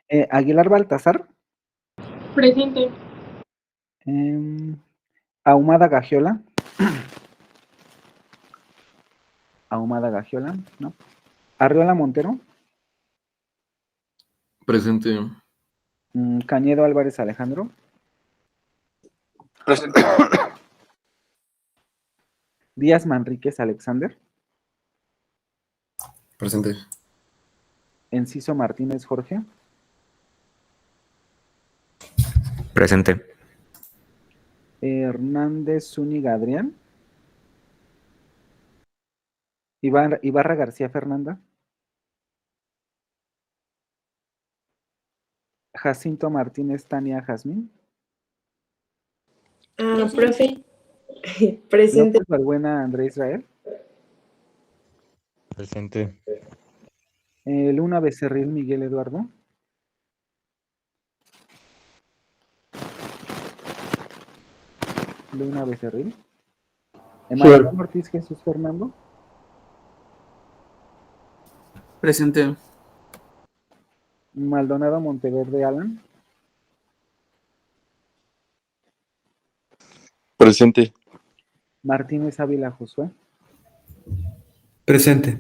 Aguilar Baltasar. Presente. Ahumada Gagiola. Ahumada Gagiola, ¿no? Arriola Montero. Presente. Cañedo Álvarez Alejandro. Presente. Díaz Manríquez Alexander. Presente. Enciso Martínez Jorge. Presente. Hernández Zúñiga Adrián. Ibarra García Fernanda. Jacinto Martínez Tania Jazmín. Profe. Presente. López Balbuena André Israel. Presente. Luna Becerril Miguel Eduardo. Luna Becerril. Emanuel Ortiz Jesús Fernando. Presente. Maldonado Monteverde Alan. Presente. Martínez Ávila Josué. Presente.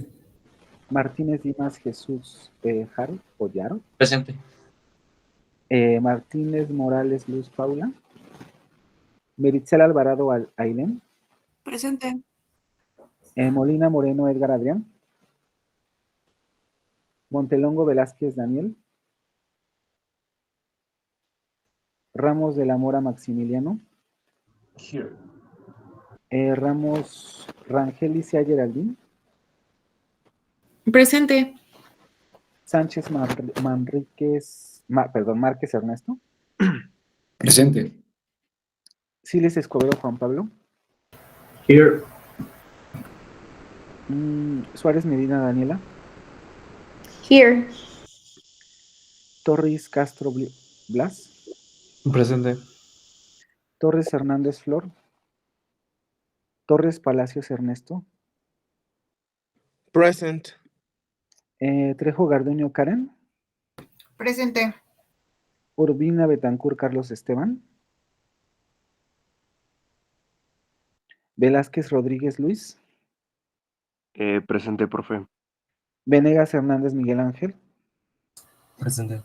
Martínez Dimas Jesús Jaro o Yaro. Presente. Martínez Morales Luz Paula. Meritzel Alvarado Ailén. Presente. Molina Moreno Edgar Adrián. Montelongo Velázquez Daniel. Ramos de la Mora Maximiliano. Here. Ramos Rangelicia Geraldine. Presente. Sánchez Márquez Ernesto. Presente. Siles Escobedo Juan Pablo. Here. Suárez Medina Daniela. Here. Torres Castro Blas. Presente. Torres Hernández Flor. Torres Palacios Ernesto. Present. Trejo Garduño Karen. Presente. Urbina Betancur Carlos Esteban. Velázquez Rodríguez Luis. Presente, profe. Venegas Hernández Miguel Ángel. Presente.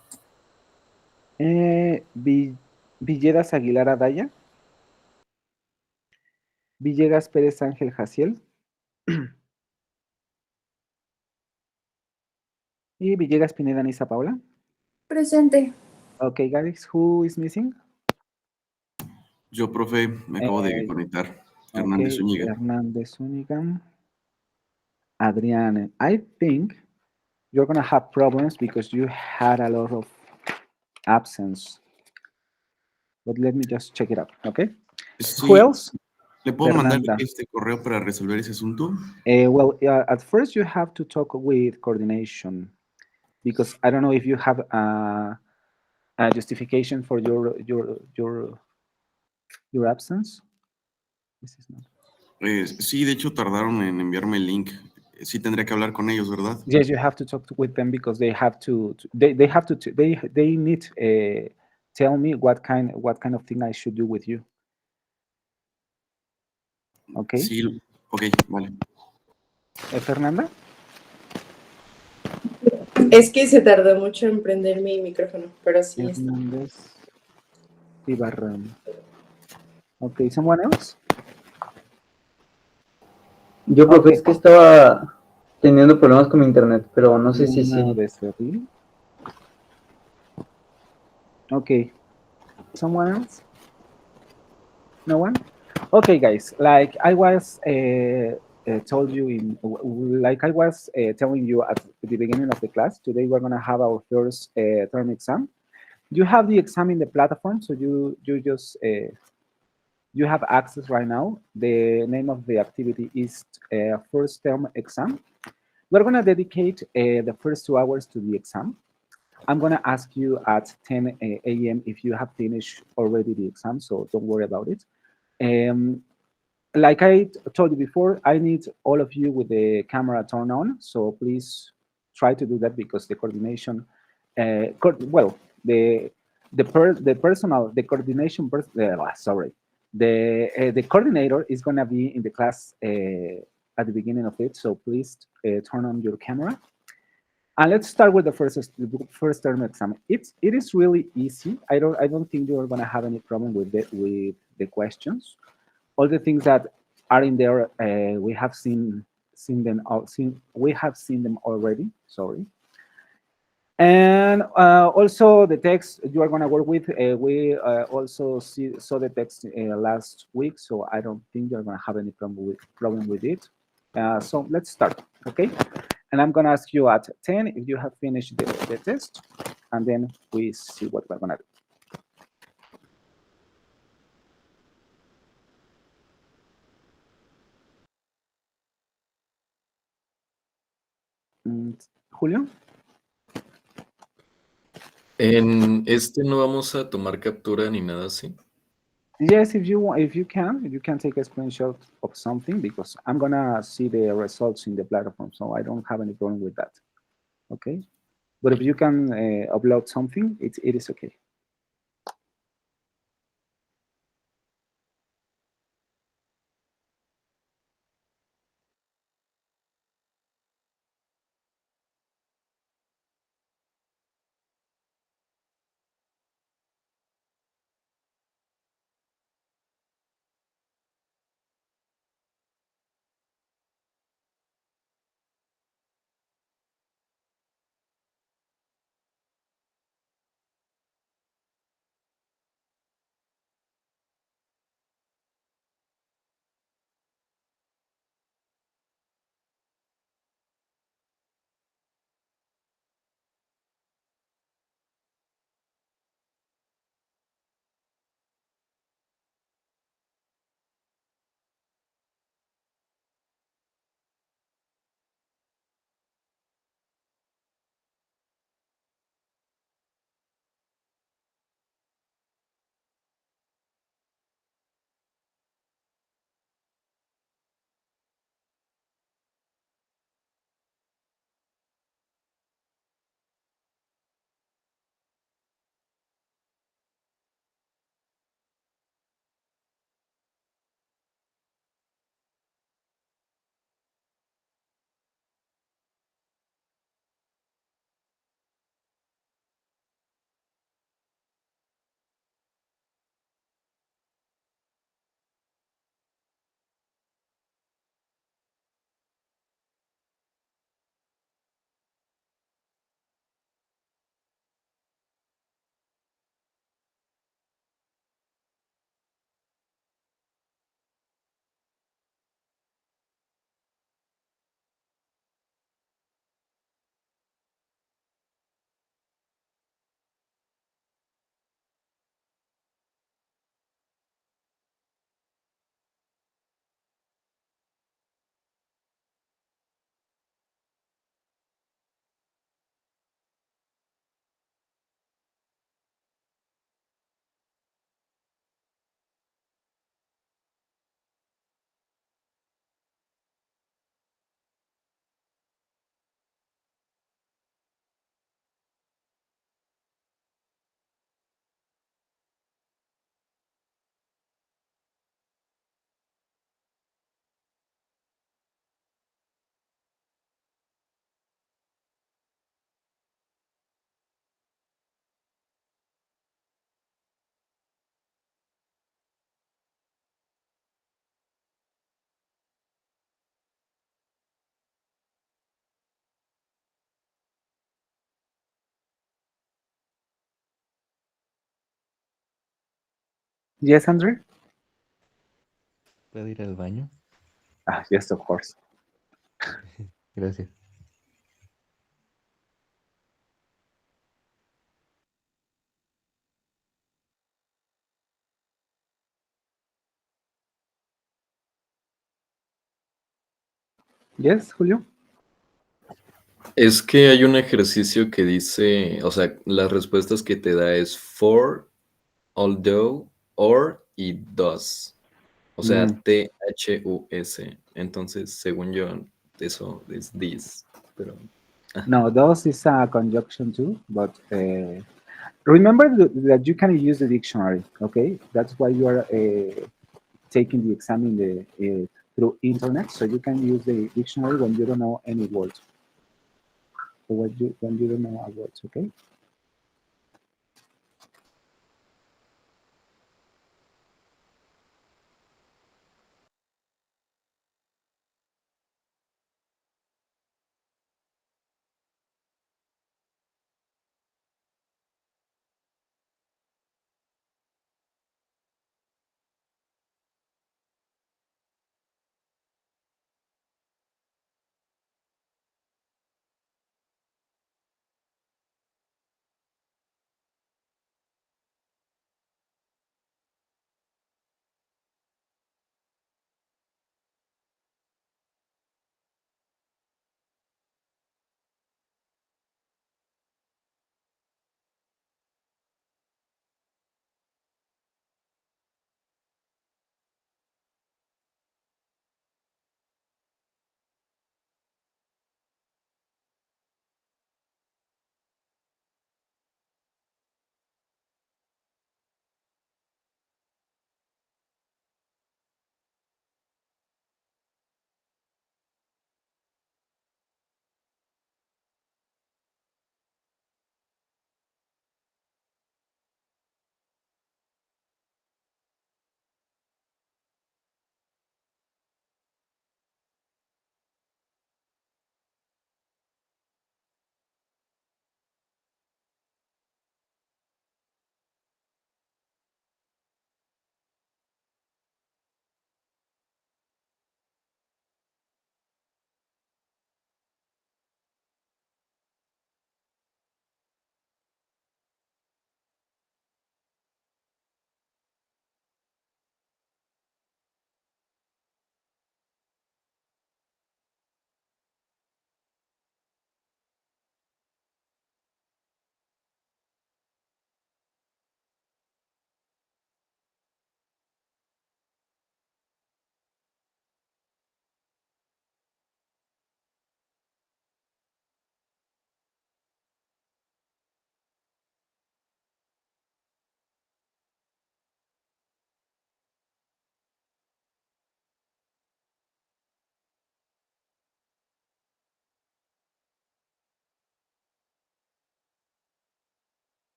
Villedas Aguilar Adaya. Villegas Pérez Ángel Jaciel. Y Villegas Pineda Nisa Paula. Presente. Okay, guys, who is missing? Yo, profe, me acabo de conectar. Hernández Okay, Zúñiga. Hernández Zúñiga. Adrián, I think you're going to have problems because you had a lot of absence. But let me just check it out, okay? Sí. Who else? ¿Le puedo mandar Fernanda. este correo para resolver ese asunto? At first you have to talk with coordination because I don't know if you have a justification for your absence. This is not. Sí, de hecho tardaron en enviarme el link. Sí tendría que hablar con ellos, ¿verdad? Yes, you have to talk with them because they have to. They need tell me what kind of thing I should do with you. Okay. Sí, ok, vale. Fernanda. Es que se tardó mucho en prender mi micrófono, pero sí está. Hernández Ibarra. Okay, someone else? Yo creo que es que estaba teniendo problemas con mi internet, pero no sé si sí. Becerril. Okay. Someone else? No one? Okay, guys. Like I was told you like I was telling you at the beginning of the class, today we're gonna have our first term exam. You have the exam in the platform, so you just you have access right now. The name of the activity is first term exam. We're gonna dedicate the first 2 hours to the exam. I'm gonna ask you at 10 a.m. if you have finished already the exam, so don't worry about it. Like I told you before, I need all of you with the camera turned on, so please try to do that because the coordination well, the personal, the coordination, sorry, the coordinator is gonna be in the class at the beginning of it. So please turn on your camera. And let's start with the first term exam. It is really easy. I don't think you're gonna have any problem with the questions. All the things that are in there, we have seen them we have seen them already. Sorry. And also the text you are going to work with, we also saw the text last week, so I don't think you're going to have any problem with it. So let's start, okay? And I'm going to ask you at 10 if you have finished the test, and then we see what we're going to do. Julio? En este no vamos a tomar captura ni nada así. Yes, if you can take a screenshot of something, because I'm gonna see the results in the platform, so I don't have any problem with that. Okay, but if you can upload something, it is okay. Yes, Andre? ¿Puedo ir al baño? Yes, of course. Gracias. Yes, Julio? Es que hay un ejercicio que dice, o sea, las respuestas que te da es for, although, or y does. O sea, THUS. Entonces, según yo, eso es this. Pero No, those is a conjunction too, but remember that you can use the dictionary, okay? That's why you are taking the exam in the through internet, so you can use the dictionary when you don't know any words, or when you don't know a word, okay?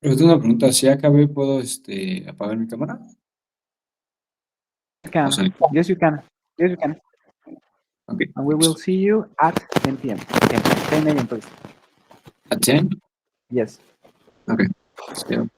Pero tengo una pregunta, si acabé, ¿puedo apagar mi cámara? You can. O sea, Yes, you can. Yes, you can. ok. And we will see you at 10 p.m. Okay. 10 a.m. please. At 10? Yes. Okay. So,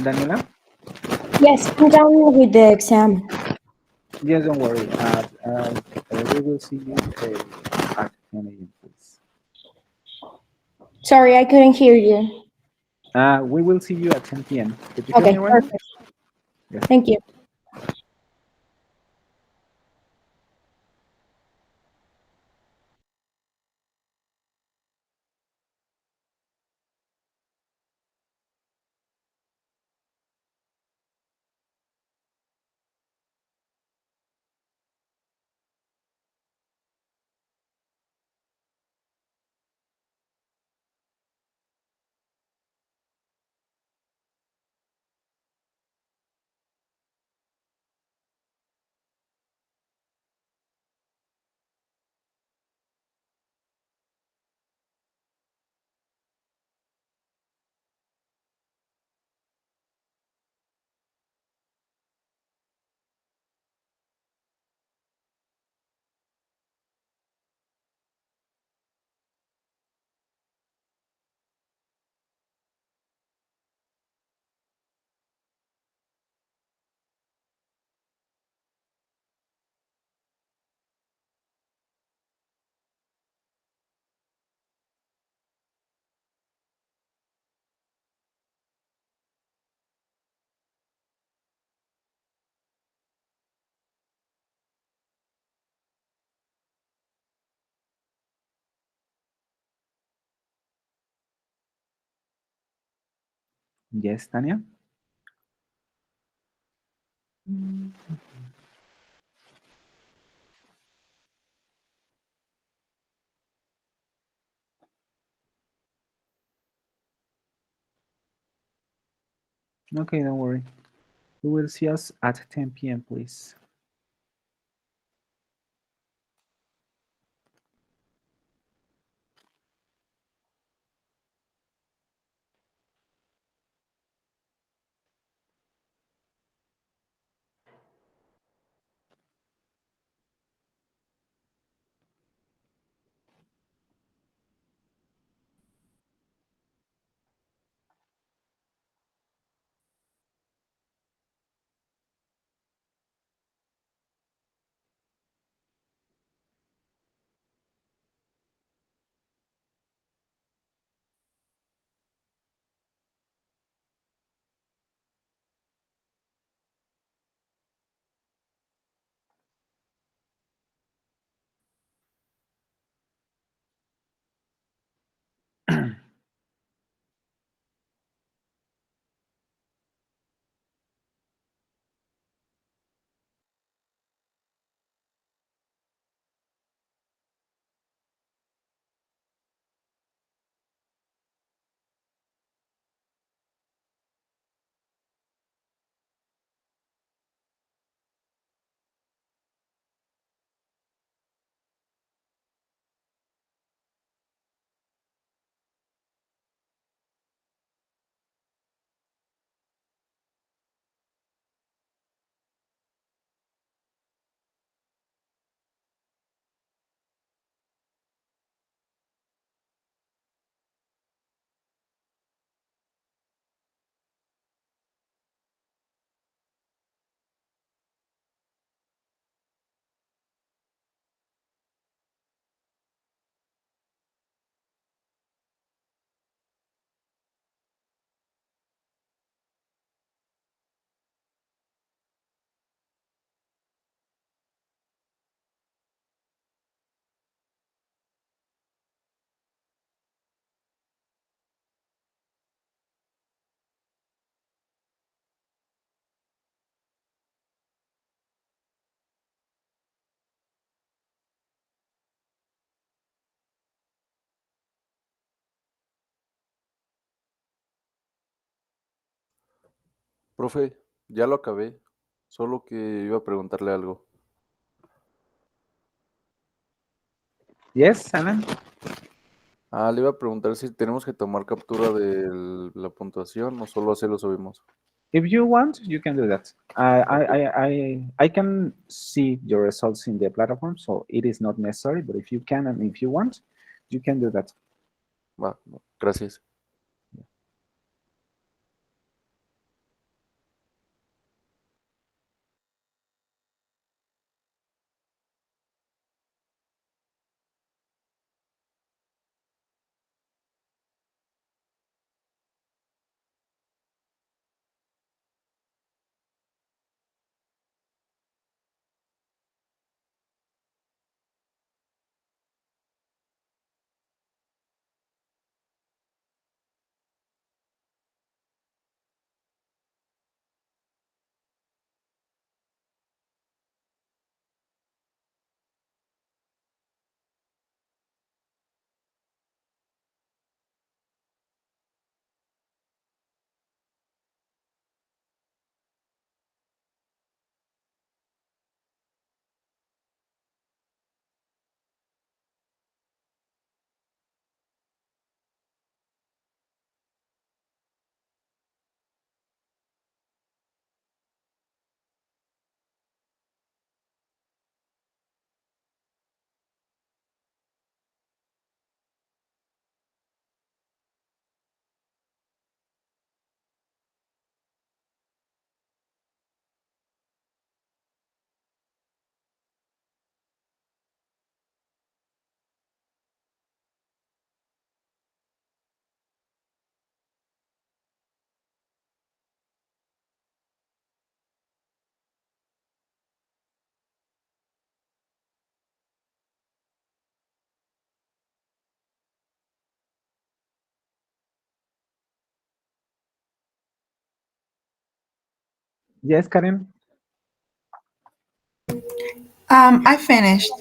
Daniela? Yes, I'm done with the exam. Yes, don't worry. We will see you at 10 a.m. please. Sorry, I couldn't hear you. We will see you at 10 p.m. Did you hear Okay, me right? perfect. Yes. Thank you. Yes, Tanya? Okay, don't worry. We will see us at 10 p.m. please. Profe, ya lo acabé, solo que iba a preguntarle algo. Yes, Alan? Le iba a preguntar si tenemos que tomar captura de la puntuación o solo así lo subimos. If you want, you can do that. Ok. I can see your results in the platform, so it is not necessary, but if you can and if you want, you can do that. Va, gracias. Yes, Karen? I finished.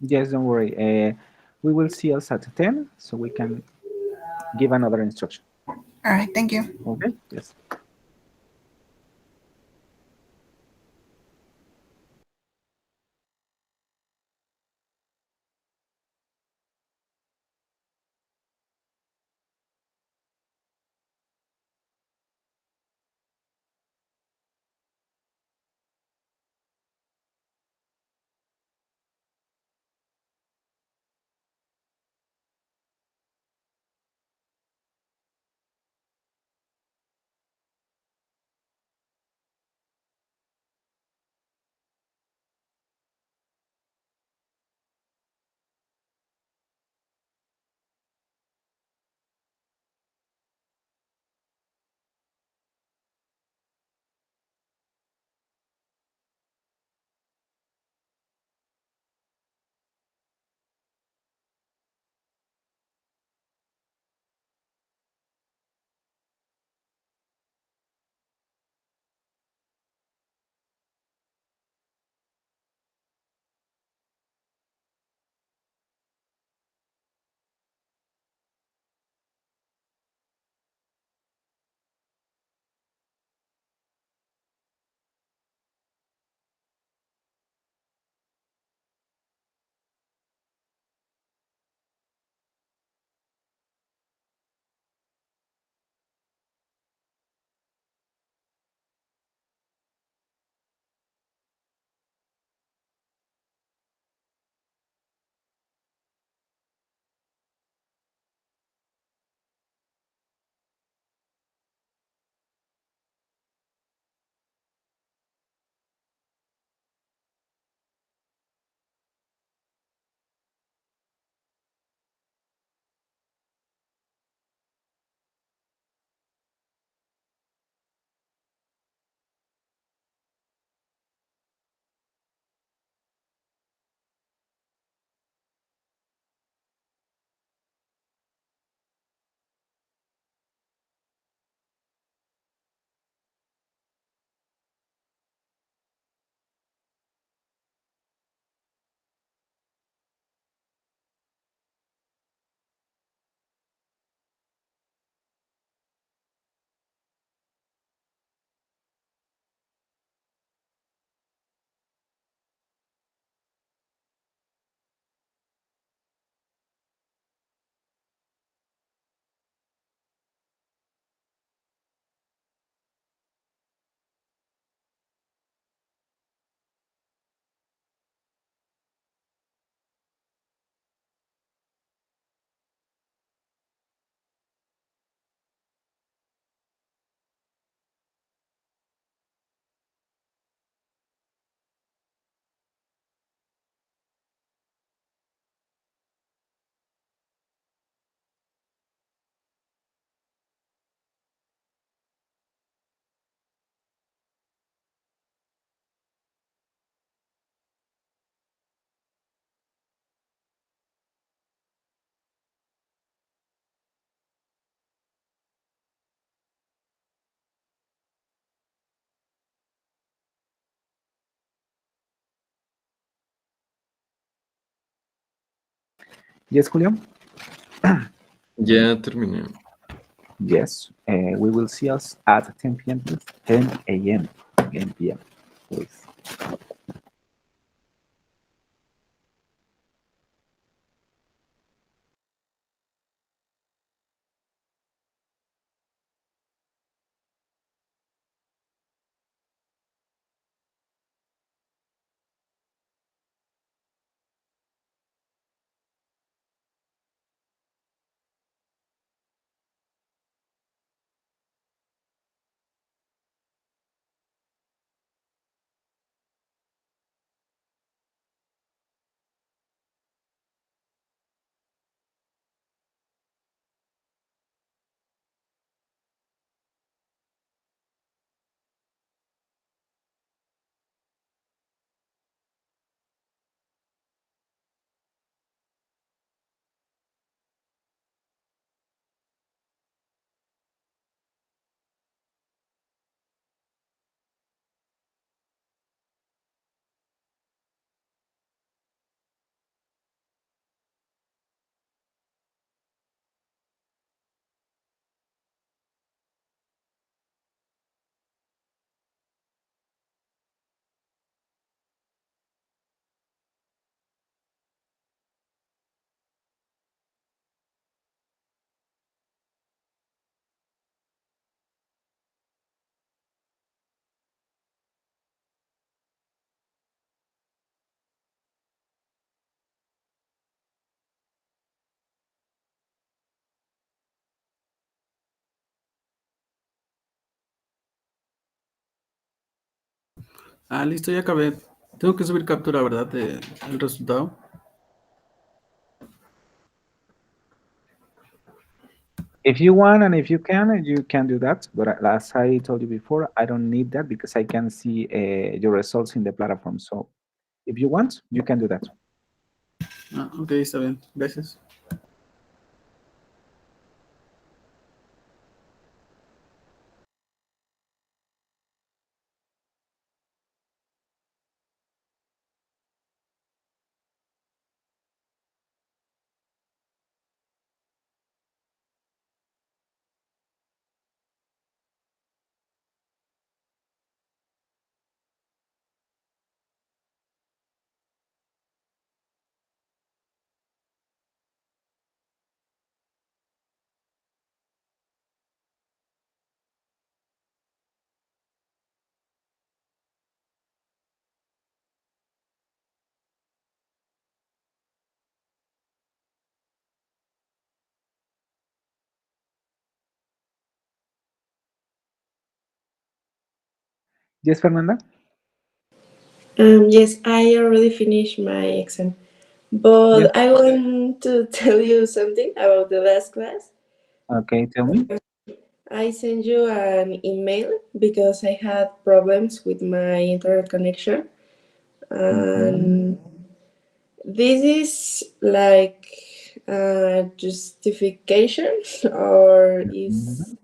Yes, don't worry. We will see us at 10, so we can give another instruction. All right, thank you. Okay? Yes. Yes, Julio? Ya terminé. Yes. We will see us at 10 p.m. 10 a.m. 10 p.m. Please. Ah, listo, ya acabé. Tengo que subir captura, ¿verdad? Del resultado. If you want and if you can do that. But as I told you before, I don't need that because I can see your results in the platform. So if you want, you can do that. Ah, ok, está bien. Gracias. Yes, Fernanda? Yes, I already finished my exam, but Yes. I want to tell you something about the last class. Okay, tell me. I sent you an email because I had problems with my internet connection, and this is like a justification or is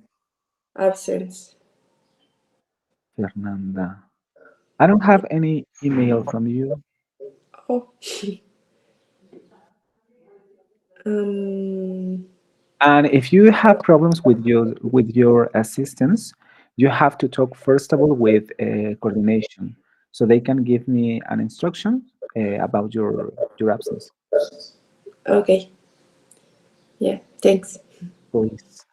absence. Fernanda. I don't have any email from you. Oh. um, And if you have problems with your assistants, you have to talk first of all with coordination, so they can give me an instruction about your absence. okay. Yeah, thanks. Please.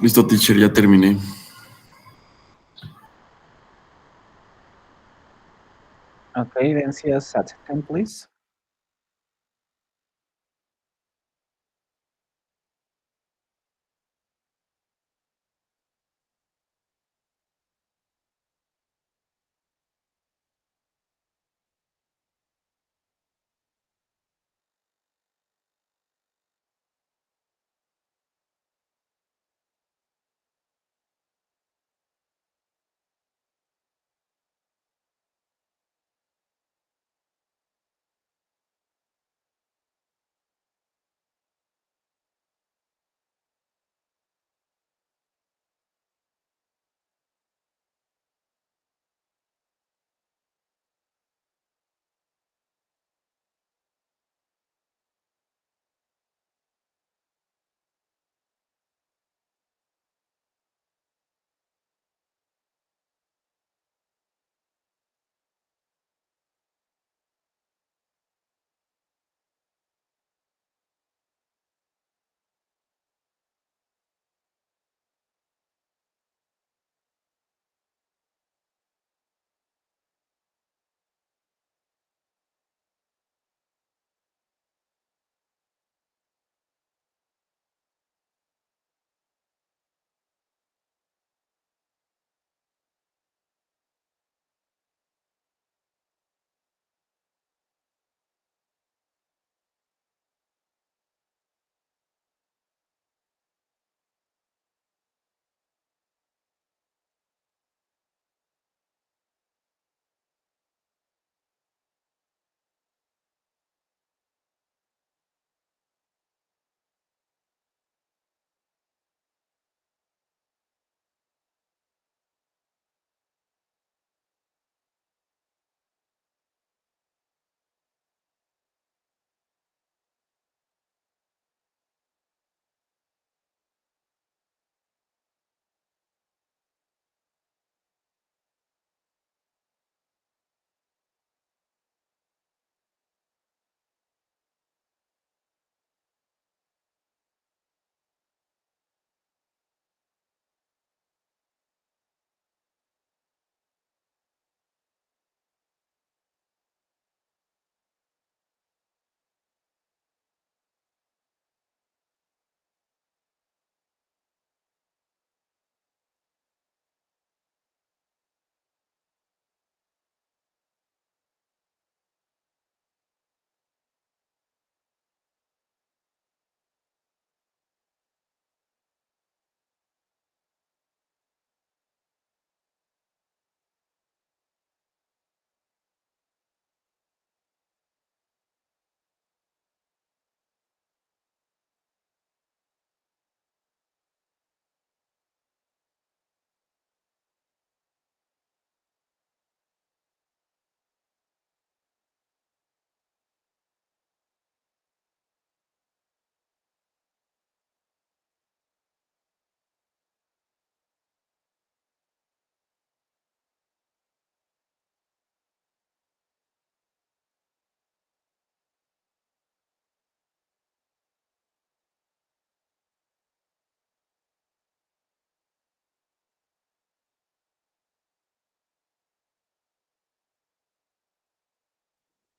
Listo, teacher, ya terminé. Okay, then see us at 10, please.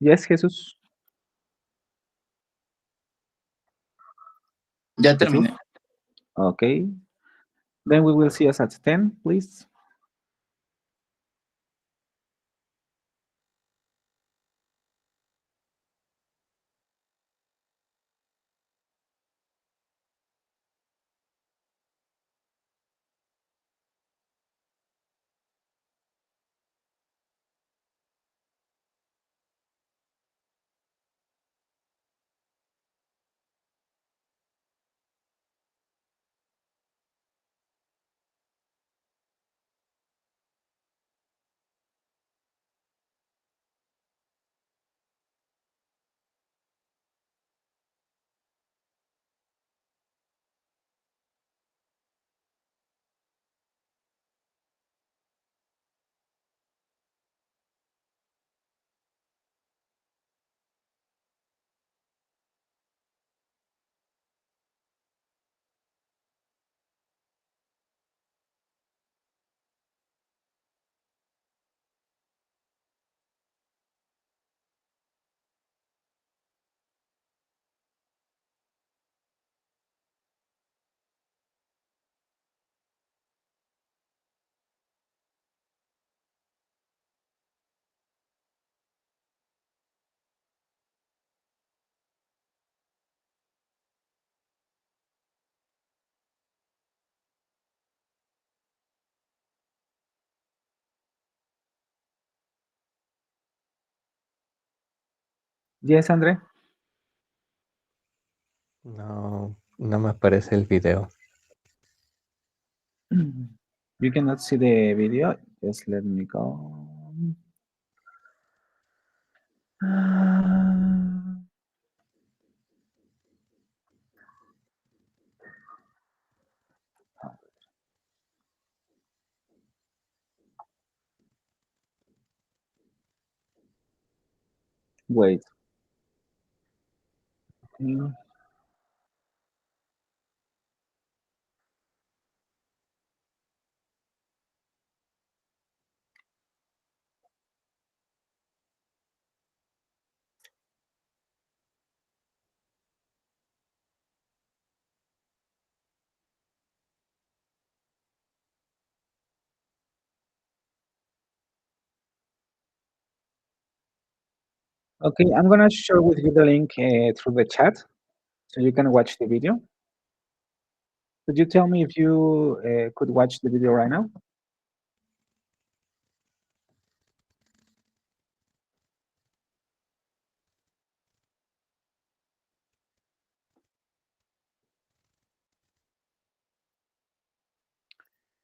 Yes, Jesus. Ya Jesus? terminé. Okay. Then we will see us at 10, please. Yes, Andre. No, no me aparece el video. You cannot see the video. Just let me go. Wait. Mm, Okay, I'm gonna share with you the link through the chat, so you can watch the video. Could you tell me if you could watch the video right now?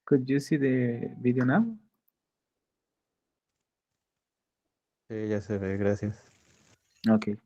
Could you see the video now? Sí, ya se ve, gracias. Okay.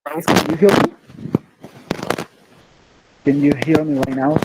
Guys, can you hear me? Can you hear me right now?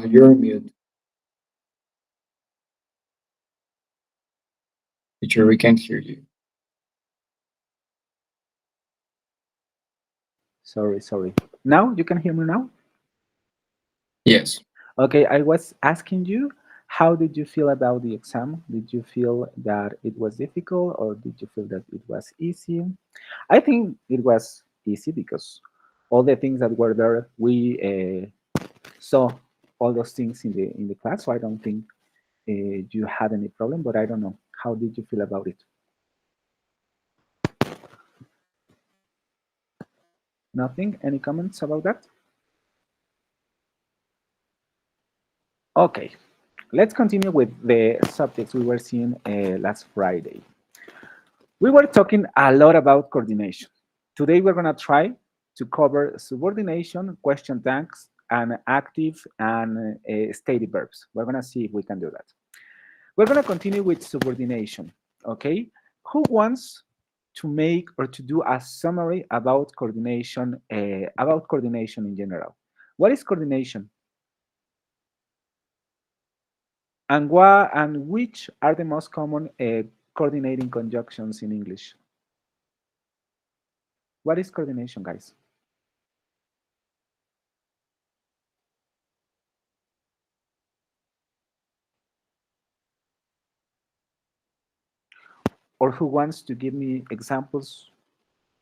You're on mute. Teacher, we can't hear you. Sorry. Now you can hear me now? Yes. Okay, I was asking you, how did you feel about the exam? Did you feel that it was difficult or did you feel that it was easy? I think it was easy because all the things that were there, we saw all those things in the class. So I don't think you had any problem, but I don't know. How did you feel about it? Nothing? Any comments about that? Okay, let's continue with the subjects we were seeing last Friday. We were talking a lot about coordination. Today we're going to try to cover subordination, question tags, and active and stative verbs. We're going to see if we can do that. We're going to continue with subordination, okay? Who wants to make or to do a summary about coordination in general? What is coordination? And which are the most common coordinating conjunctions in English? What is coordination, guys? Or who wants to give me examples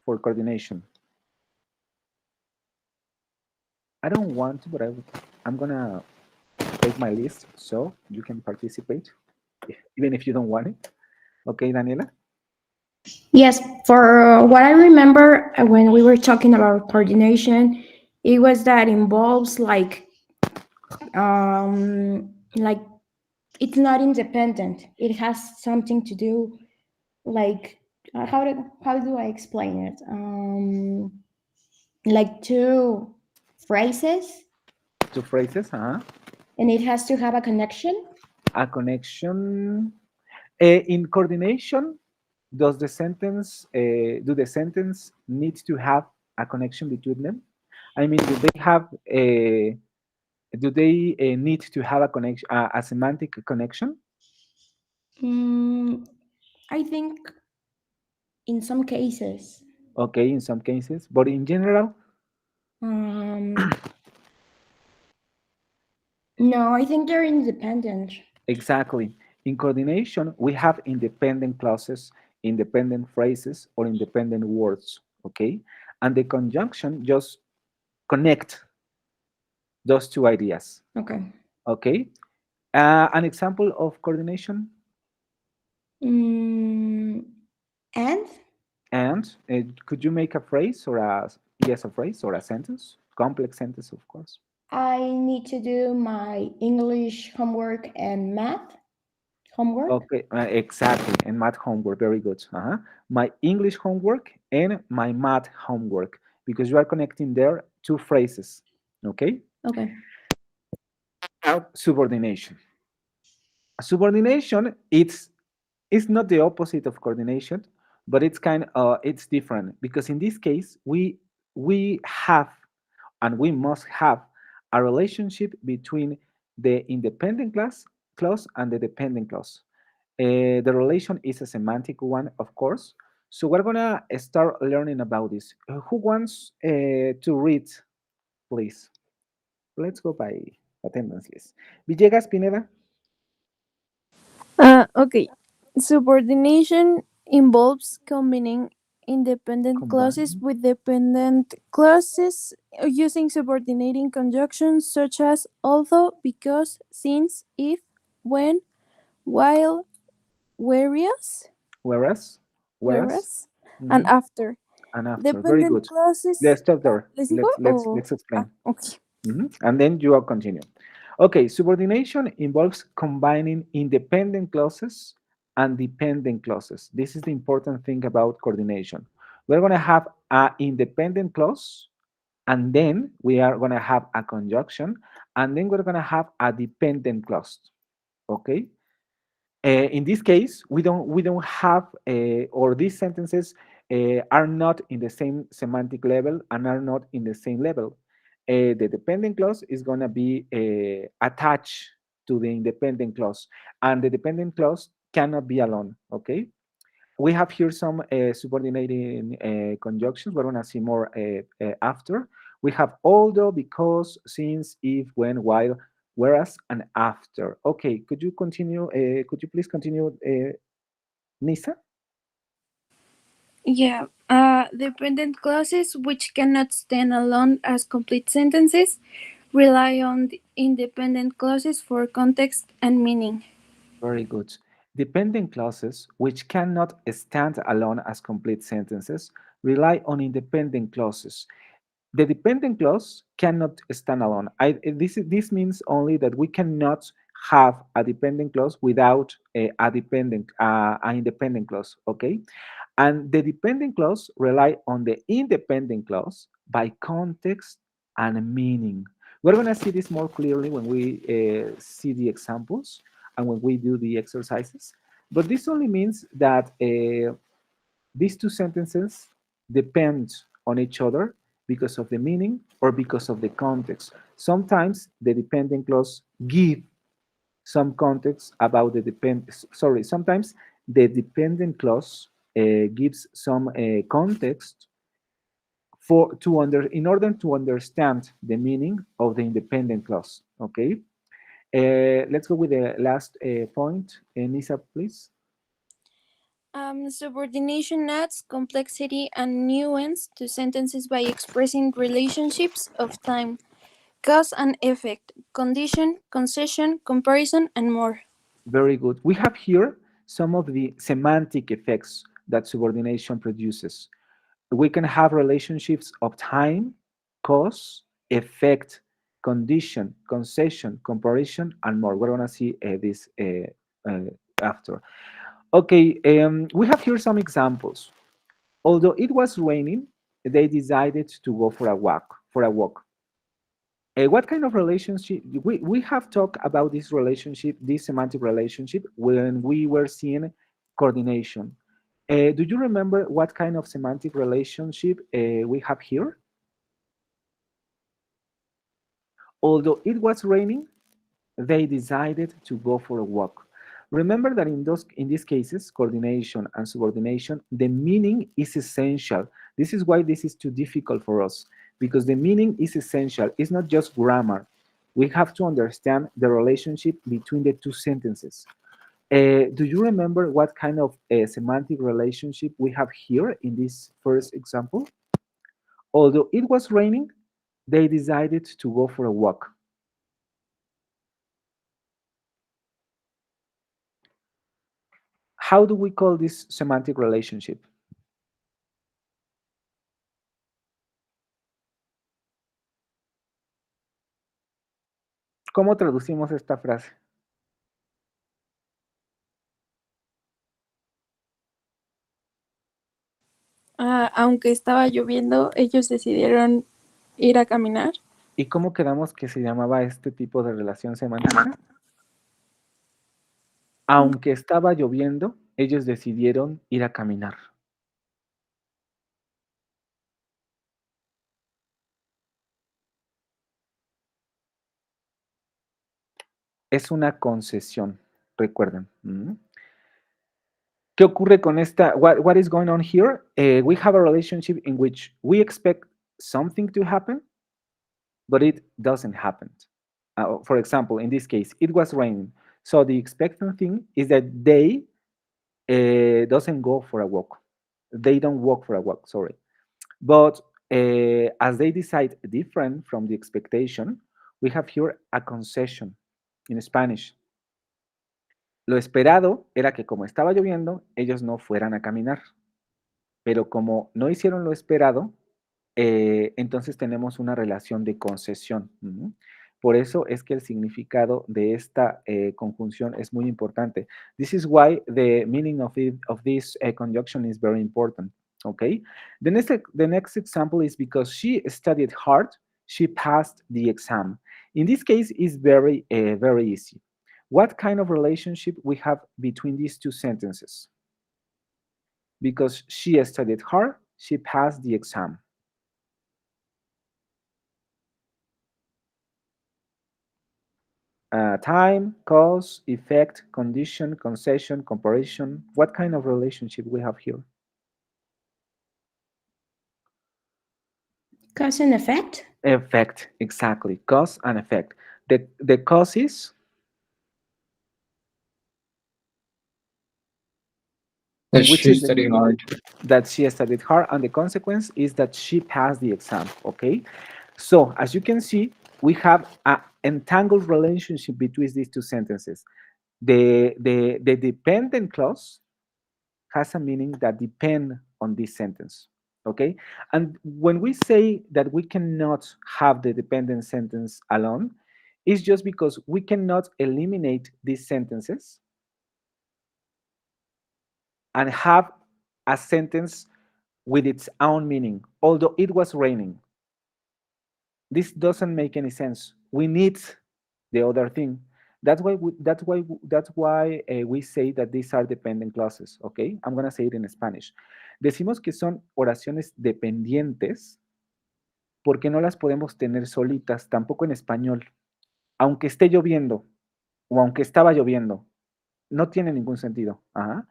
for coordination? I don't want to, but I'm gonna take my list so you can participate, even if you don't want it. Okay, Daniela? Yes, for what I remember when we were talking about coordination, it was that involves like it's not independent. It has something to do like how do I explain it? Like two phrases, Two phrases, and it has to have a connection. A connection. In coordination, do the sentence need to have a connection between them? I mean, do they need to have a connection, a semantic connection? I think in some cases. Okay, in some cases, but in general? No, I think they're independent. Exactly. In coordination, we have independent clauses, independent phrases, or independent words, okay? And the conjunction just connect those two ideas. Okay. Okay? An example of coordination? And? And could you make a phrase or a phrase or a sentence? Complex sentence, of course. I need to do my English homework and math. homework. Okay, exactly. And math homework, very good. My English homework and my math homework, because you are connecting there two phrases. Okay. Okay. Now, subordination. Subordination, it's not the opposite of coordination, but it's different because in this case we have and we must have a relationship between the independent clause and the dependent clause. The relation is a semantic one, of course. So we're gonna start learning about this. Who wants to read, please? Let's go by attendance list. Villegas, Pineda. Okay. Subordination involves combining independent clauses Combine. with dependent clauses using subordinating conjunctions such as although, because, since, if, when, while, whereas, Whereas, and mhm, after. and after. Very Dependent good. clauses. Let's stop there. ¿Les digo o? Let's explain. Okay. And then you will continue. Okay, subordination involves combining independent clauses and dependent clauses. This is the important thing about coordination. We're going to have an independent clause, and then we are going to have a conjunction, and then we're going to have a dependent clause. Okay. In this case, we don't have, or these sentences are not in the same semantic level and are not in the same level. The dependent clause is going to be attached to the independent clause, and the dependent clause cannot be alone. Okay. We have here some subordinating conjunctions. We're going to see more after. We have although, because, since, if, when, while, whereas, and after. Okay, could you continue? Could you please continue, Nisa? Yeah. Dependent clauses which cannot stand alone as complete sentences rely on the independent clauses for context and meaning. Very good. Dependent clauses, which cannot stand alone as complete sentences, rely on independent clauses. The dependent clause cannot stand alone. This means only that we cannot have a dependent clause without an independent clause. Okay, and the dependent clause rely on the independent clause by context and meaning. We're going to see this more clearly when we see the examples and when we do the exercises. But this only means that these two sentences depend on each other because of the meaning or because of the context. Sometimes the dependent clause give some context about sometimes the dependent clause gives some context in order to understand the meaning of the independent clause. Okay. Let's go with the last point. Nisa, please. Subordination adds complexity and nuance to sentences by expressing relationships of time, cause and effect, condition, concession, comparison, and more. Very good. We have here some of the semantic effects that subordination produces. We can have relationships of time, cause, effect, condition, concession, comparison, and more. We're going to see this after. Okay, we have here some examples. Although it was raining, they decided to go for a walk. What kind of relationship? We have talked about this relationship, this semantic relationship, when we were seeing coordination. Do you remember what kind of semantic relationship we have here? Although it was raining, they decided to go for a walk. Remember that in these cases, coordination and subordination, the meaning is essential. This is why this is too difficult for us, because the meaning is essential. It's not just grammar. We have to understand the relationship between the two sentences. Do you remember what kind of semantic relationship we have here in this first example? Although it was raining, they decided to go for a walk. How do we call this semantic relationship? ¿Cómo traducimos esta frase? aunque estaba lloviendo, ellos decidieron ir a caminar. ¿Y cómo quedamos que se llamaba este tipo de relación semántica? Aunque estaba lloviendo, ellos decidieron ir a caminar. Es una concesión, recuerden. ¿Qué ocurre con esta? What is going on here? We have a relationship in which we expect something to happen, but it doesn't happen. For example, in this case, it was raining. So the expected thing is that they doesn't go for a walk. They don't walk for a walk, sorry. But as they decide different from the expectation, we have here a concession in Spanish. Lo esperado era que como estaba lloviendo, ellos no fueran a caminar. Pero como no hicieron lo esperado, entonces tenemos una relación de concesión. Por eso es que el significado de esta conjunción es muy importante. This is why the meaning of this conjunction is very important. Okay. The next example is because she studied hard, she passed the exam. In this case, it's very easy. What kind of relationship we have between these two sentences? Because she studied hard, she passed the exam. Time, cause, effect, condition, concession, comparison. What kind of relationship we have here? Cause and effect? Effect, exactly. Cause and effect. The cause is? That she studied hard. That she studied hard, and the consequence is that she passed the exam, okay? So, as you can see, we have an entangled relationship between these two sentences. The dependent clause has a meaning that depend on this sentence, okay? And when we say that we cannot have the dependent sentence alone, it's just because we cannot eliminate these sentences and have a sentence with its own meaning, although it was raining. This doesn't make any sense. We need the other thing. That's why we say that these are dependent clauses, okay? I'm gonna say it in Spanish. Decimos que son oraciones dependientes porque no las podemos tener solitas, tampoco en español. Aunque esté lloviendo o aunque estaba lloviendo, no tiene ningún sentido. Ajá.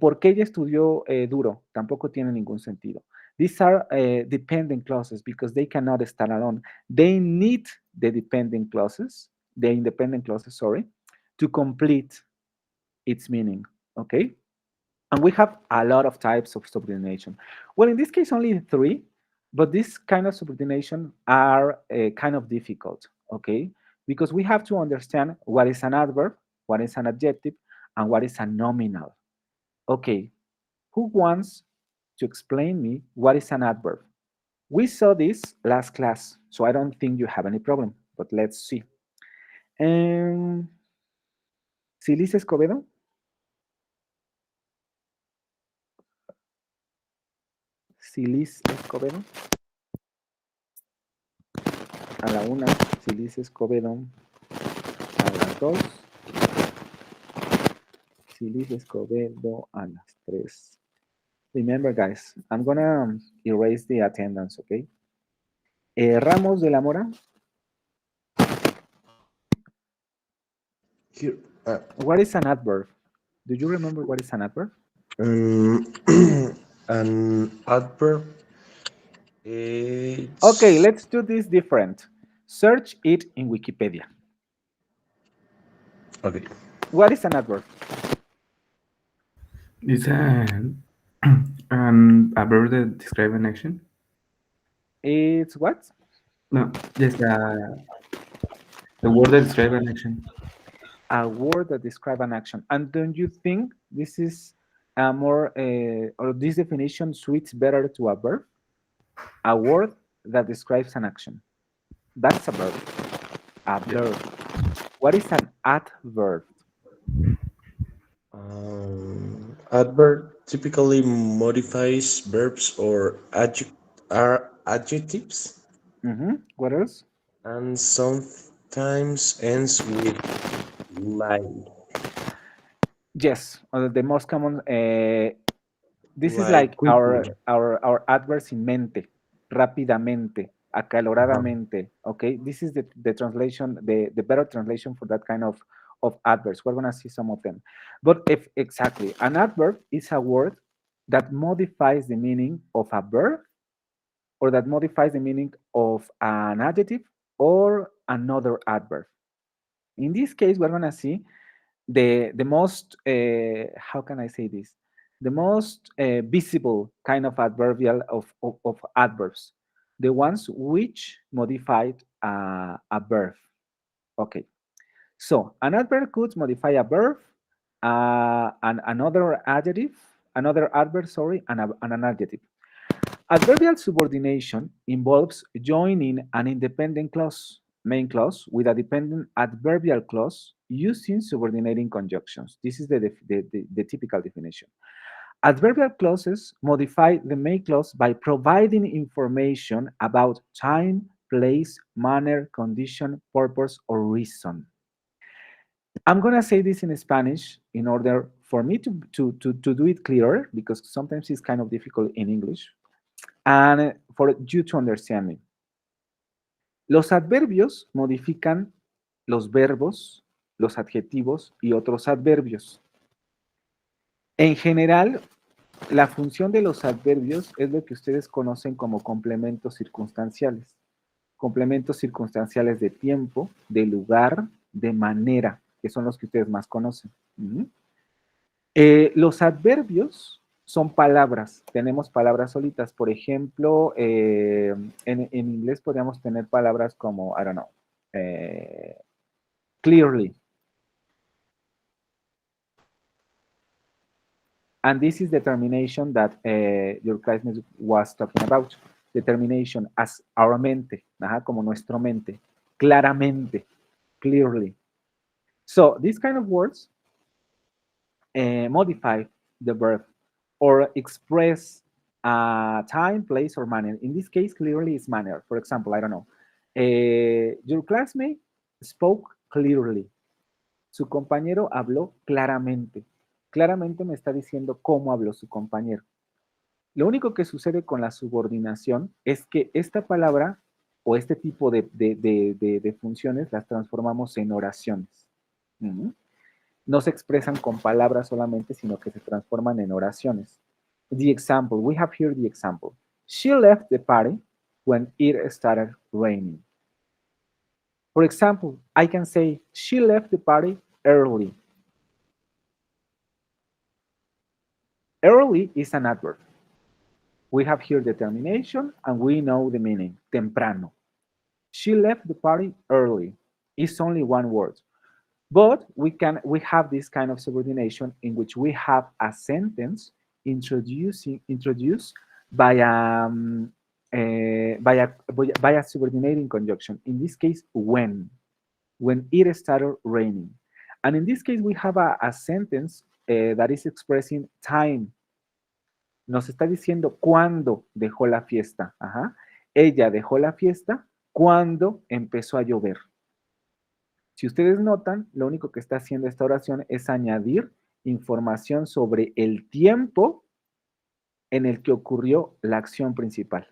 Porque ella estudió duro, tampoco tiene ningún sentido. These are dependent clauses because they cannot stand alone. They need the independent clauses, sorry, to complete its meaning, okay? And we have a lot of types of subordination. Well, in this case, only 3, but this kind of subordination are kind of difficult, okay? Because we have to understand what is an adverb, what is an adjective, and what is a nominal. Okay, who wants to explain me what is an adverb? We saw this last class, so I don't think you have any problem, but let's see. Silis Escobedo? Silis Escobedo. A la 1, Silis Escobedo. A las 2, Silis Escobedo. A las 3. Remember, guys, I'm gonna erase the attendance, okay? Ramos de la Mora. Here, what is an adverb? Do you remember what is an adverb? An adverb. It's... Okay, let's do this different. Search it in Wikipedia. Okay. What is an adverb? It's a verb that describes an action. It's what? No, just the word that describes an action. A word that describes an action. And don't you think this is more, or this definition suits better to a verb? A word that describes an action. That's a verb. A verb. What is an adverb? Adverb typically modifies verbs or adjectives What else? and sometimes ends with like. Yes, the most common. This is Like like quickly. our adverbs in mente, rápidamente, Uh-huh. acaloradamente. Okay, this is the translation, the better translation for that kind of adverbs. We're gonna see some of them. But if exactly, an adverb is a word that modifies the meaning of a verb or that modifies the meaning of an adjective or another adverb. In this case, we're gonna see the most how can I say this? The most visible kind of adverbial of adverbs, the ones which modified a verb. Okay, so an adverb could modify a verb, and another adverb, sorry, and an adjective. Adverbial subordination involves joining an independent clause, main clause, with a dependent adverbial clause using subordinating conjunctions. This is the typical definition. Adverbial clauses modify the main clause by providing information about time, place, manner, condition, purpose, or reason. I'm going to say this in Spanish in order for me to do it clearer, because sometimes it's kind of difficult in English, and for you to understand me. Los adverbios modifican los verbos, los adjetivos y otros adverbios. En general, la función de los adverbios es lo que ustedes conocen como complementos circunstanciales. Complementos circunstanciales de tiempo, de lugar, de manera, que son los que ustedes más conocen. Los adverbios son palabras. Tenemos palabras solitas. Por ejemplo, en inglés podríamos tener palabras como, I don't know, clearly. And this is the termination that your classmate was talking about. Determination as our mente, como nuestro mente. Claramente, clearly. So, these kind of words modify the verb or express time, place, or manner. In this case, clearly is manner. For example, I don't know. Your classmate spoke clearly. Su compañero habló claramente. Claramente me está diciendo cómo habló su compañero. Lo único que sucede con la subordinación es que esta palabra o este tipo de funciones las transformamos en oraciones. No se expresan con palabras solamente, sino que se transforman en oraciones. The example, we have here the example. She left the party when it started raining. For example, I can say, she left the party early. Early is an adverb. We have here the termination and we know the meaning, temprano. She left the party early. It's only one word. But we have this kind of subordination in which we have a sentence introduced by a subordinating conjunction. In this case, when it started raining. And in this case, we have a sentence that is expressing time. Nos está diciendo cuándo dejó la fiesta. Ella dejó la fiesta cuando empezó a llover. Si ustedes notan, lo único que está haciendo esta oración es añadir información sobre el tiempo en el que ocurrió la acción principal.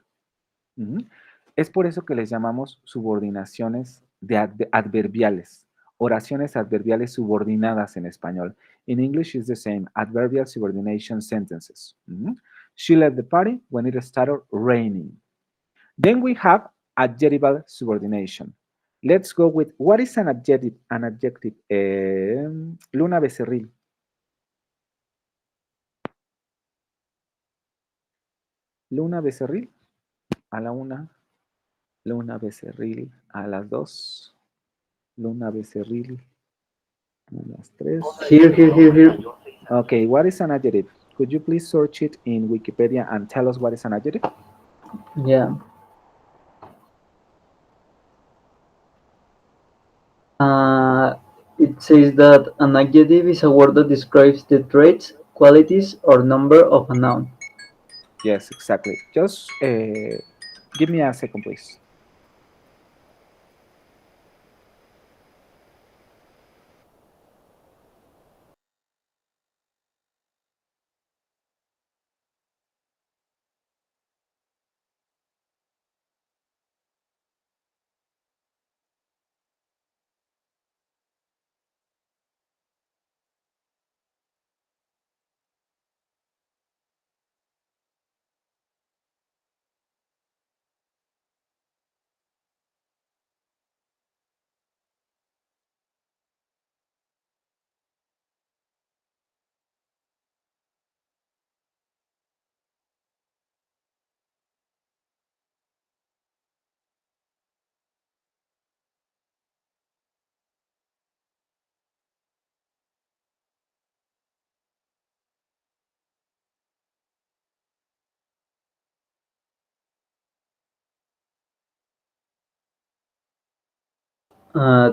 Es por eso que les llamamos subordinaciones adverbiales, oraciones adverbiales subordinadas en español. In English is the same, adverbial subordination sentences. She left the party when it started raining. Then we have adjectival subordination. Let's go with, what is an adjective? An adjective. Luna Becerril. Luna Becerril. A la 1. Luna Becerril a las 2. Luna Becerril a las 3. Here. Okay, what is an adjective? Could you please search it in Wikipedia and tell us what is an adjective? Yeah. It says that an adjective is a word that describes the traits, qualities or number of a noun. Yes, exactly. Just give me a second, please.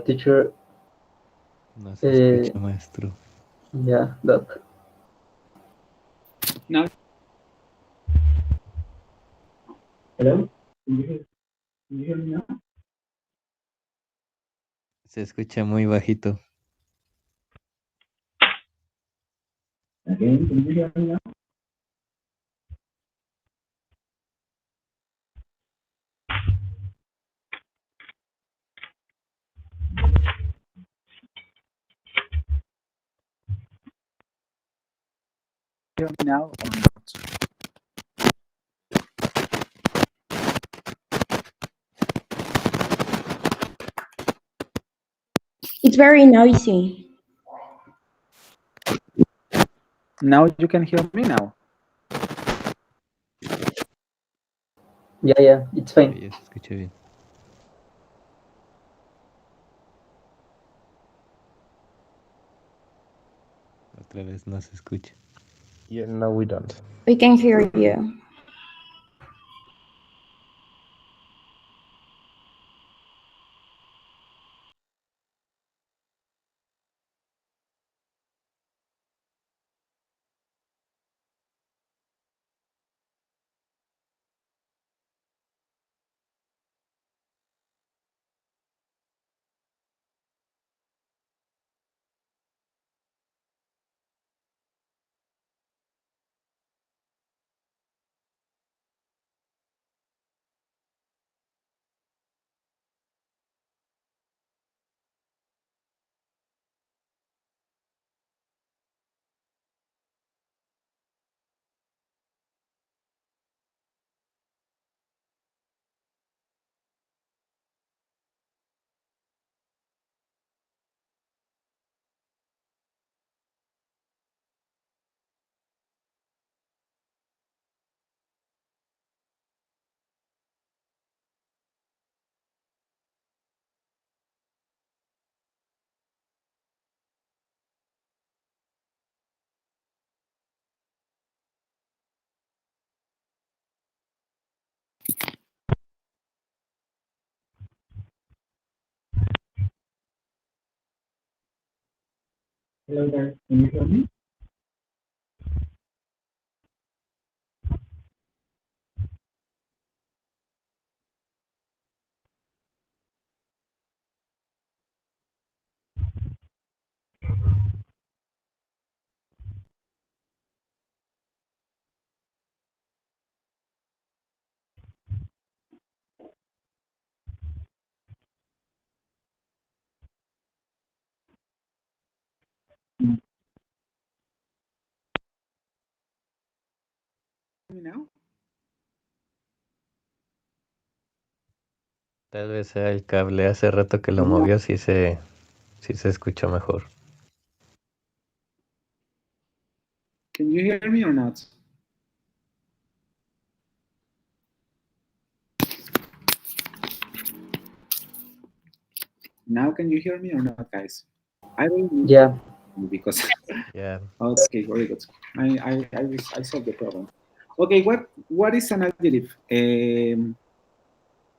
Teacher, No se escucha, maestro. yeah, Doc. Now, hello? Can you hear me now? Se escucha muy bajito. Again, can you hear me now? Hear me now or not? It's very noisy. Now you can hear me now. Yeah, it's fine. Ya se escucha bien. Otra vez no se escucha. Yeah, no, we don't. We can hear you. Hello there, can you hear me? Me now? Tal vez sea el cable. Hace rato que lo No. movió, sí se escuchó mejor. Can you hear me or not? Now can you hear me or not, guys? I will Yeah. because Yeah. okay, very good. I solved the problem. Okay, what is an adjective?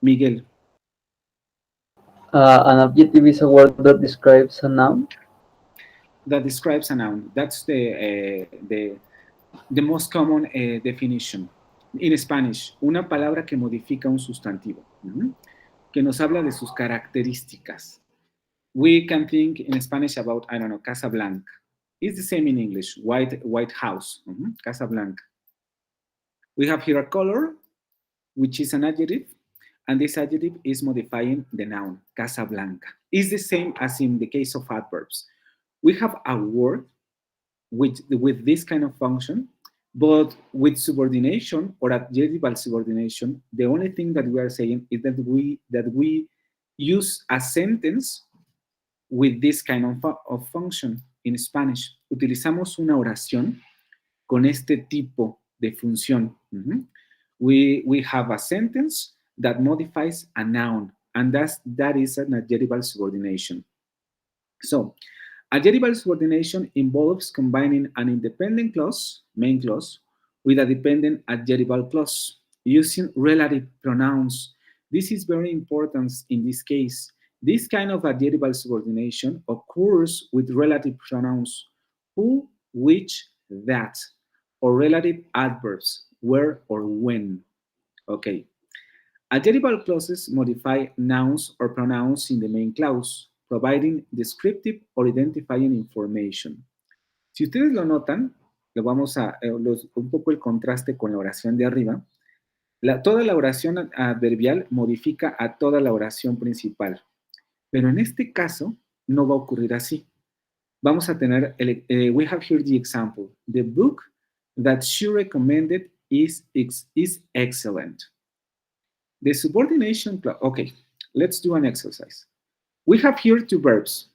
Miguel. An adjective is a word that describes a noun. that describes a noun. That's the most common definition. In Spanish, una palabra que modifica un sustantivo, que nos habla de sus características. We can think in Spanish about, I don't know, Casa Blanca. It's the same in English, White House, Casa Blanca. We have here a color, which is an adjective, and this adjective is modifying the noun, Casa Blanca. It's the same as in the case of adverbs. We have a word with this kind of function, but with subordination or adjectival subordination, the only thing that we are saying is that we use a sentence with this kind of function in Spanish. Utilizamos una oración con este tipo de función. We have a sentence that modifies a noun, and that is an adjectival subordination. So, adjectival subordination involves combining an independent clause, main clause, with a dependent adjectival clause using relative pronouns. This is very important in this case. This kind of adjectival subordination occurs with relative pronouns, who, which, that, or relative adverbs, where or when. Okay. Adjectival clauses modify nouns or pronouns in the main clause, providing descriptive or identifying information. Si ustedes lo notan, lo vamos a un poco el contraste con la oración de arriba. Toda la oración adverbial modifica a toda la oración principal. Pero en este caso no va a ocurrir así. Vamos a tener, we have here the example. The book that she recommended is excellent. The subordination clause, okay, let's do an exercise. We have here two verbs.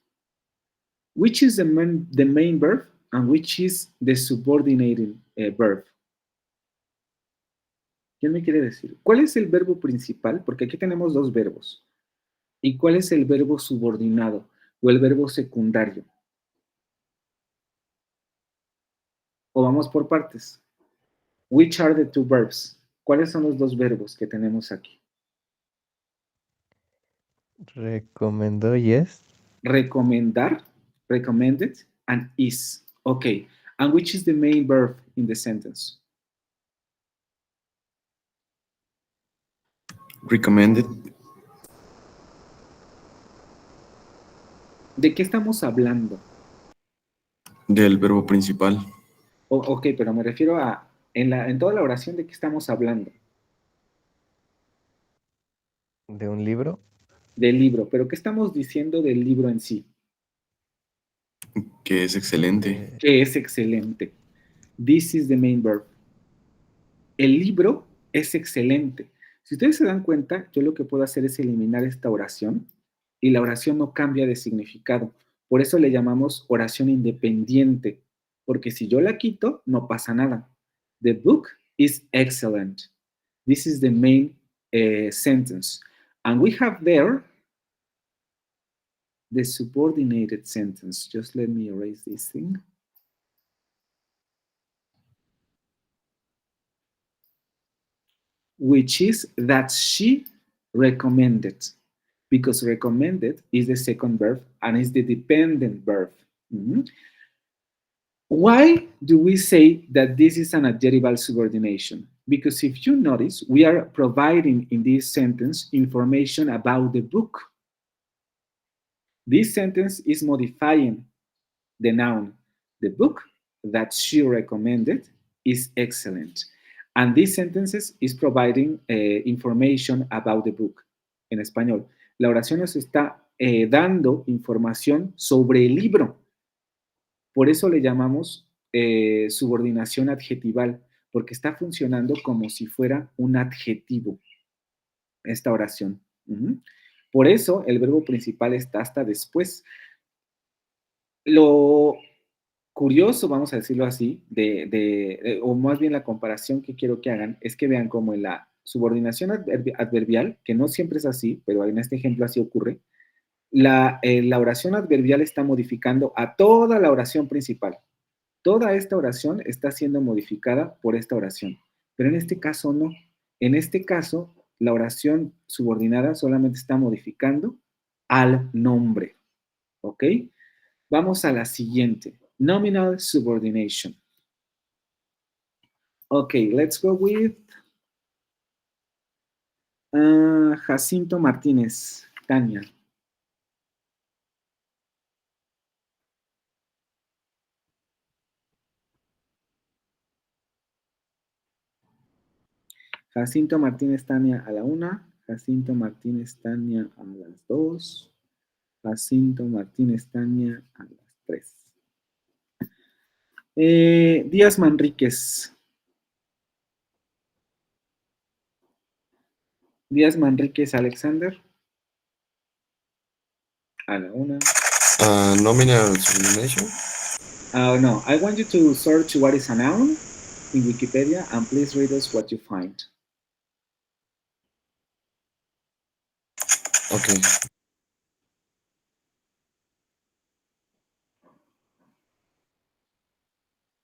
Which is the main verb and which is the subordinating verb? ¿Quién me quiere decir? ¿Cuál es el verbo principal? Porque aquí tenemos dos verbos. ¿Y cuál es el verbo subordinado o el verbo secundario? O vamos por partes. Which are the two verbs? ¿Cuáles son los dos verbos que tenemos aquí? Recomendó, yes. Recomendar, recommended, and is. Okay. And which is the main verb in the sentence? Recommended. ¿De qué estamos hablando? Del verbo principal. Ok, pero me refiero a, en toda la oración, ¿de qué estamos hablando? ¿De un libro? Del libro, pero ¿qué estamos diciendo del libro en sí? Que es excelente. Que es excelente. This is the main verb. El libro es excelente. Si ustedes se dan cuenta, yo lo que puedo hacer es eliminar esta oración y la oración no cambia de significado. Por eso le llamamos oración independiente, porque si yo la quito, no pasa nada. The book is excellent. This is the main sentence. And we have there the subordinated sentence. Just let me erase this thing. Which is that she recommended, because recommended is the second verb and is the dependent verb. Why do we say that this is an adjectival subordination? Because if you notice, we are providing in this sentence information about the book. This sentence is modifying the noun. The book that she recommended is excellent. And these sentences is providing information about the book. En español, la oración nos está dando información sobre el libro. Por eso le llamamos subordinación adjetival, porque está funcionando como si fuera un adjetivo esta oración. Por eso el verbo principal está hasta después. Lo curioso, vamos a decirlo así, o más bien la comparación que quiero que hagan, es que vean cómo en la subordinación adverbial, que no siempre es así, pero en este ejemplo así ocurre, la oración adverbial está modificando a toda la oración principal. Toda esta oración está siendo modificada por esta oración, pero en este caso no. En este caso, la oración subordinada solamente está modificando al nombre, ¿ok? Vamos a la siguiente. Nominal subordination. Okay, let's go with Jacinto Martínez. Tania. Jacinto Martínez, Tania a la 1. Jacinto Martínez, Tania a las 2. Jacinto Martínez, Tania a las 3. Díaz Manríquez. Díaz Manríquez, Alexander. A la 1. Nominal subordination. No, I want you to search what is a noun in Wikipedia and please read us what you find. Okay.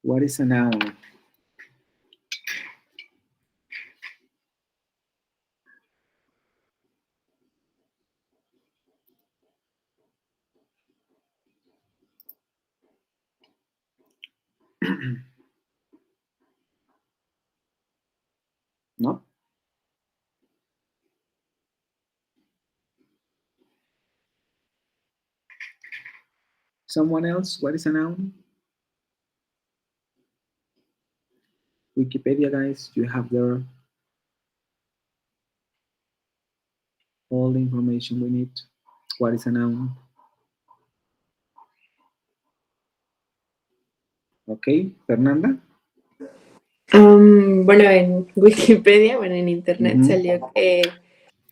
What is a noun? No? Someone else? What is a noun? Wikipedia, guys, you have there all the information we need. What is a noun? Okay, Fernanda. Bueno, en Wikipedia, bueno, en internet Ujú. salió que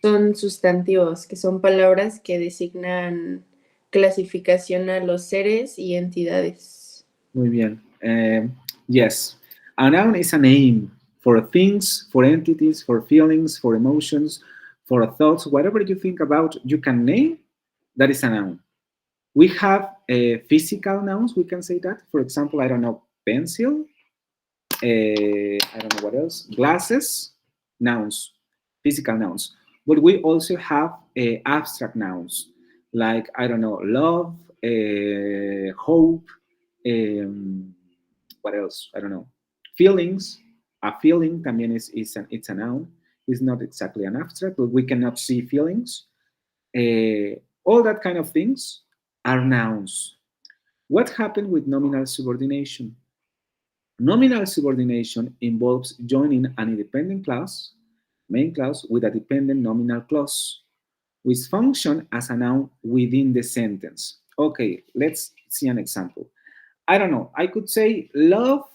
son sustantivos, que son palabras que designan clasificación a los seres y entidades. Muy bien. Yes. A noun is a name for things, for entities, for feelings, for emotions, for thoughts, whatever you think about, you can name, that is a noun. We have physical nouns, we can say that. For example, I don't know, pencil, I don't know what else, glasses, nouns, physical nouns. But we also have abstract nouns, like, I don't know, love, hope, what else? I don't know. Feelings, a feeling también it's a noun. It's not exactly an abstract, but we cannot see feelings. All that kind of things are nouns. What happened with nominal subordination? Nominal subordination involves joining an independent clause, main clause, with a dependent nominal clause, which function as a noun within the sentence. Okay, let's see an example. I don't know, I could say love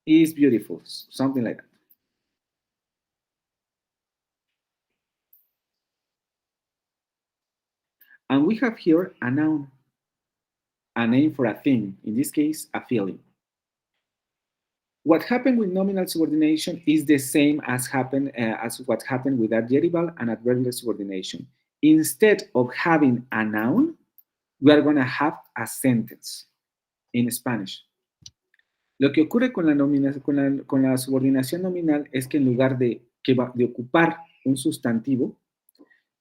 is beautiful, something like that. And we have here a noun, a name for a thing, in this case, a feeling. What happened with nominal subordination is the same as what happened with adjectival and adverbial subordination. Instead of having a noun, we are going to have a sentence in Spanish. Lo que ocurre con la subordinación nominal es que en lugar de ocupar un sustantivo,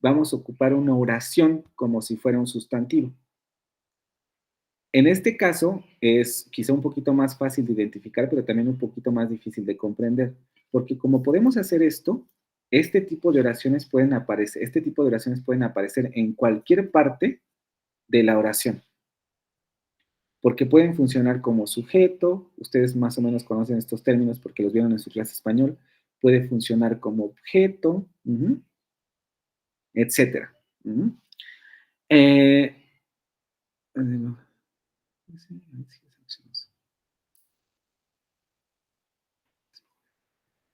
vamos a ocupar una oración como si fuera un sustantivo. En este caso es quizá un poquito más fácil de identificar, pero también un poquito más difícil de comprender, porque como podemos hacer esto, este tipo de oraciones pueden aparecer en cualquier parte de la oración, porque pueden funcionar como sujeto, ustedes más o menos conocen estos términos porque los vieron en su clase español, puede funcionar como objeto, etcétera.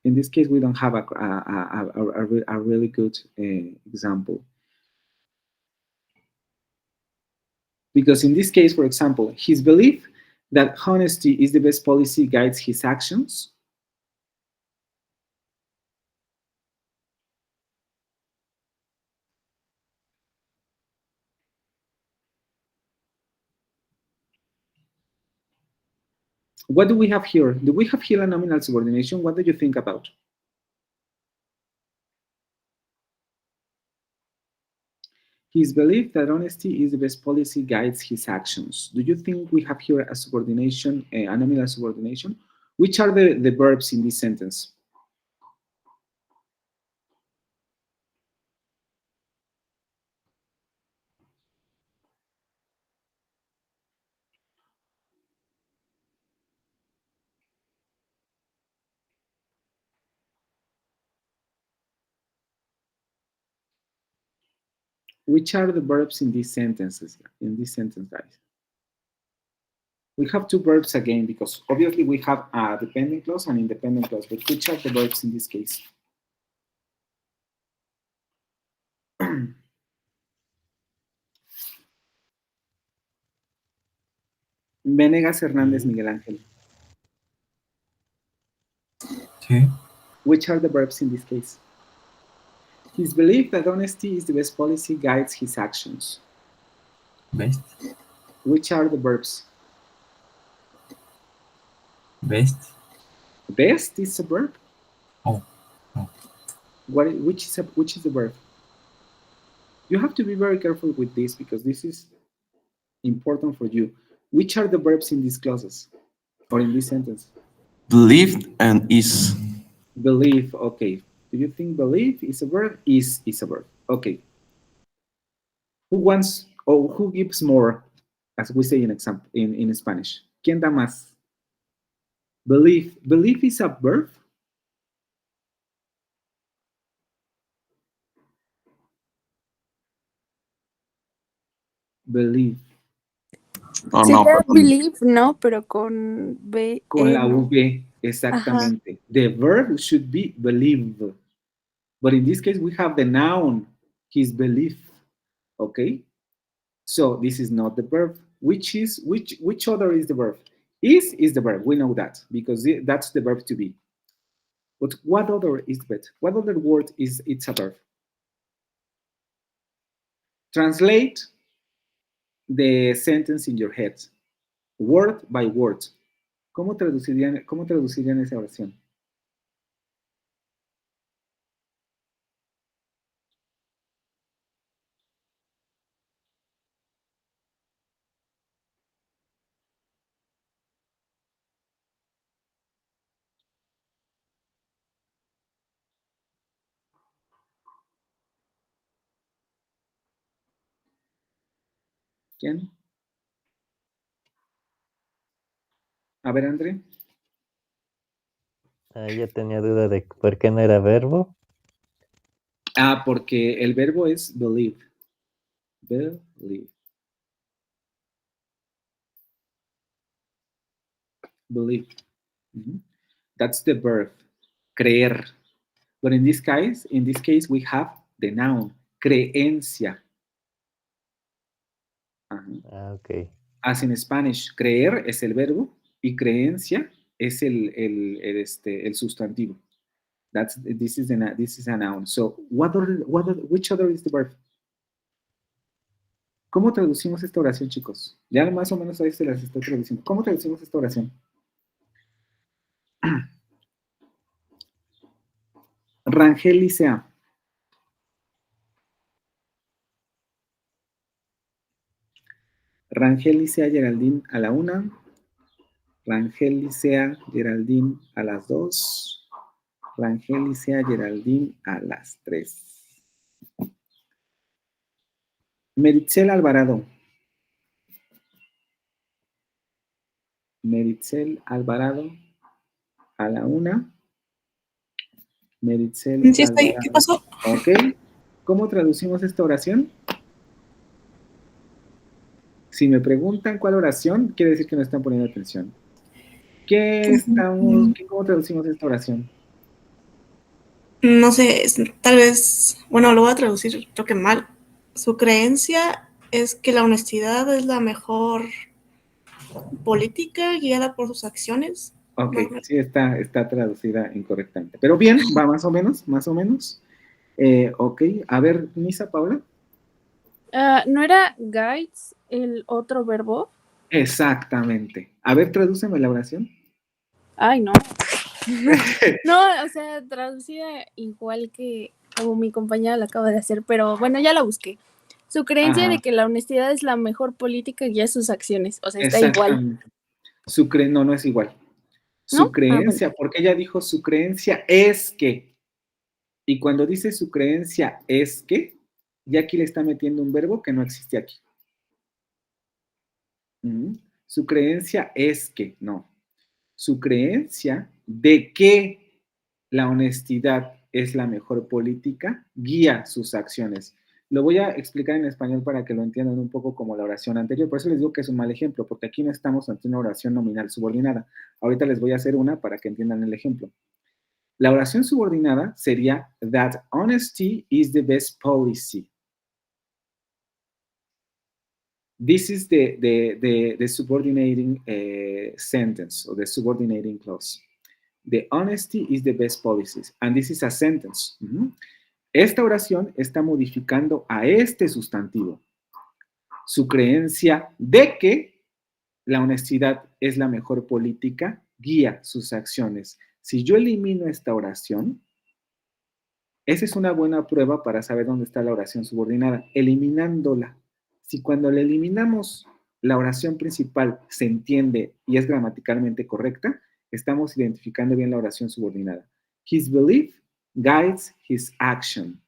In this case, we don't have a really good example. Because in this case, for example, his belief that honesty is the best policy guides his actions. What do we have here? Do we have here a nominal subordination? What do you think about? His belief that honesty is the best policy guides his actions. Do you think we have here a subordination, a nominal subordination? Which are the verbs in this sentence? Which are the verbs in these sentences? In this sentence, guys, we have two verbs again because obviously we have a dependent clause and independent clause. But which are the verbs in this case? Venegas Hernández Miguel Ángel. Sí. Which are the verbs in this case? His belief that honesty is the best policy guides his actions. Best. Which are the verbs? Best. Best is a verb. Oh. Which is the verb? You have to be very careful with this because this is important for you. Which are the verbs in these clauses or in this sentence? Believed and is. Believe, okay. Do you think believe is a verb? Is a verb. Okay. Who wants or who gives more, as we say in example in Spanish? ¿Quién da más? Believe. Believe is a verb. Believe. Oh, Sería no, perdón. believe, no, pero con B. Con la ¿no? V, exactamente. The verb should be believe. But in this case, we have the noun, his belief. Okay? So this is not the verb. Which other is the verb? Is the verb. We know that because that's the verb to be. But what other is it? What other word is it's a verb? Translate the sentence in your head, word by word. ¿Cómo traducirían esa oración? ¿Quién? A ver, André. Yo tenía duda de por qué no era verbo. Ah, porque el verbo es believe. Believe. Believe. That's the verb. Creer. But in this case, we have the noun. Creencia. Ok. As in Spanish, creer es el verbo y creencia es el sustantivo. This is a noun. So, which other is the verb? ¿Cómo traducimos esta oración, chicos? Ya más o menos ahí se las estoy traduciendo. ¿Cómo traducimos esta oración? Rangel Licea. Rangel Licea Geraldine a la 1. Rangel Licea Geraldine a las 2. Rangel Licea Geraldine a las 3. Meritzel Alvarado. Meritzel Alvarado a la 1. Meritzel Sí, estoy. Alvarado. ¿Qué pasó? Ok. ¿Cómo traducimos esta oración? Si me preguntan cuál oración, quiere decir que no están poniendo atención. ¿Cómo traducimos esta oración? No sé, tal vez, bueno, lo voy a traducir, creo que mal. Su creencia es que la honestidad es la mejor política guiada por sus acciones. Ok, sí está traducida incorrectamente. Pero bien, va más o menos. Ok, a ver, Misa, Paula. ¿No era guides el otro verbo? Exactamente. A ver, tradúceme la oración. Ay, no. No, o sea, traducida igual que como mi compañera la acaba de hacer, pero bueno, ya la busqué. Su creencia Ajá. de que la honestidad es la mejor política guía sus acciones. O sea, está igual. Exactamente. No, no es igual. Su ¿No? creencia, porque ella dijo su creencia es que. Y cuando dice su creencia es que, ya aquí le está metiendo un verbo que no existe aquí. Su creencia es que, no. Su creencia de que la honestidad es la mejor política guía sus acciones. Lo voy a explicar en español para que lo entiendan un poco como la oración anterior. Por eso les digo que es un mal ejemplo, porque aquí no estamos ante una oración nominal subordinada. Ahorita les voy a hacer una para que entiendan el ejemplo. La oración subordinada sería that honesty is the best policy. This is the subordinating sentence or the subordinating clause. The honesty is the best policy. And this is a sentence. Esta oración está modificando a este sustantivo. Su creencia de que la honestidad es la mejor política guía sus acciones. Si yo elimino esta oración, esa es una buena prueba para saber dónde está la oración subordinada, eliminándola. Si cuando la eliminamos, la oración principal se entiende y es gramaticalmente correcta, estamos identificando bien la oración subordinada. His belief guides his action.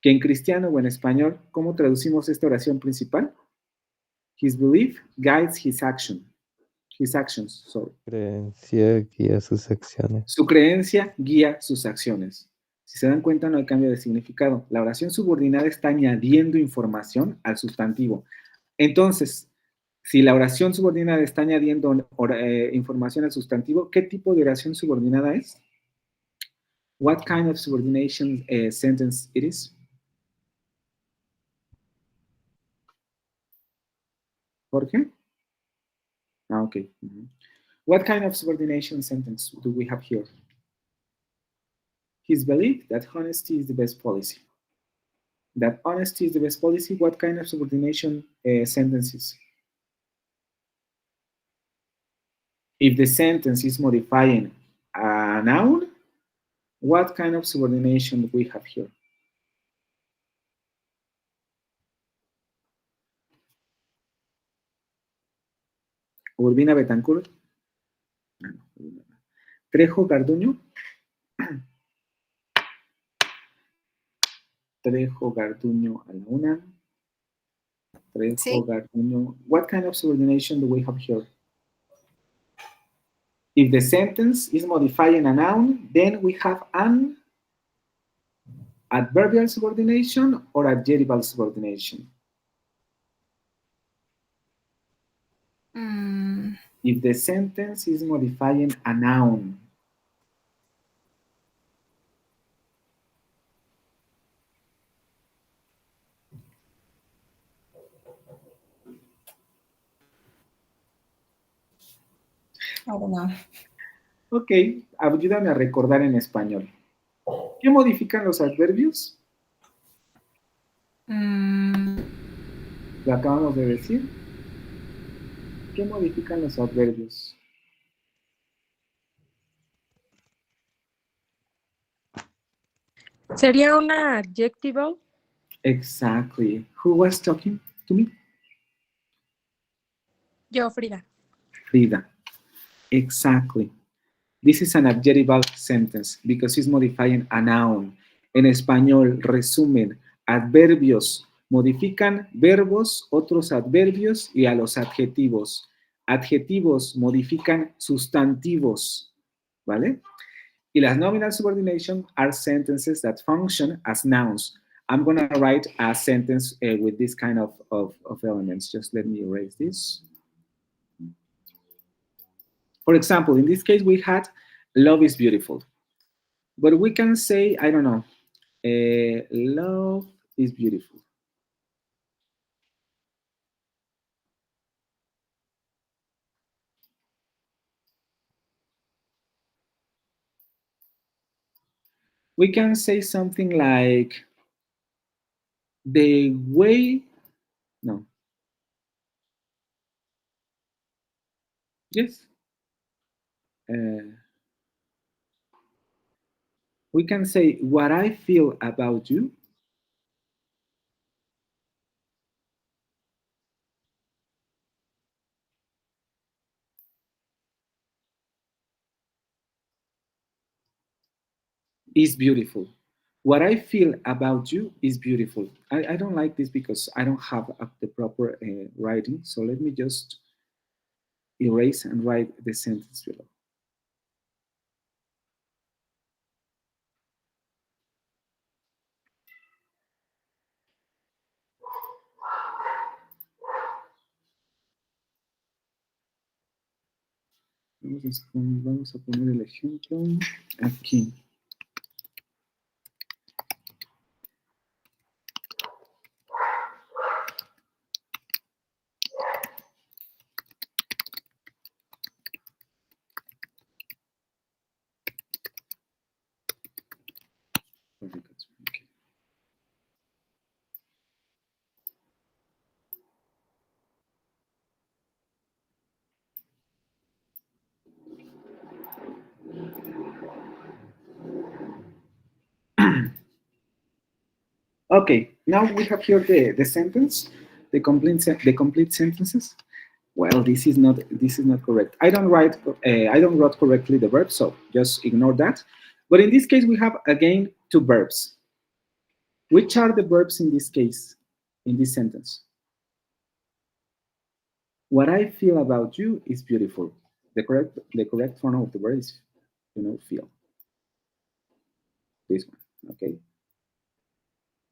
Que en cristiano o en español, ¿cómo traducimos esta oración principal? His belief guides his action. His actions, sorry. Creencia guía sus acciones. Su creencia guía sus acciones. Si se dan cuenta, no hay cambio de significado. La oración subordinada está añadiendo información al sustantivo. Entonces, si la oración subordinada está añadiendo información al sustantivo, ¿qué tipo de oración subordinada es? What kind of subordination sentence it is? Jorge? Okay. What kind of subordination sentence do we have here? His belief that honesty is the best policy. That honesty is the best policy. What kind of subordination sentences? If the sentence is modifying a noun, what kind of subordination do we have here? Urbina Betancourt. Trejo Garduño. Trejo Garduño a la una. Trejo Garduño. What kind of subordination do we have here? If the sentence is modifying a noun, then we have an adverbial subordination or adjectival subordination. If the sentence is modifying a noun. I don't know. Ok, ayúdame a recordar en español. ¿Qué modifican los adverbios? Lo acabamos de decir. ¿Qué modifican los adverbios? ¿Sería una adjectival? Exactly. Who was talking to me? Yo, Frida. Frida. Exactly. This is an adjectival sentence because it's modifying a noun. En español, resumen, adverbios modifican verbos, otros adverbios y a los adjetivos. Adjetivos modifican sustantivos, ¿vale? Y las nominal subordination are sentences that function as nouns. I'm going to write a sentence with this kind of elements. Just let me erase this. For example, in this case, we had love is beautiful. But we can say, I don't know, love is beautiful. We can say something like, the way, no. Yes. We can say, what I feel about you is beautiful. What I feel about you is beautiful. I don't like this because I don't have the proper writing. So let me just erase and write the sentence below. Vamos a poner el ejemplo aquí. Okay, now we have here the sentence, the complete sentences. Well, this is not correct. I don't write correctly the verb, so just ignore that. But in this case, we have again two verbs. Which are the verbs in this case, in this sentence? What I feel about you is beautiful. The correct form of the verb is, feel. This one, okay.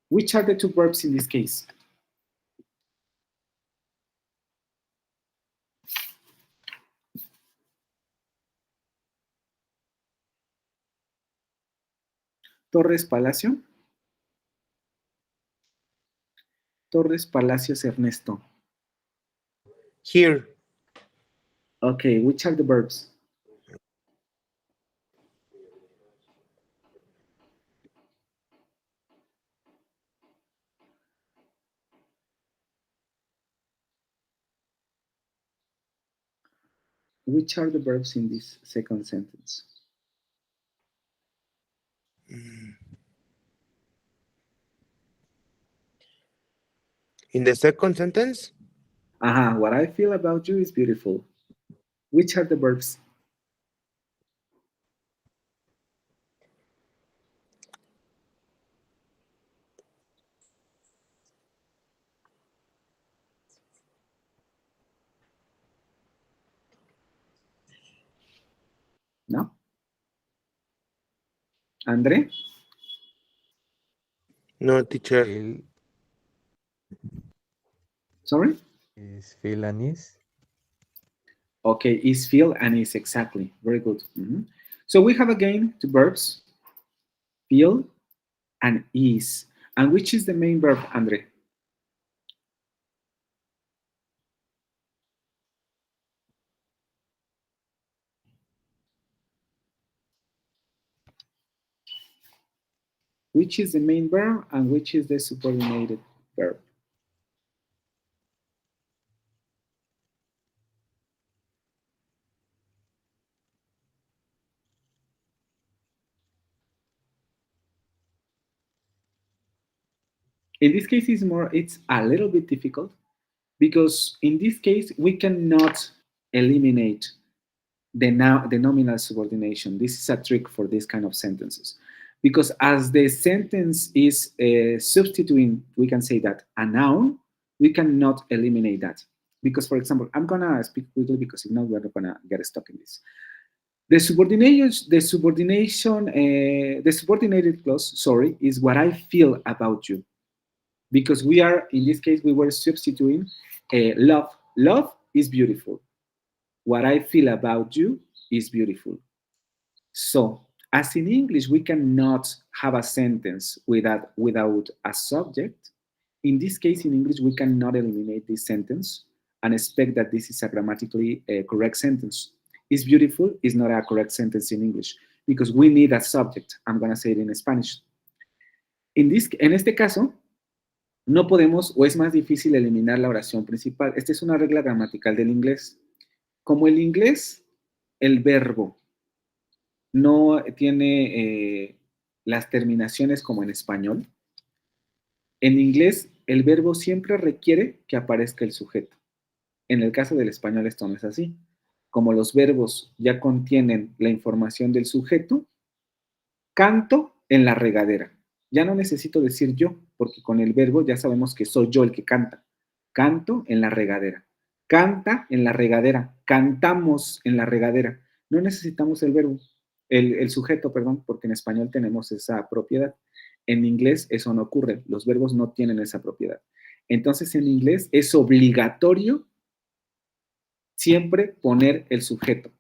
Which are the two verbs in this case? Torres Palacio. Torres Palacios Ernesto. Here. Okay, which are the verbs? Which are the verbs in this second sentence? In the second sentence? What I feel about you is beautiful. Which are the verbs? No? Andre? No, teacher. Sorry? Is feel and is? Okay, is feel and is, exactly. Very good. So we have again two verbs, feel and is. And which is the main verb, Andre? Which is the main verb and which is the subordinated verb? In this case, it's a little bit difficult because in this case, we cannot eliminate the nominal subordination. This is a trick for this kind of sentences. Because as the sentence is substituting, we can say that a noun, we cannot eliminate that. Because, for example, I'm gonna speak quickly because if not, we're not gonna get stuck in this. The subordinated clause, sorry, is what I feel about you. Because we are, in this case, we were substituting love. Love is beautiful. What I feel about you is beautiful. So, as in English, we cannot have a sentence without a subject. In this case, in English, we cannot eliminate this sentence and expect that this is a grammatically correct sentence. Is beautiful is not a correct sentence in English because we need a subject. I'm going to say it in Spanish. En este caso, no podemos o es más difícil eliminar la oración principal. Esta es una regla gramatical del inglés. Como el inglés, el verbo no tiene las terminaciones como en español, en inglés el verbo siempre requiere que aparezca el sujeto. En el caso del español esto no es así. Como los verbos ya contienen la información del sujeto, canto en la regadera. Ya no necesito decir yo, porque con el verbo ya sabemos que soy yo el que canta. Canto en la regadera. Canta en la regadera. Cantamos en la regadera. No necesitamos el verbo, el sujeto, perdón, porque en español tenemos esa propiedad. En inglés eso no ocurre. Los verbos no tienen esa propiedad. Entonces en inglés es obligatorio siempre poner el sujeto.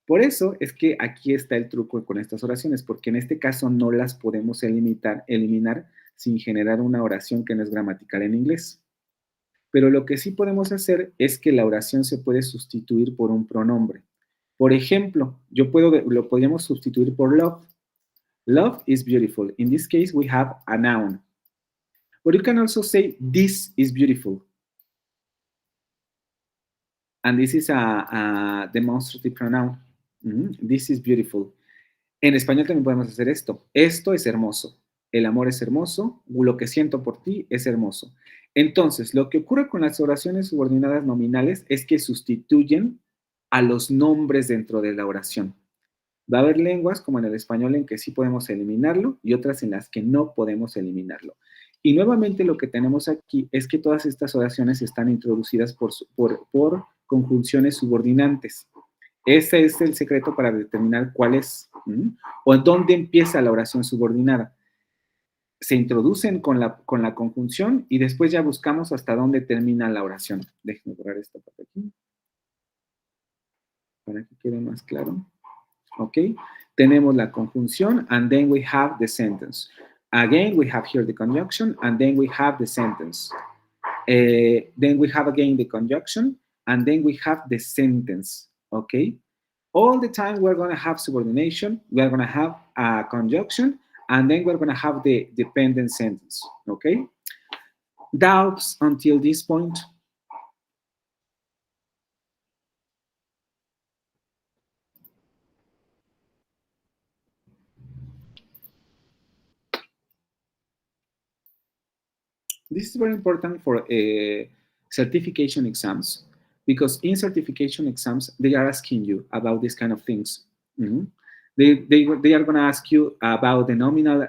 Por eso es que aquí está el truco con estas oraciones, porque en este caso no las podemos eliminar sin generar una oración que no es gramatical en inglés. Pero lo que sí podemos hacer es que la oración se puede sustituir por un pronombre. Por ejemplo, lo podríamos sustituir por love. Love is beautiful. In this case, we have a noun. But you can also say, this is beautiful. And this is a demonstrative pronoun. This is beautiful. En español también podemos hacer esto. Esto es hermoso. El amor es hermoso. Lo que siento por ti es hermoso. Entonces, lo que ocurre con las oraciones subordinadas nominales es que sustituyen a los nombres dentro de la oración. Va a haber lenguas, como en el español, en que sí podemos eliminarlo y otras en las que no podemos eliminarlo. Y nuevamente lo que tenemos aquí es que todas estas oraciones están introducidas por conjunciones subordinantes. Ese es el secreto para determinar cuál es o dónde empieza la oración subordinada. Se introducen con la conjunción y después ya buscamos hasta dónde termina la oración. Déjenme borrar esta parte aquí para que quede más claro. ¿Ok? Tenemos la conjunción and then we have the sentence. Again, we have here the conjunction and then we have the sentence. Then we have again the conjunction and then we have the sentence. Okay? All the time we're going to have subordination, we're going to have a conjunction, and then we're going to have the dependent sentence. Okay? Doubts until this point? This is very important for certification exams, because in certification exams, they are asking you about these kind of things. They are going to ask you about the nominal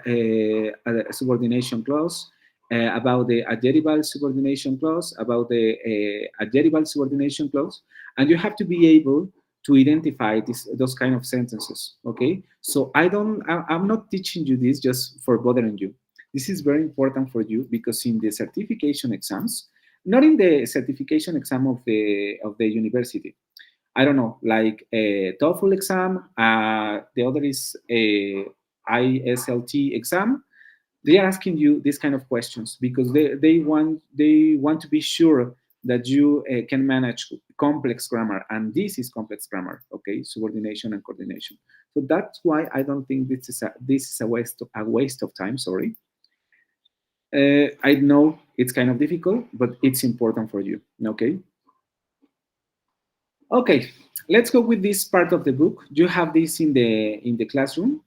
subordination clause, about the adjectival subordination clause, about the adjectival subordination clause, and you have to be able to identify those kind of sentences, okay? So I'm not teaching you this just for bothering you. This is very important for you because in the certification exams, not in the certification exam of the university, I don't know, like a TOEFL exam, the other is a ISLT exam. They are asking you these kind of questions because they want to be sure that you can manage complex grammar, and this is complex grammar, okay? Subordination and coordination. So that's why I don't think this is a waste of time. Sorry. I know it's kind of difficult, but it's important for you. Okay. Okay, let's go with this part of the book. You have this in the classroom.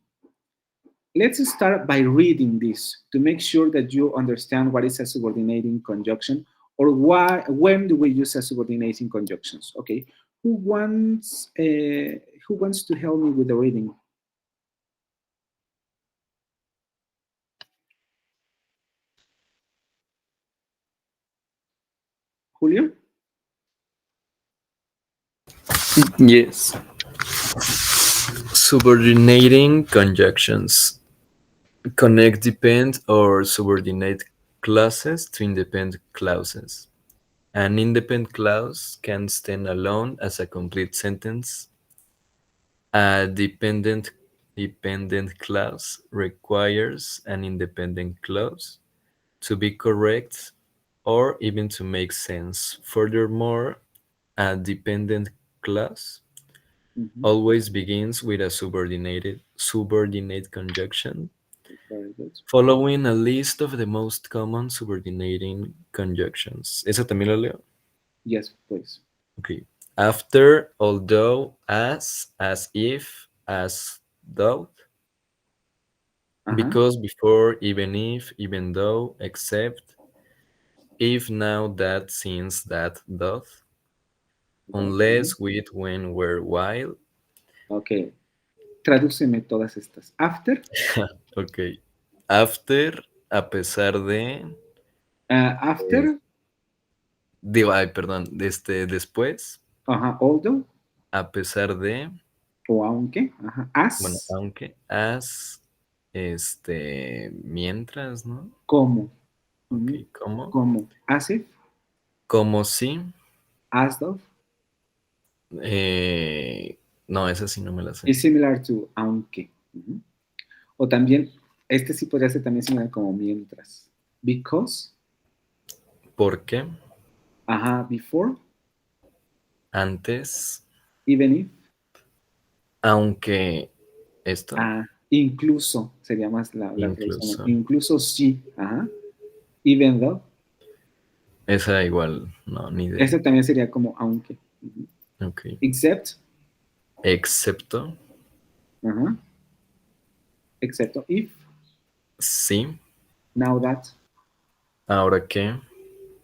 Let's start by reading this to make sure that you understand what is a subordinating conjunction or when do we use a subordinating conjunctions. Okay, who wants to help me with the reading? Julio? Yes. Subordinating conjunctions connect depend or subordinate clauses to independent clauses. An independent clause can stand alone as a complete sentence. A dependent clause requires an independent clause to be correct or even to make sense. Furthermore, a dependent clause always begins with a subordinate conjunction, following a list of the most common subordinating conjunctions. ¿Esa también la leo? Yes, please. Okay. After, although, as if, as though. Because, before, even if, even though, except, if, now, that, since, that, doth. Unless, with, when, where, while. Okay. Tradúceme todas estas. After. Ok. After, a pesar de. After, Digo, ay, perdón. Después, ajá, although, a pesar de. o aunque, ajá, Bueno, as, aunque, mientras, ¿no? como, Ok, ujú, ¿cómo? como, as if, Como si. as though, No, esa sí no me la sé. is similar to aunque. Ujú. O también, este sí podría ser también similar como mientras. Because, ¿Por qué? ajá, before, Antes, even if, aunque esto, incluso, sería más la traducción. incluso. Incluso sí, ajá, even though. Esa igual, no, ni idea. Ese también sería como aunque. Ujú. Ok. Except, Excepto, ajá, excepto if, sí, now that, ahora que,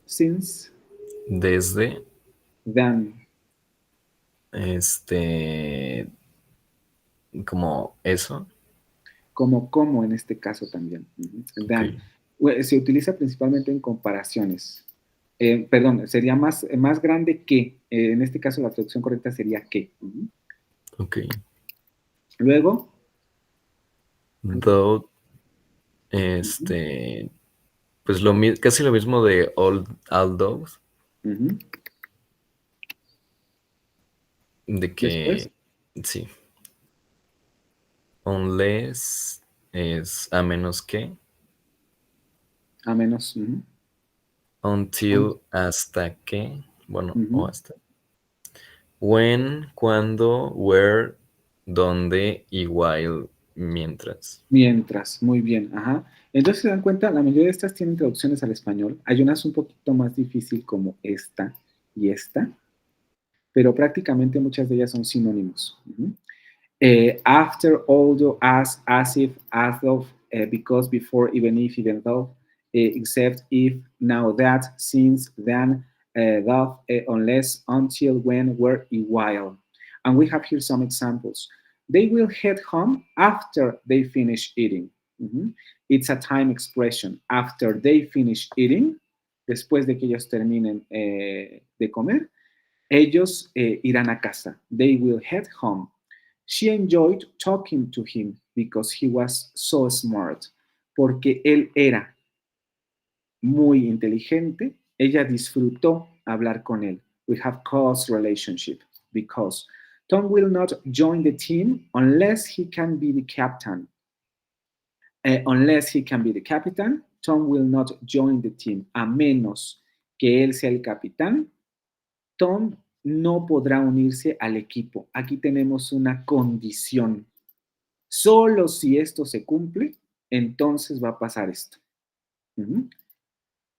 since, desde, then. como eso. Como en este caso también. Ujú. Ok. Than. Se utiliza principalmente en comparaciones. Perdón, sería más grande que. En este caso la traducción correcta sería que. Ujú. Ok. Luego, Though, pues casi lo mismo de although, ujú. de Después, que, sí, unless es a menos que, a menos. Ujú. until hasta que, bueno, o Ujú. hasta. When, cuando, where, donde y while, mientras. Mientras, muy bien. Ajá. Entonces se dan cuenta, la mayoría de estas tienen traducciones al español. Hay unas un poquito más difícil como esta y esta, pero prácticamente muchas de ellas son sinónimos. Ujú. After, although, as if, as though, because, before, even if, even though, except, if, now that, since, then, though, unless, until, when, where, y while. And we have here some examples. They will head home after they finish eating. Mhm. It's a time expression. After they finish eating, después de que ellos terminen de comer, ellos irán a casa. They will head home. She enjoyed talking to him because he was so smart. Porque él era muy inteligente, ella disfrutó hablar con él. We have close relationship because Tom will not join the team unless he can be the captain. Unless he can be the captain, Tom will not join the team. A menos que él sea el capitán, Tom no podrá unirse al equipo. Aquí tenemos una condición. Solo si esto se cumple, entonces va a pasar esto. Ujú.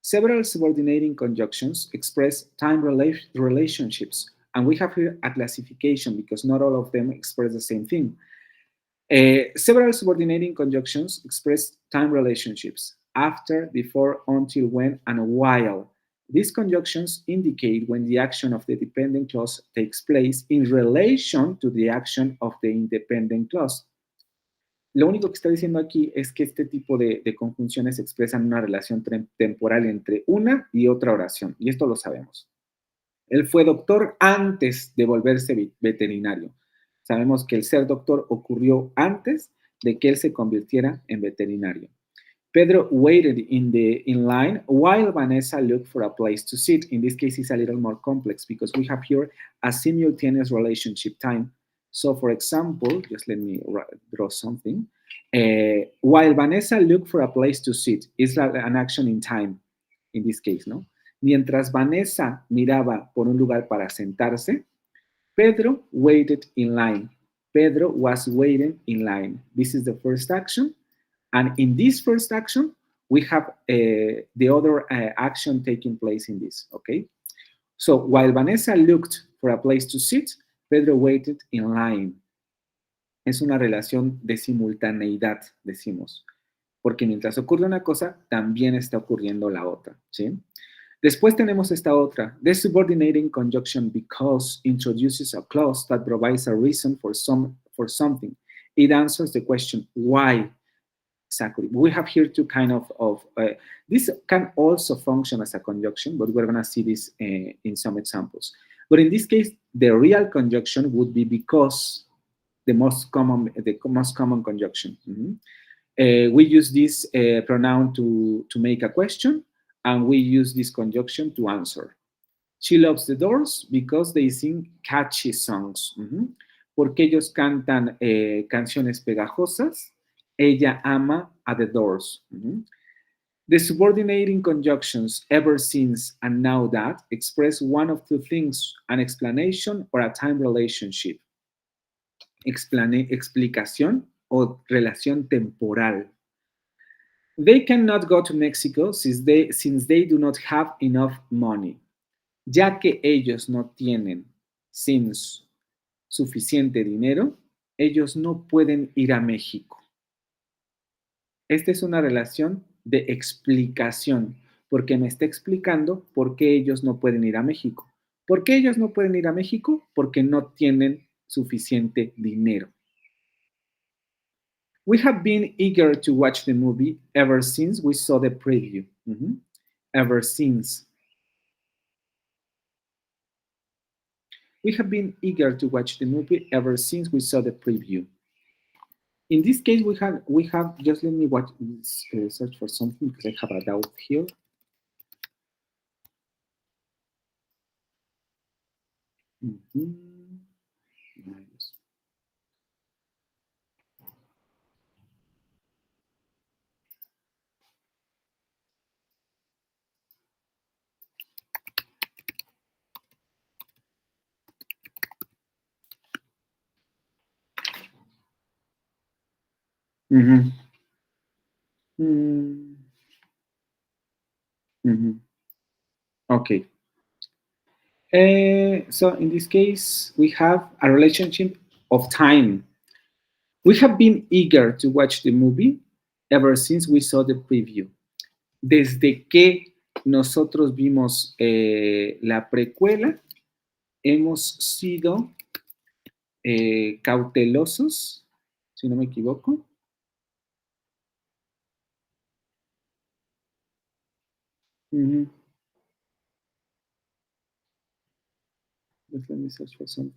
Several subordinating conjunctions express time relationships, and we have here a classification because not all of them express the same thing. Several subordinating conjunctions express time relationships: after, before, until, when, and while. These conjunctions indicate when the action of the dependent clause takes place in relation to the action of the independent clause. Lo único que está diciendo aquí es que este tipo de conjunciones expresan una relación temporal entre una y otra oración, y esto lo sabemos. Él fue doctor antes de volverse veterinario. Sabemos que el ser doctor ocurrió antes de que él se convirtiera en veterinario. Pedro waited in line while Vanessa looked for a place to sit. In this case, it's a little more complex because we have here a simultaneous relationship time. So, for example, just let me draw something. While Vanessa looked for a place to sit, it's like an action in time, in this case, ¿no? Mientras Vanessa miraba por un lugar para sentarse, Pedro waited in line. Pedro was waiting in line. This is the first action. And in this first action, we have the other action taking place in this, okay? So while Vanessa looked for a place to sit, Pedro waited in line. Es una relación de simultaneidad, decimos, porque mientras ocurre una cosa, también está ocurriendo la otra, ¿sí? Después tenemos esta otra. The subordinating conjunction because introduces a clause that provides a reason for something. It answers the question, why? exactly. We have here two kind of this can also function as a conjunction, but we're gonna see this in some examples. But in this case, the real conjunction would be because, the most common conjunction. We use this pronoun to make a question, and we use this conjunction to answer. She loves the Doors because they sing catchy songs. Porque ellos cantan canciones pegajosas. Ella ama a the Doors. The subordinating conjunctions ever since and now that express one of two things, an explanation or a time relationship. Explicación o relación temporal. They cannot go to Mexico since they do not have enough money. Ya que ellos no tienen, since, suficiente dinero, ellos no pueden ir a México. Esta es una relación de explicación, porque me está explicando por qué ellos no pueden ir a México. ¿Por qué ellos no pueden ir a México? Porque no tienen suficiente dinero. We have been eager to watch the movie ever since we saw the preview. Ever since. We have been eager to watch the movie ever since we saw the preview. In this case, we have just let me search for something because I have a doubt here. Nice. Okay. So in this case, we have a relationship of time. We have been eager to watch the movie ever since we saw the preview. Desde que nosotros vimos la precuela, hemos sido cautelosos, si no me equivoco. Let me search for something.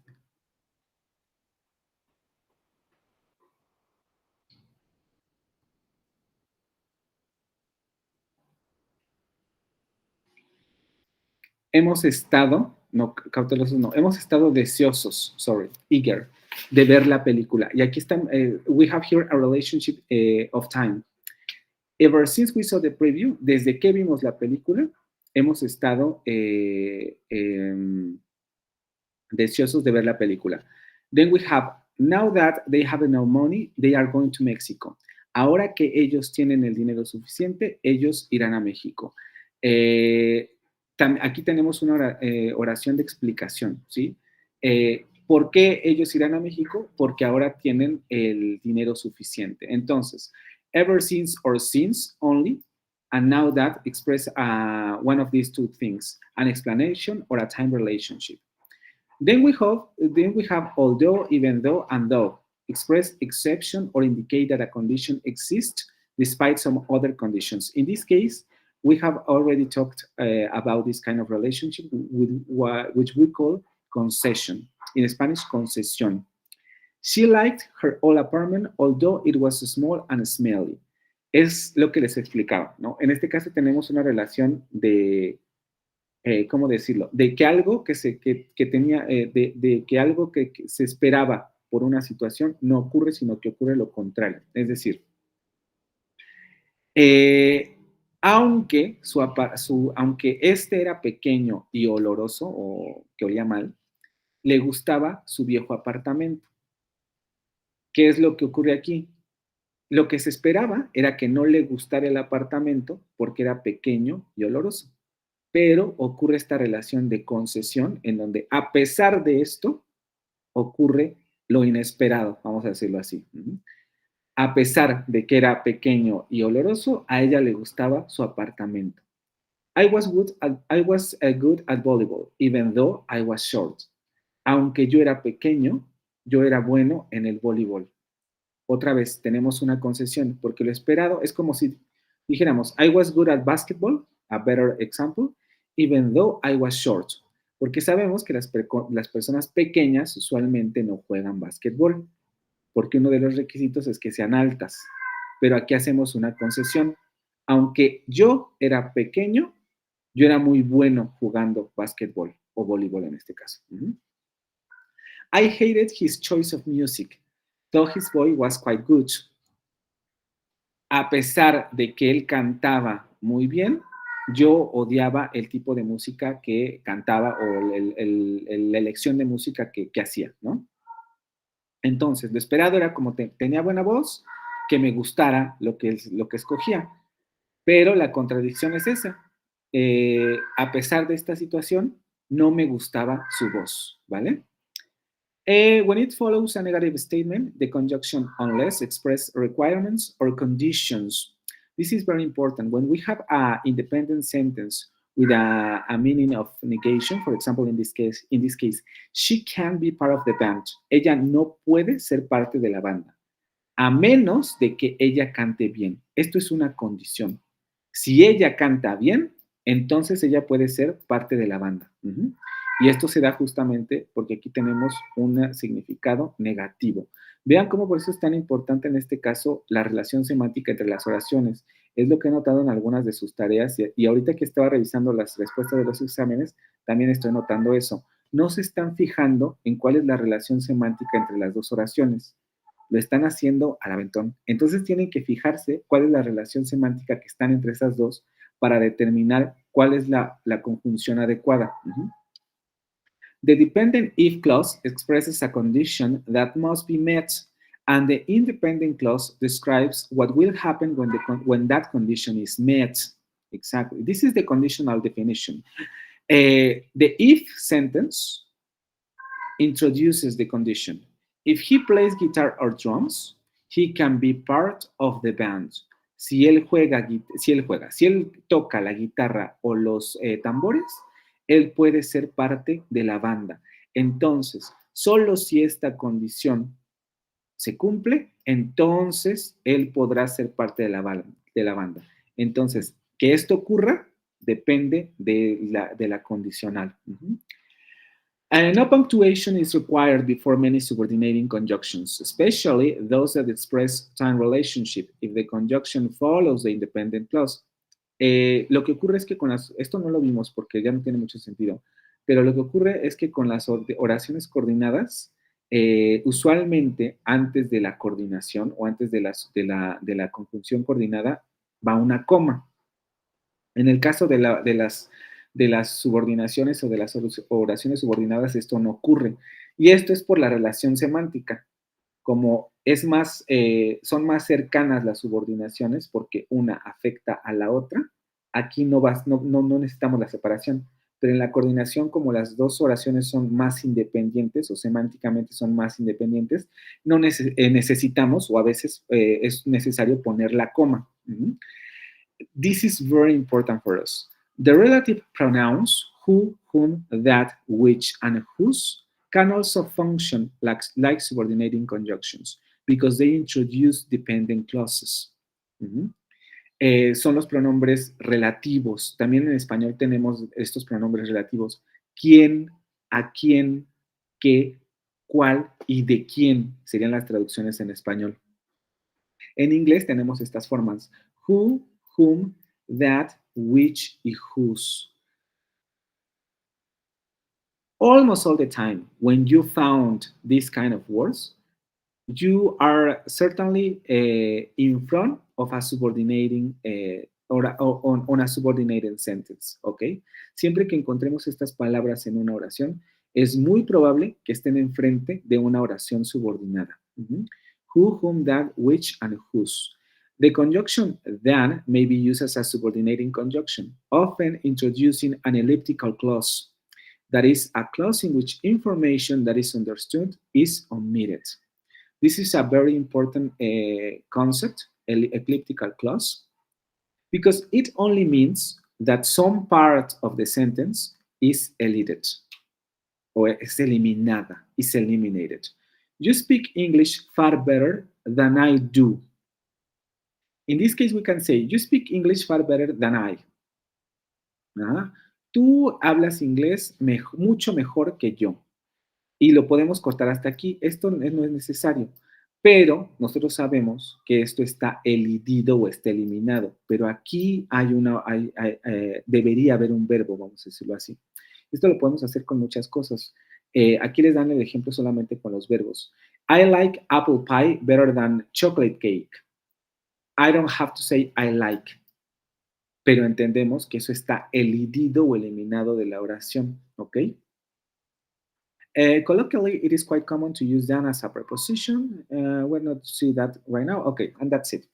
Hemos estado, no, cautelosos no, hemos estado deseosos, eager, de ver la película. Y aquí están, we have here a relationship of time. Ever since we saw the preview, desde que vimos la película, hemos estado deseosos de ver la película. Then we have, now that they have enough money, they are going to Mexico. Ahora que ellos tienen el dinero suficiente, ellos irán a México. Aquí tenemos una oración de explicación, ¿sí? ¿Por qué ellos irán a México? Porque ahora tienen el dinero suficiente. Entonces, ever since or since only, and now that express one of these two things, an explanation or a time relationship. Then we have although, even though, and though, express exception or indicate that a condition exists despite some other conditions. In this case, we have already talked about this kind of relationship which we call concession. In Spanish, concesión. She liked her old apartment, although it was small and smelly. Es lo que les explicaba, ¿no? En este caso tenemos una relación de, ¿cómo decirlo? De que algo que tenía, de que algo que se esperaba por una situación no ocurre, sino que ocurre lo contrario. Es decir, aunque este era pequeño y oloroso, o que olía mal, le gustaba su viejo apartamento. ¿Qué es lo que ocurre aquí? Lo que se esperaba era que no le gustara el apartamento porque era pequeño y oloroso. Pero ocurre esta relación de concesión en donde, a pesar de esto, ocurre lo inesperado, vamos a decirlo así. A pesar de que era pequeño y oloroso, a ella le gustaba su apartamento. I was good at volleyball, even though I was short. Aunque yo era pequeño, yo era bueno en el voleibol. otra vez tenemos una concesión, porque lo esperado es como si dijéramos, I was good at basketball, a better example, even though I was short. Porque sabemos que las personas pequeñas usualmente no juegan básquetbol, porque uno de los requisitos es que sean altas. Pero aquí hacemos una concesión. Aunque yo era pequeño, yo era muy bueno jugando básquetbol o voleibol en este caso. I hated his choice of music, though his voice was quite good. A pesar de que él cantaba muy bien, yo odiaba el tipo de música que cantaba o la elección de música que hacía, ¿no? Entonces, lo esperado era como tenía buena voz, que me gustara lo que escogía. Pero la contradicción es esa. A pesar de esta situación, no me gustaba su voz, ¿vale? When it follows a negative statement, the conjunction unless express requirements or conditions. This is very important. When we have an independent sentence with a meaning of negation, for example, in this case, she can be part of the band. Ella no puede ser parte de la banda, a menos de que ella cante bien. Esto es una condición. Si ella canta bien, entonces ella puede ser parte de la banda. Y esto se da justamente porque aquí tenemos un significado negativo. Vean cómo por eso es tan importante en este caso la relación semántica entre las oraciones. Es lo que he notado en algunas de sus tareas y ahorita que estaba revisando las respuestas de los exámenes, también estoy notando eso. No se están fijando en cuál es la relación semántica entre las dos oraciones. Lo están haciendo al aventón. Entonces tienen que fijarse cuál es la relación semántica que están entre esas dos para determinar cuál es la conjunción adecuada. The dependent if clause expresses a condition that must be met, and the independent clause describes what will happen when that condition is met. Exactly. This is the conditional definition. The if sentence introduces the condition. If he plays guitar or drums, he can be part of the band. Si él toca la guitarra o los tambores, él puede ser parte de la banda. Entonces, solo si esta condición se cumple, entonces él podrá ser parte de la banda. Entonces, que esto ocurra depende de la condicional. No punctuation is required before many subordinating conjunctions, especially those that express time relationship if the conjunction follows the independent clause. Lo que ocurre es que esto no lo vimos porque ya no tiene mucho sentido, pero lo que ocurre es que con las oraciones coordinadas, usualmente antes de la coordinación o antes de la conjunción coordinada va una coma. En el caso de las subordinaciones o de las oraciones subordinadas, esto no ocurre. Y esto es por la relación semántica. Como son más cercanas las subordinaciones porque una afecta a la otra, aquí no necesitamos la separación. Pero en la coordinación, como las dos oraciones son más independientes o semánticamente son más independientes, no necesitamos o a veces es necesario poner la coma. This is very important for us. The relative pronouns who, whom, that, which, and whose can also function like subordinating conjunctions because they introduce dependent clauses. Son los pronombres relativos. También en español tenemos estos pronombres relativos. ¿Quién, a quién, qué, cuál y de quién serían las traducciones en español? En inglés tenemos estas formas. Who, whom, that, which y whose. Almost all the time, when you found these kind of words, you are certainly in front of a subordinating on a subordinated sentence, ¿ok? Siempre que encontremos estas palabras en una oración, es muy probable que estén enfrente de una oración subordinada. Who, whom, that, which, and whose. The conjunction than may be used as a subordinating conjunction, often introducing an elliptical clause. That is a clause in which information that is understood is omitted. This is a very important concept, elliptical clause, because it only means that some part of the sentence is deleted, or es eliminada, is eliminated. You speak English far better than I do. In this case, we can say, you speak English far better than I. Ajá. Tú hablas inglés mucho mejor que yo. Y lo podemos cortar hasta aquí. Esto no es necesario. Pero nosotros sabemos que esto está elidido o está eliminado. Pero aquí debería haber un verbo, vamos a decirlo así. Esto lo podemos hacer con muchas cosas. Aquí les dan el ejemplo solamente con los verbos. I like apple pie better than chocolate cake. I don't have to say I like. Pero entendemos que eso está elidido o eliminado de la oración, ¿ok? Colloquially, it is quite common to use than as a preposition. We're not see that right now. Okay, and that's it.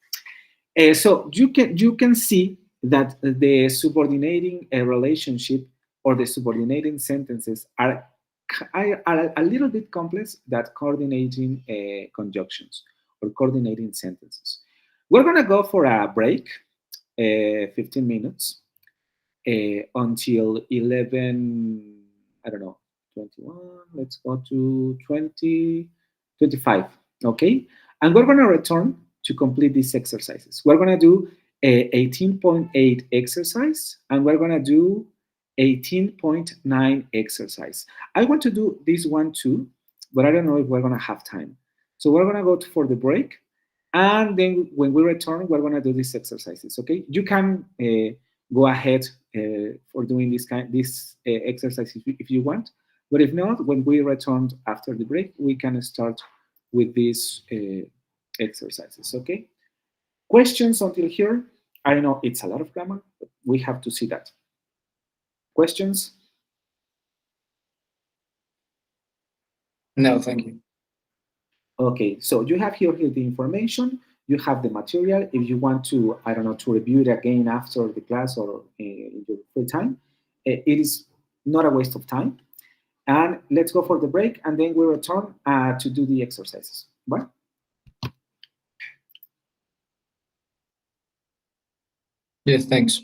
So you can see that the subordinating relationship or the subordinating sentences are a little bit complex than coordinating conjunctions or coordinating sentences. We're gonna go for a break, 15 minutes until 11. I don't know. 21, let's go to 20, 25, okay? And we're gonna return to complete these exercises. We're gonna do a 18.8 exercise, and we're gonna do 18.9 exercise. I want to do this one too, but I don't know if we're gonna have time. So we're gonna go for the break, and then when we return, we're gonna do these exercises, okay? You can go ahead for doing these exercises if you want. But if not, when we return after the break, we can start with these exercises, okay? Questions until here? I know it's a lot of grammar, but we have to see that. Questions? No, thank you. Okay, so you have here the information, you have the material. If you want to, I don't know, to review it again after the class or in your free time, it is not a waste of time. And let's go for the break, and then we'll return to do the exercises. Right? Yes, thanks.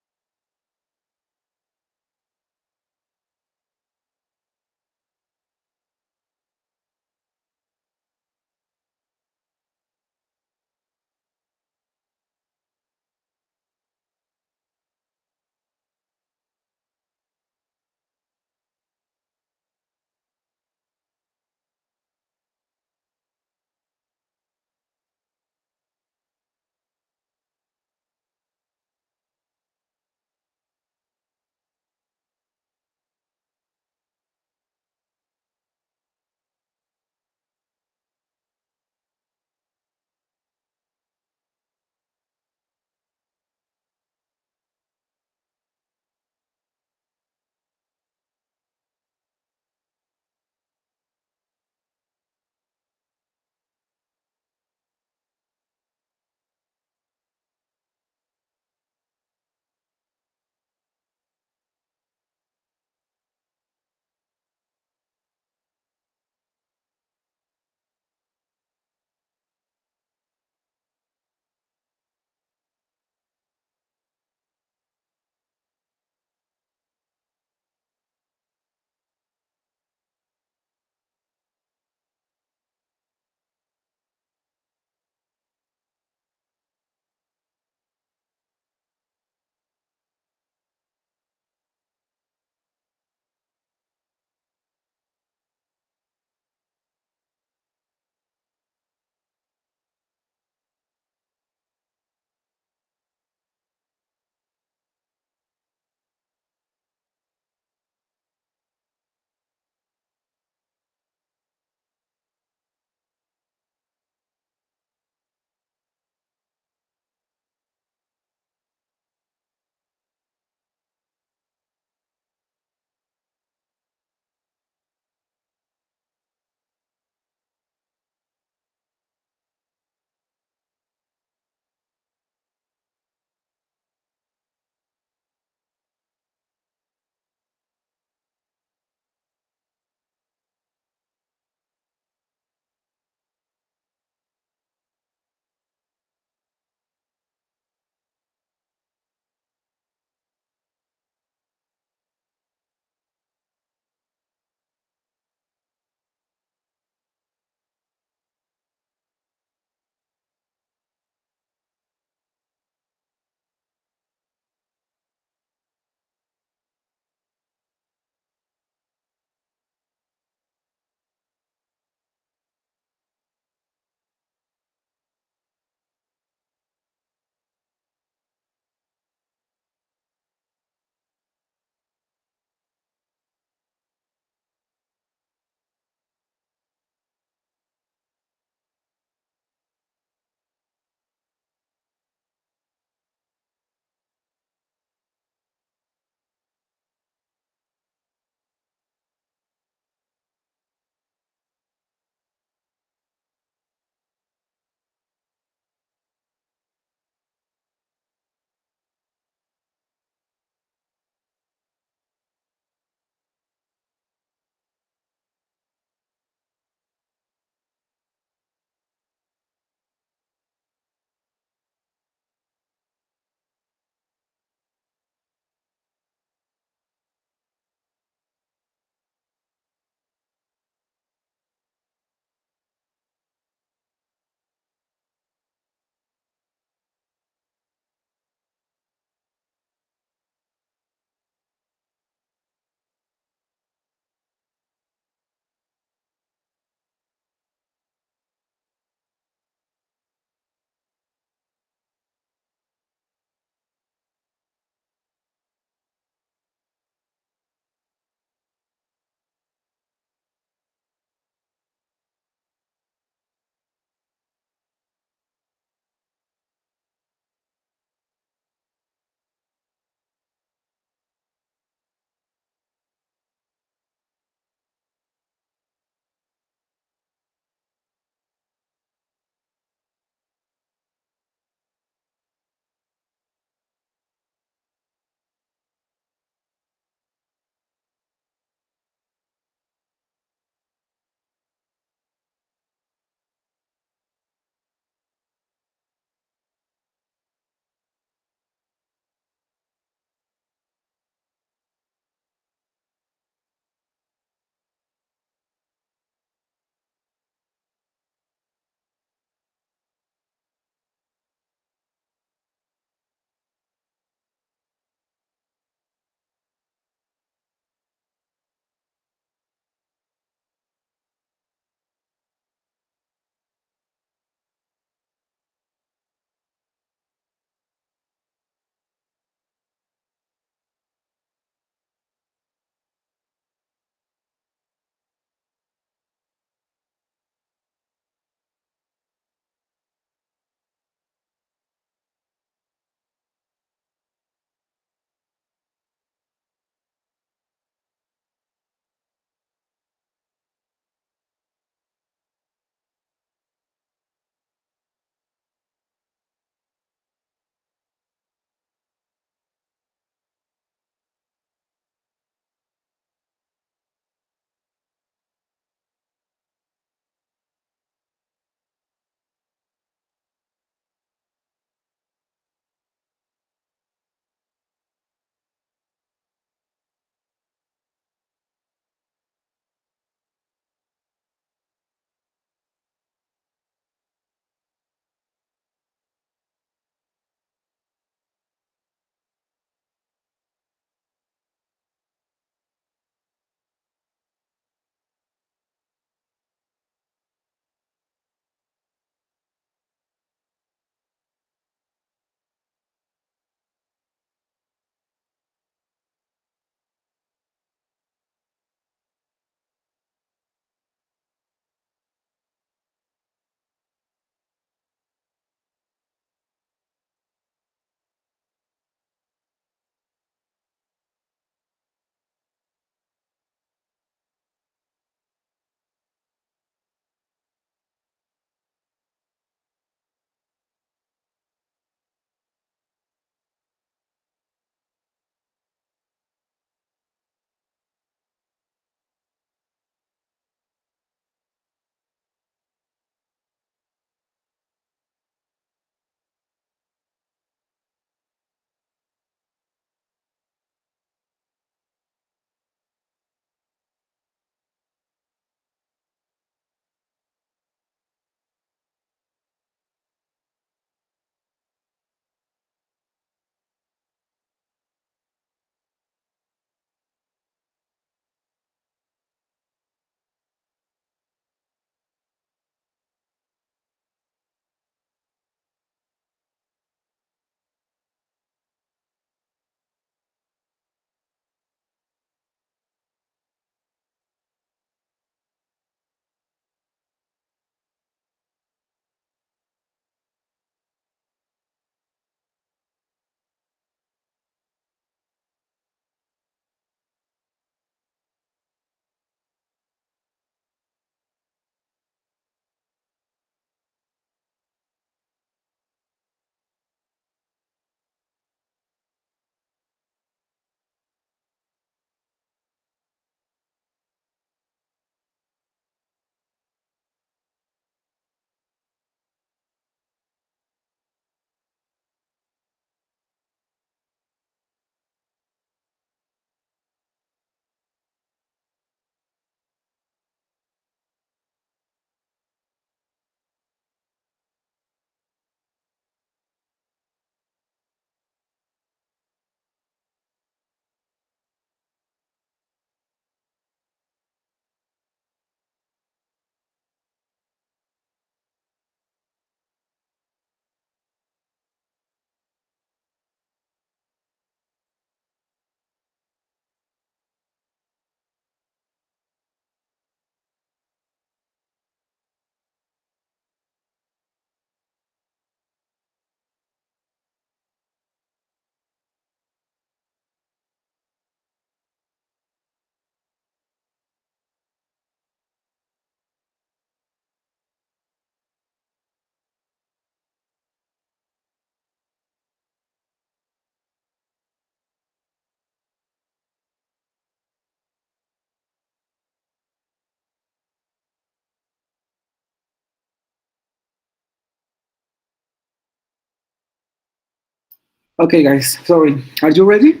Okay, guys, sorry. Are you ready?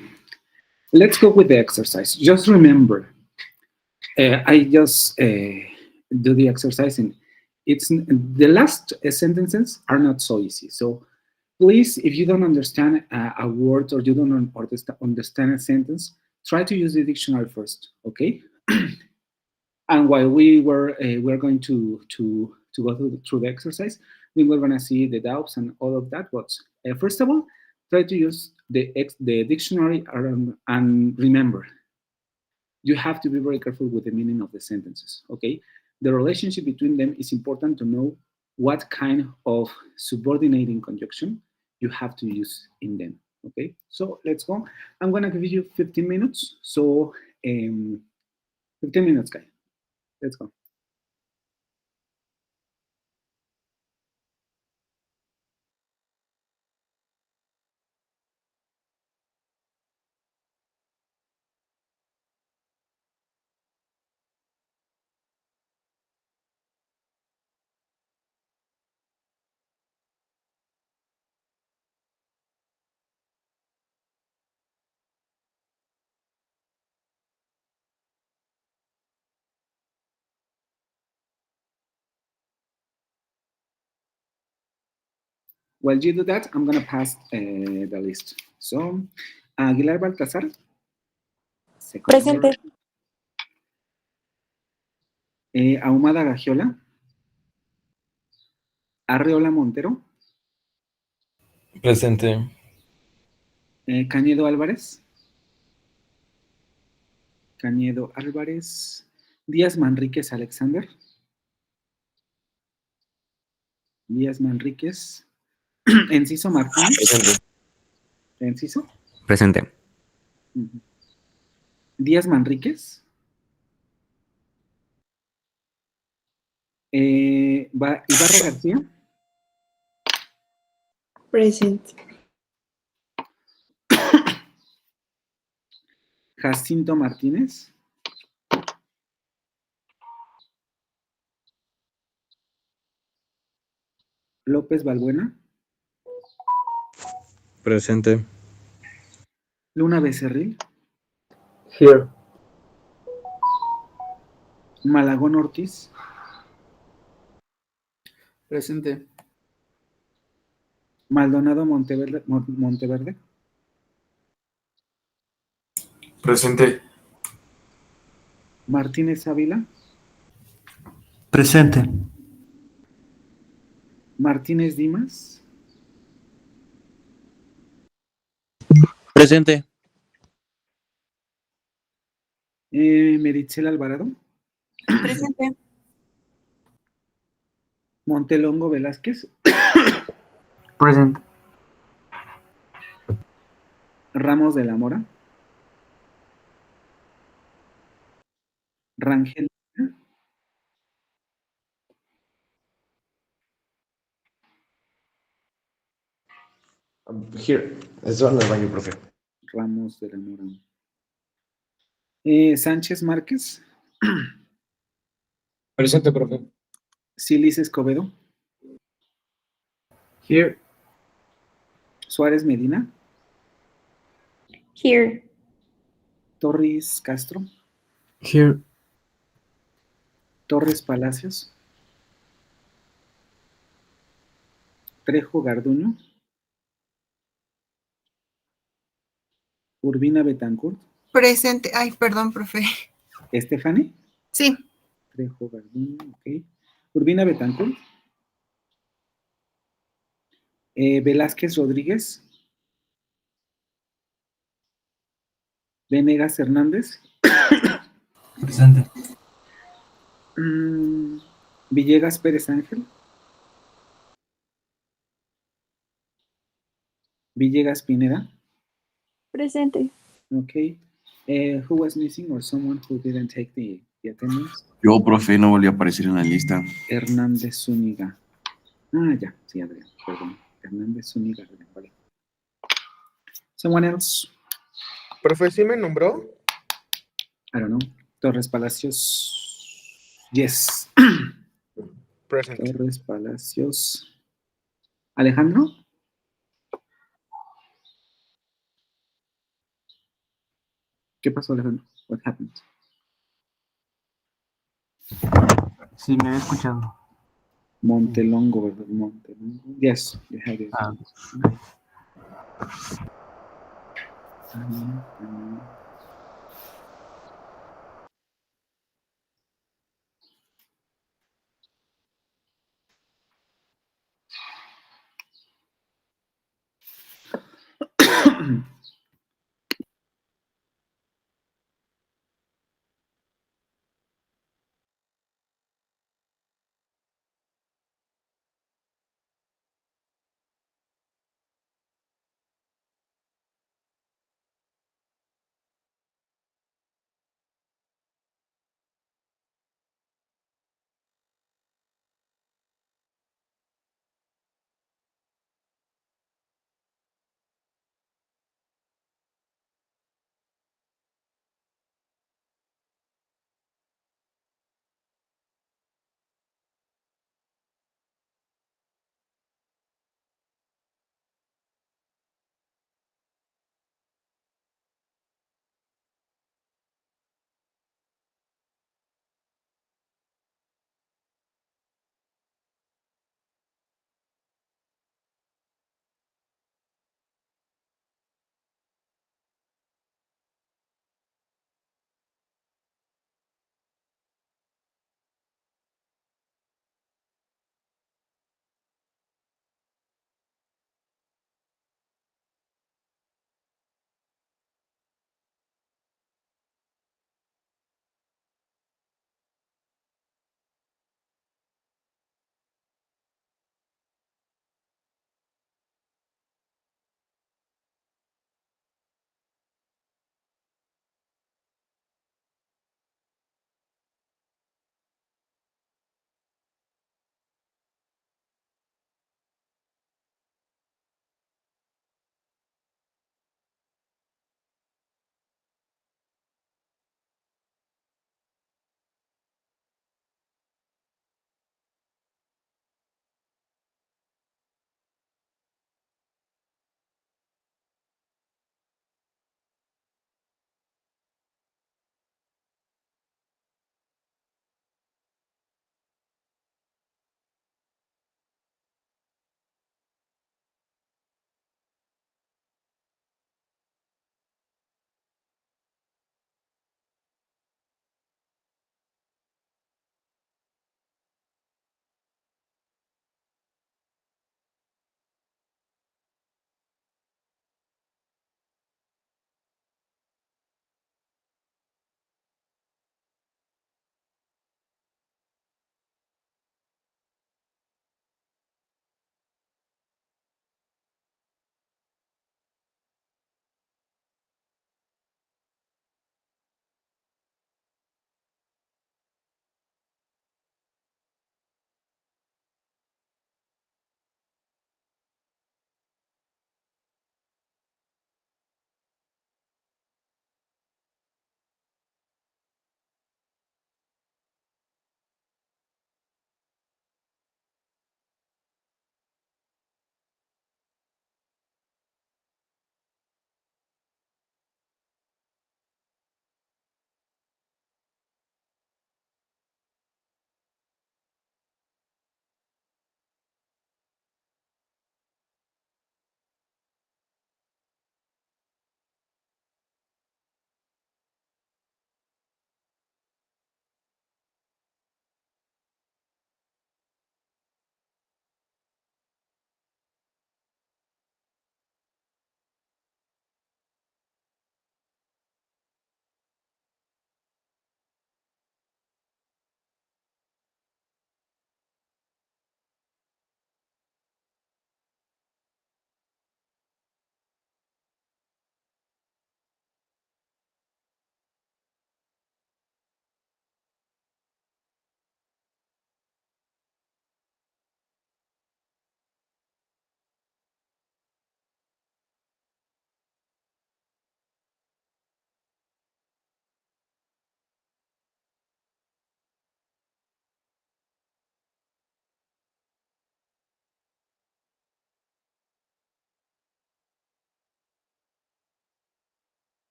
Let's go with the exercise. Just remember, I just do the exercise, and it's the last sentences are not so easy. So please, if you don't understand a word or you don't understand a sentence, try to use the dictionary first, okay? And while we're going to go through the exercise, we were going to see the doubts and all of that. But first of all, try to use the dictionary and remember, you have to be very careful with the meaning of the sentences, okay? The relationship between them is important to know what kind of subordinating conjunction you have to use in them, okay? So let's go. I'm gonna give you 15 minutes. So 15 minutes, guys. Let's go. While you do that, I'm going to pass the list. So, Aguilar Baltasar. Presente. Ahumada Gagiola. Arreola Montero. Presente. Cañedo Álvarez. Cañedo Álvarez. Díaz Manríquez Alexander. Díaz Manríquez. Enciso Martínez. Presente. Enciso. Presente. Díaz Manríquez. Ibarra García. Presente. Jacinto Martínez. López Balbuena. Presente. Luna Becerril. Here. Malagón Ortiz. Presente. Maldonado Monteverde. Presente. Martínez Ávila. Presente. Martínez Dimas. Presente. Meritxell Alvarado. Presente. Montelongo Velázquez. Present. Ramos de la Mora. Rangel. Here. Eso en el baño, profe. Ramos de la Mora. Sánchez Márquez. Presente, profe. Silis Escobedo. Here. Suárez Medina. Here. Torres Castro. Here. Torres Palacios. Trejo Garduño. Urbina Betancourt. Presente. Ay, perdón, profe. Estefany. Sí. Trejo Garduño, ok. Urbina Betancourt. Velázquez Rodríguez. Venegas Hernández. Presente. Villegas Pérez Ángel. Villegas Pineda. Presente. Okay. Who was missing or someone who didn't take the attendance? Yo, profe, no volví a aparecer en la lista. Hernández Zúñiga. Ya, sí, Adrián, perdón. Hernández Zúñiga, vale. Someone else? Profe, ¿sí me nombró? I don't know. Torres Palacios. Yes. Present. Torres Palacios. Alejandro. ¿Qué pasó, Alejandro? What happened? Sí, me había escuchado. Montelongo, ¿verdad? Montelongo. Yes, you had it. Ah,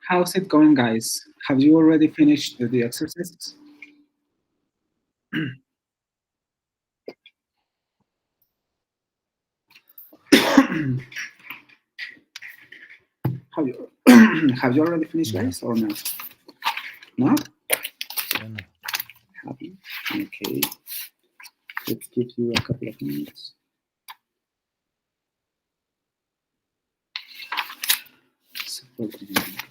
How's it going, guys? Have you already finished the exercises? Have you have you already finished, guys, or not? No? Happy. Okay. Let's give you a couple of minutes. Supporting contributions.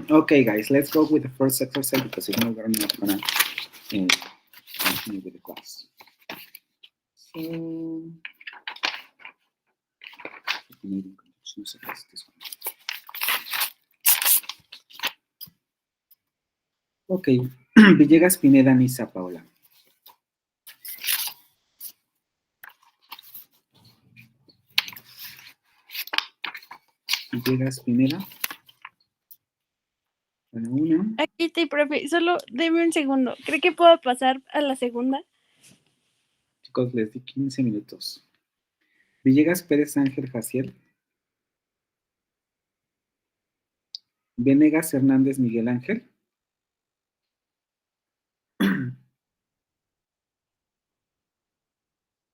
Okay, guys, let's go with the first exercise because if not, we're not gonna continue with the class. So, this one. Okay, Villegas, Pineda, Nisa, Paola. Villegas, Pineda. Para una. Aquí estoy, profe. Solo deme un segundo. ¿Cree que puedo pasar a la segunda? Chicos, les di 15 minutos. Villegas, Pérez, Ángel, Jaciel. Venegas, Hernández, Miguel Ángel.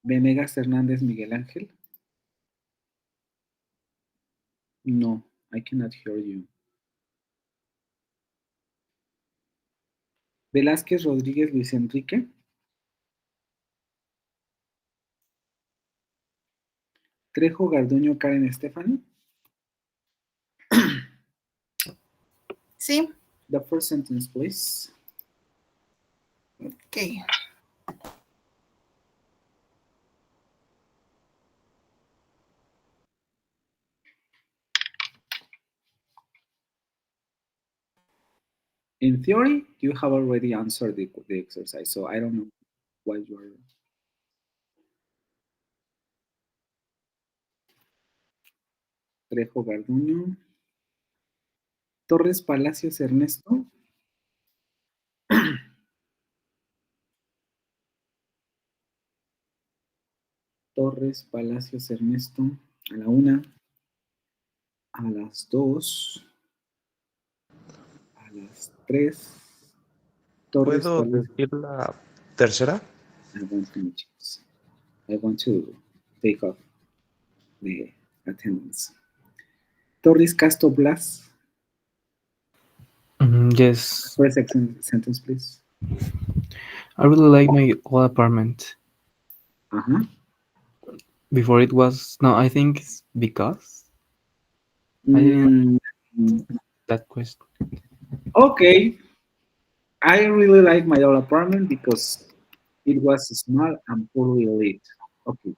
Venegas, Hernández, Miguel Ángel. No, I cannot hear you. Velázquez, Rodríguez, Luis Enrique. Trejo, Garduño, Karen, Stephanie. Sí. The first sentence, please. Okay. In theory, you have already answered the exercise, so I don't know why you are. Trejo, Garduño. Torres, Palacios, Ernesto. Torres, Palacios, Ernesto. A la 1. A las 2. A las 3. Torres, ¿Puedo Palacios. decir la tercera? I want to take off the attendance. Torres, Castro, Blas. Yes, First sentence, please. I really like my old apartment. Before it was no, I think it's because I didn't that question. Okay, I really like my old apartment because it was small and poorly lit. Okay,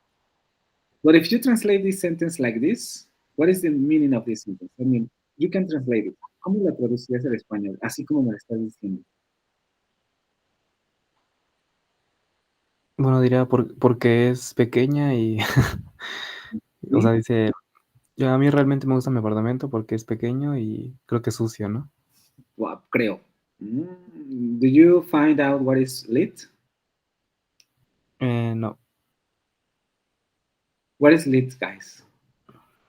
but if you translate this sentence like this, what is the meaning of this sentence? I mean, you can translate it. ¿Cómo la traducirías al español? Así como me lo estás diciendo. Bueno, diría porque es pequeña y o sea, dice, yo, a mí realmente me gusta mi apartamento porque es pequeño y creo que es sucio, ¿no? Wow, creo. Do you find out what is lit? No. What is lit, guys?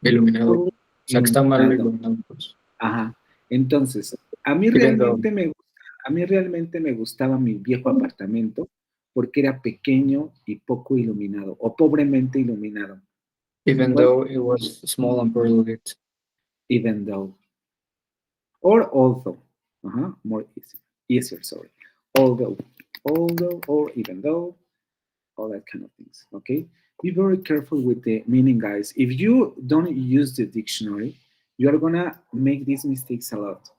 Iluminado. O sea, que está mal Iluminado. iluminado. Pues. Ajá. Entonces, a mí realmente me gustaba mi viejo apartamento porque era pequeño y poco iluminado, o pobremente iluminado. Even though it was small and poorly lit. Even though. Or although. More easier, sorry. Although, or even though, all that kind of things, okay? Be very careful with the meaning, guys. If you don't use the dictionary, you are gonna make these mistakes a lot.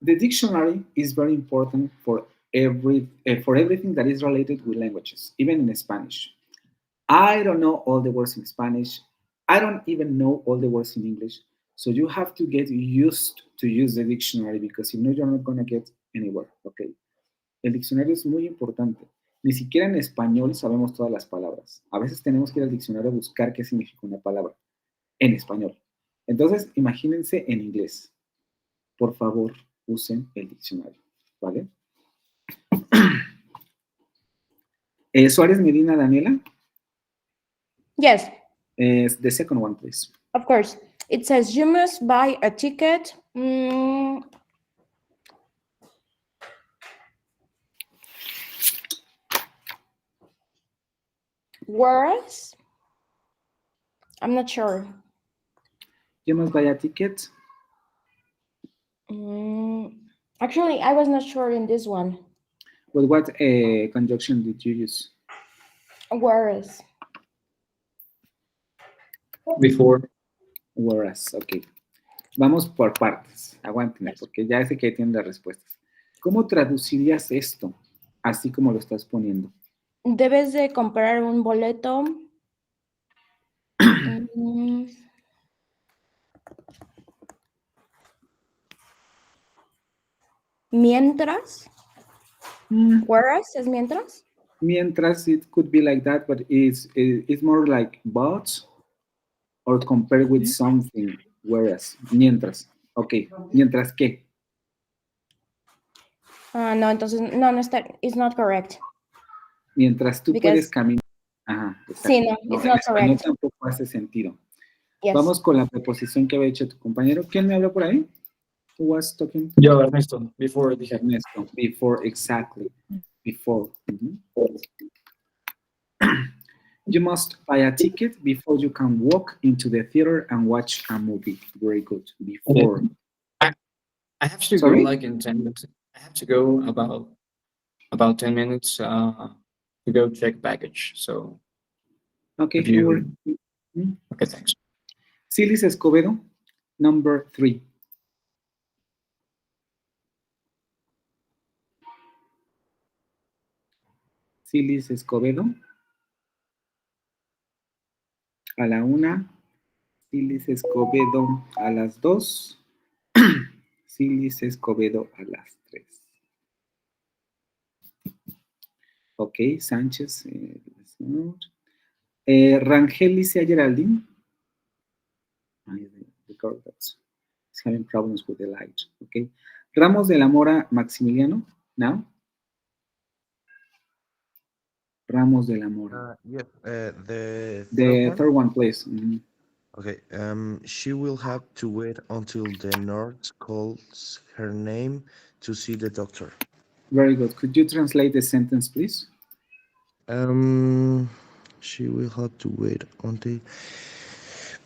The dictionary is very important for everything that is related with languages, even in Spanish. I don't know all the words in Spanish. I don't even know all the words in English. So you have to get used to use the dictionary because if not, you're not going to get anywhere. Okay. El diccionario es muy importante. Ni siquiera en español sabemos todas las palabras. A veces tenemos que ir al diccionario a buscar qué significa una palabra en español. Entonces, imagínense en inglés. Por favor, usen el diccionario, ¿vale? Suárez Medina Daniela. Yes. The second one, please. Of course. It says you must buy a ticket. Whereas, I'm not sure. You must buy a ticket. Actually, I was not sure in this one. But what conjunction did you use? Whereas. Before. Whereas, ok. Vamos por partes. Aguántenme, porque ya sé que tienen las respuestas. ¿Cómo traducirías esto? Así como lo estás poniendo. Debes de comprar un boleto. Mientras. Whereas es mientras. Mientras, it could be like that, but it's more like but or compared with something. Whereas, mientras. Ok, mientras qué. No, entonces no está, it's not correct. Mientras tú puedes caminar. Ajá, exacto. Sí, no, it's not español correct. tampoco hace sentido. Yes. Vamos con la preposición que había hecho tu compañero. ¿Quién me habló por ahí? Who was talking? Yo, Ernesto. Before. Ernesto. Before, exactly. Before. You must buy a ticket before you can walk into the theater and watch a movie. Very good. Before. I have to go like in 10 minutes. I have to go about 10 minutes to go check baggage. So. Okay. Okay, thanks. Silis Escobedo, number 3. Silis Escobedo. A la 1. Silis Escobedo a las 2. Silis Escobedo a las 3. Ok, Sánchez. Rangel Licia Geraldine. He's having problems with the light. Okay. Ramos de la Mora Maximiliano. Now. Ramos de la Mora. Yes, the third one, please. Okay. She will have to wait until the nurse calls her name to see the doctor. Very good. Could you translate the sentence, please? She will have to wait until.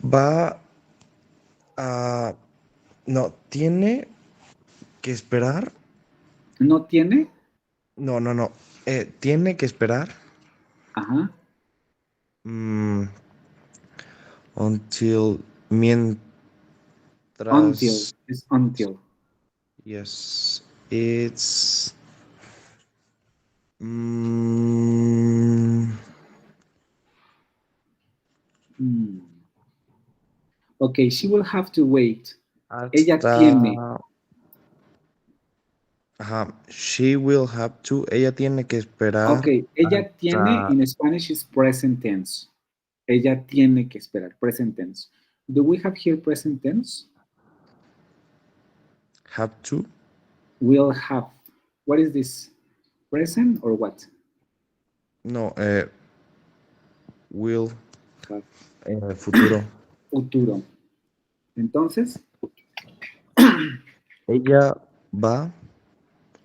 Va a. No, tiene que esperar. ¿No tiene? No. Tiene que esperar. Ajá. Until, mientras. Until. It's until. Yes. It's. mm, Okay, she will have to wait. Ella hasta. tiene. Ajá. She will have to. Ella tiene que esperar. Okay, ella tiene hasta. in Spanish is present tense. Ella tiene que esperar, present tense. Do we have here present tense? Have to. Will have. What is this? Present or what? No, will. Have. Futuro. Futuro. Entonces. Ella va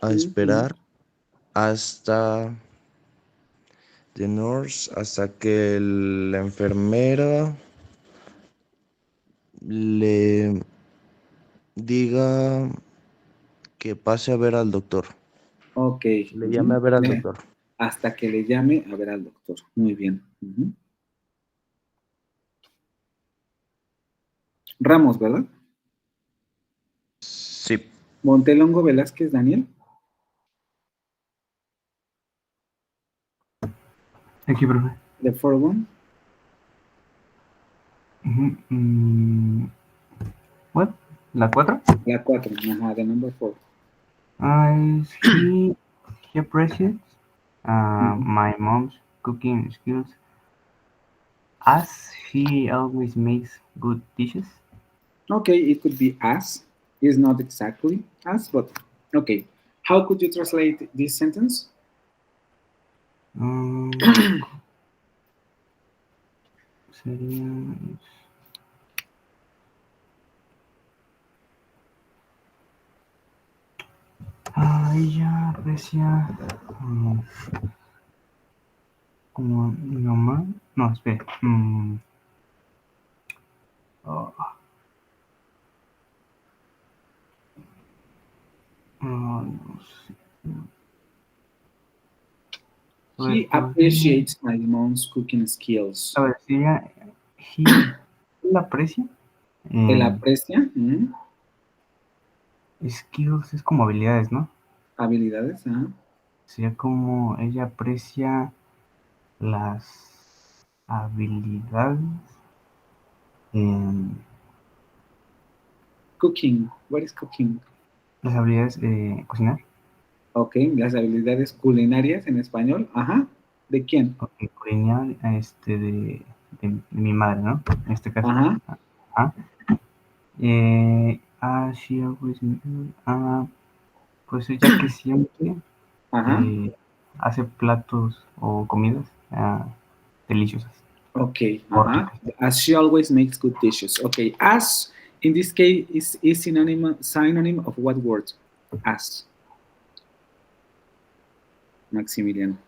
a esperar hasta the nurse, hasta que la enfermera le diga que pase a ver al doctor. Ok. Le llame a ver al doctor. Hasta que le llame a ver al doctor. Muy bien. Ramos, ¿verdad? Sí. Montelongo Velázquez, Daniel. Aquí, profe. The fourth one. What? ¿La 4? La 4. Ajá, the number 4. He appreciates my mom's cooking skills as she always makes good dishes. Okay, it could be as. It's not exactly as, but okay. How could you translate this sentence? Sería... ella aprecia como mi mamá. No, espera. No sé. He appreciates my mom's cooking skills. A ver, sería ¿él aprecia? ¿Él aprecia? Skills es como habilidades, ¿no? Habilidades, ajá. Sería como ella aprecia las habilidades en... Cooking. What is cooking? Las habilidades de cocinar. Ok, las habilidades culinarias en español. Ajá. ¿De quién? Ok, culinaria, de mi madre, ¿no? En este caso. Ajá. Ajá. She always... pues ella que siempre hace platos o comidas deliciosas. Okay, as she always makes good dishes. Okay, as in this case is synonym of what word? As. Maximiliano.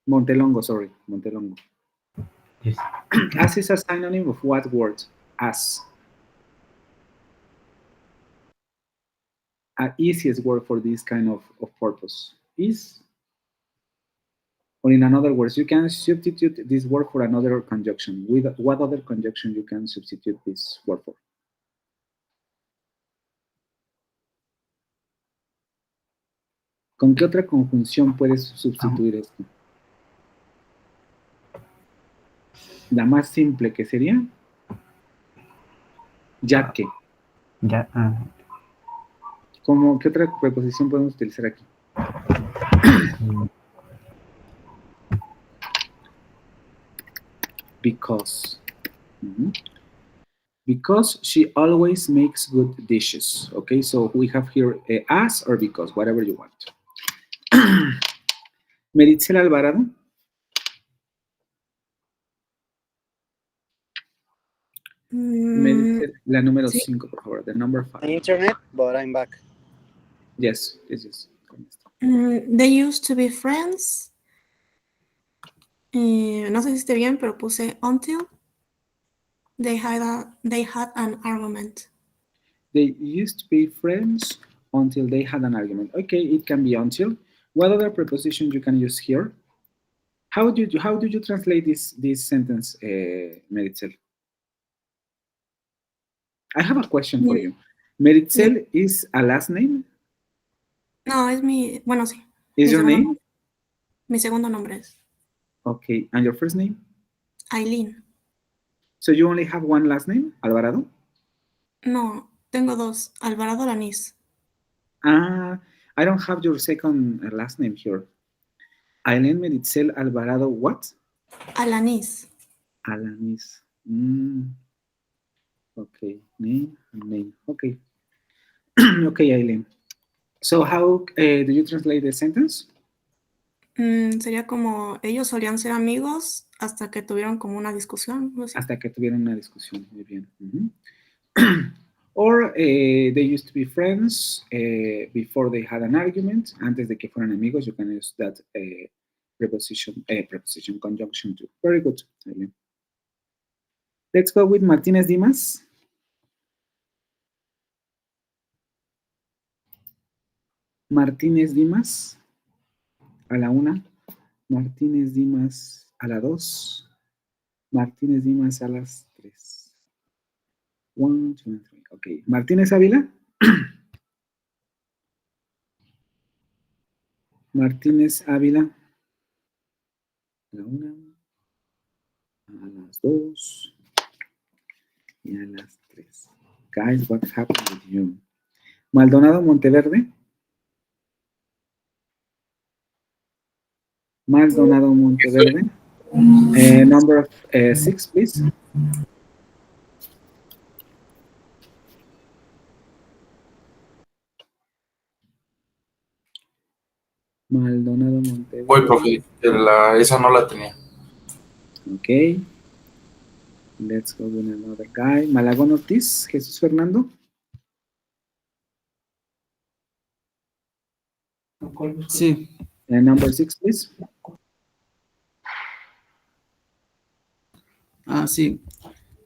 Montelongo, sorry, Montelongo. Yes. As is a synonym of what word? As. An easiest word for this kind of purpose is, or in another words, you can substitute this word for another conjunction. With what other conjunction you can substitute this word for? ¿Con qué otra conjunción puedes sustituir esto? La más simple que sería ya que. Ya. ¿Qué otra preposición podemos utilizar aquí? Because. Because she always makes good dishes. Okay, so we have here as or because, whatever you want. Meritzel Alvarado. Meritzel, la número 5, por favor, the number 5. Internet, but I'm back. Yes, yes. They used to be friends. No sé si esté bien, pero puse until they had an argument. They used to be friends until they had an argument. Okay, it can be until. What other preposition you can use here? How do you translate this sentence, Meritzel? I have a question for you. Meritzel is a last name? No, es mi, bueno, sí. Is mi your segundo name? nombre. Mi segundo nombre es Okay, and your first name? Aileen. So you only have one last name, Alvarado? No, tengo dos. Alvarado Lanís. Ah, I don't have your second last name here. Aileen Meritzel Alvarado what? Alanís. Alanis. Okay, name and name. Okay. Okay, Aileen. So how do you translate the sentence? Sería como ellos solían ser amigos hasta que tuvieron como una discusión. No sé. Hasta que tuvieron una discusión. Muy bien. Or they used to be friends before they had an argument. Antes de que fueran amigos, you can use that preposition conjunction too. Very good, Aileen. Let's go with Martínez Dimas. Martínez Dimas a la 1. Martínez Dimas a la 2. Martínez Dimas a las 3. 1, 2, 3. Ok. Martínez Ávila. Martínez Ávila. A la 1. A las 2. Y a las 3. Guys, what happened with you? Maldonado Monteverde. Maldonado Monteverde. Number 6, please. Maldonado Monteverde. Voy, profe. Esa no la tenía. Ok. Let's go with another guy. Malagón Ortiz, Jesús Fernando. Sí. Number 6, please. Sí.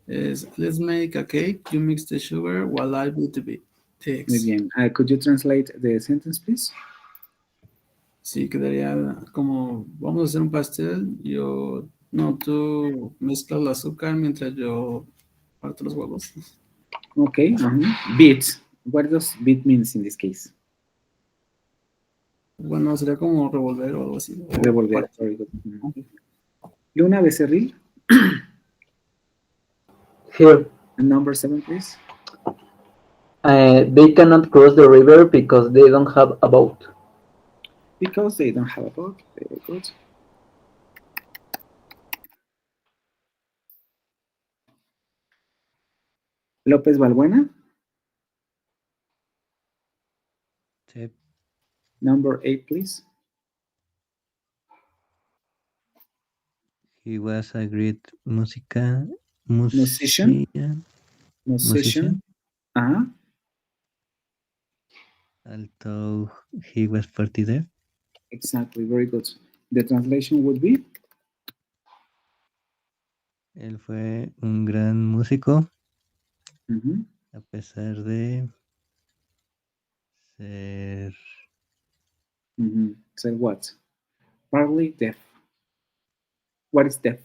Let's make a cake. You mix the sugar while I beat the eggs. Muy bien. Could you translate the sentence, please? Sí, quedaría como, vamos a hacer un pastel, tú mezclas el azúcar mientras yo parto los huevos. Okay. Beat. What does beat means in this case? Bueno, sería como revolver o algo así. Revolver. Very good. Luna Becerril. Here. Number 7, please. They cannot cross the river because they don't have a boat. Because they don't have a boat. Very good. López Balbuena. Yep. Number 8, please. He was a great musician. Although he was party there. Exactly, very good. The translation would be? Él fue un gran músico, a pesar de ser... Say what? Partly deaf. What is deaf?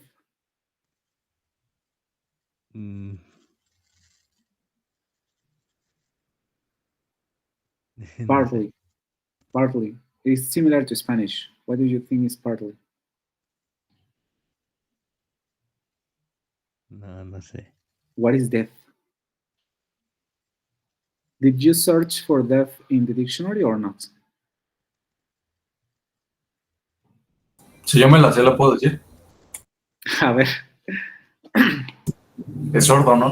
Partly. Partly. It's similar to Spanish. What do you think is partly? No sé. What is deaf? Did you search for deaf in the dictionary or not? Si yo me la sé, la puedo decir. A ver. Es sordo, ¿no?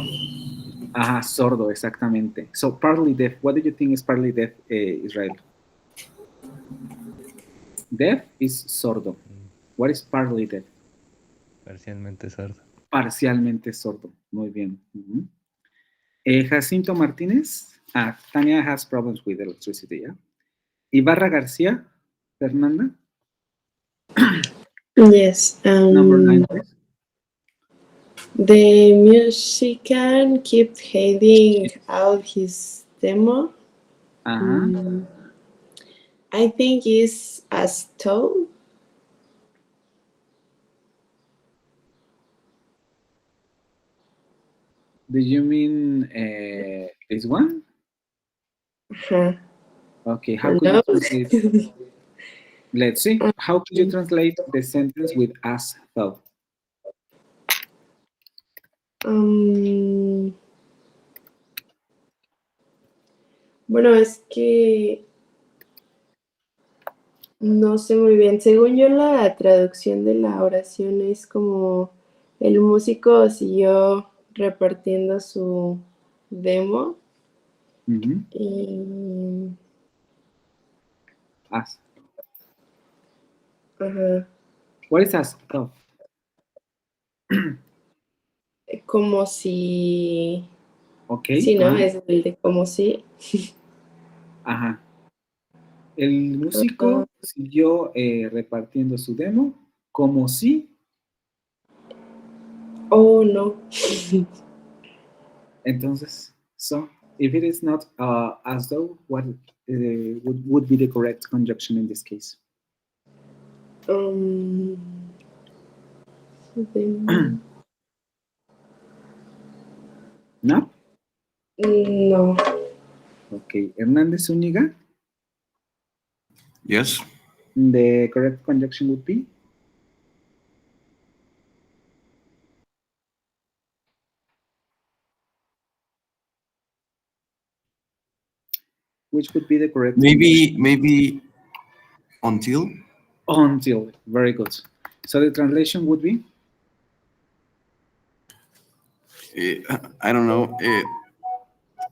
Ajá, sordo, exactamente. So, partly deaf. What do you think is partly deaf, Israel? Deaf is sordo. What is partly deaf? Parcialmente sordo. Parcialmente sordo. Muy bien. Jacinto Martínez. Tania has problems with electricity, yeah? Ibarra García. Fernanda. Yes. Number 9, please. The musician kept handing out his demo I think it's as tall. Do you mean this one? Okay, how could you translate? Let's see. How could you translate the sentence with as though? Bueno, es que no sé muy bien. Según yo, la traducción de la oración es como el músico siguió repartiendo su demo y... As. Ajá. What is as though? Como si... Ok. Sí, ¿no? Es el de como si... Ajá. El músico siguió repartiendo su demo como si... Oh, no. Entonces, so, if it is not as though, what would be the correct conjunction in this case? ¿No? No. Okay, Hernández Zúñiga. Yes. The correct conjunction would be? Which would be the correct Maybe until? Until, very good. So the translation would be? I don't know.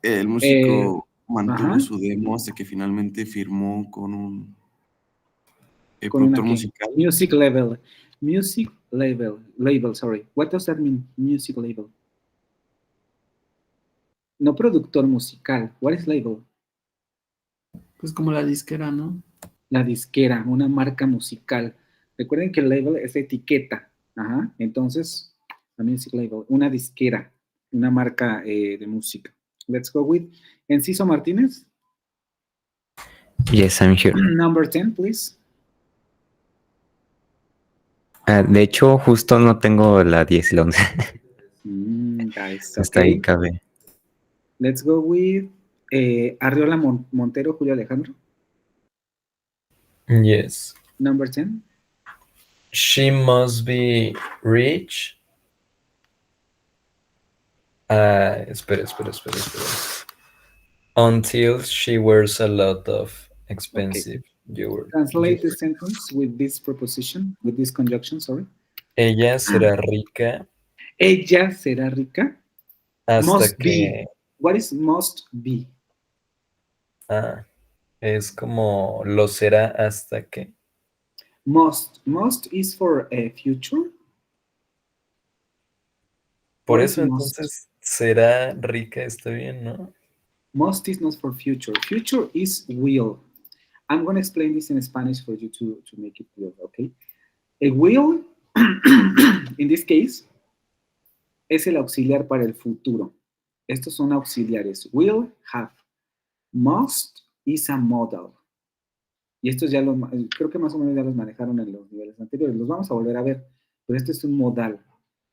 El músico mantuvo su demo hasta que finalmente firmó con un productor musical. Music label, sorry. What does that mean, music label? No productor musical. What is label? Pues como la disquera, ¿no? La disquera, una marca musical. Recuerden que el label es etiqueta. Ajá. Entonces, la music label, una disquera, una marca de música. Let's go with Enciso Martínez. Yes, I'm here. Number 10, please. De hecho, justo no tengo la 10 y la 11. Guys, Está ahí, cabe. Let's go with Arriola Montero, Julio Alejandro. Yes. Number 10. She must be rich. Espera. Until she wears a lot of expensive jewelry. Translate the sentence with this preposition, with this conjunction, sorry. Ella será rica. Ella será rica. Hasta Must que... be. What is must be? Es como lo será hasta que... Must is for future. Por What eso is entonces será rica, está bien, ¿no? Must is not for future. Future is will. I'm going to explain this in Spanish for you to make it clear, okay? A will, in this case, es el auxiliar para el futuro. Estos son auxiliares. Will, have. Must is a modal. Y estos ya los, creo que más o menos ya los manejaron en los niveles anteriores. Los vamos a volver a ver. Pero este es un modal.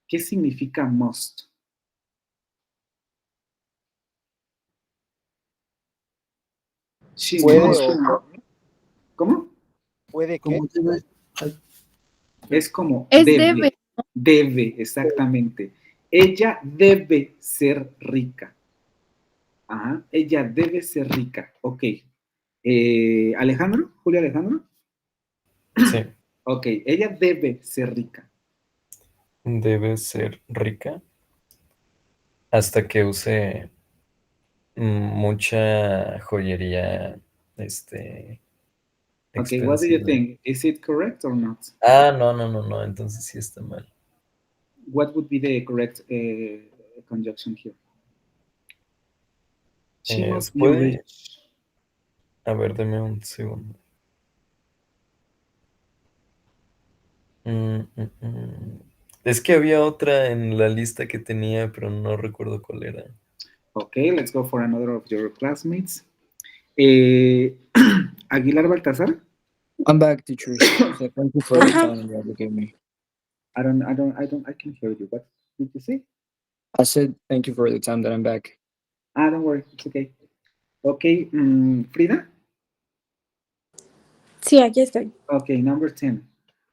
¿Qué significa must? Puede Must. o... ¿Cómo? Puede que... Es como debe. Debe, exactamente. Ella debe ser rica. Ajá, ella debe ser rica. Ok. ¿Alejandro? ¿Julio Alejandro? Sí. Ok, ella debe ser rica. Debe ser rica hasta que use mucha joyería, Okay, what do you expensive. think? Is it correct or not? No, entonces sí está mal. What would be the correct conjunction here? She must be rich. A ver, deme un segundo. Es que había otra en la lista que tenía, pero no recuerdo cuál era. Okay, let's go for another of your classmates. Aguilar Baltasar? I'm back, teacher. So thank you for the time you gave me. I can hear you. What did you say? I said thank you for the time that I'm back. Don't worry, it's okay. Okay, Frida? Sí, aquí estoy. Okay, number 10.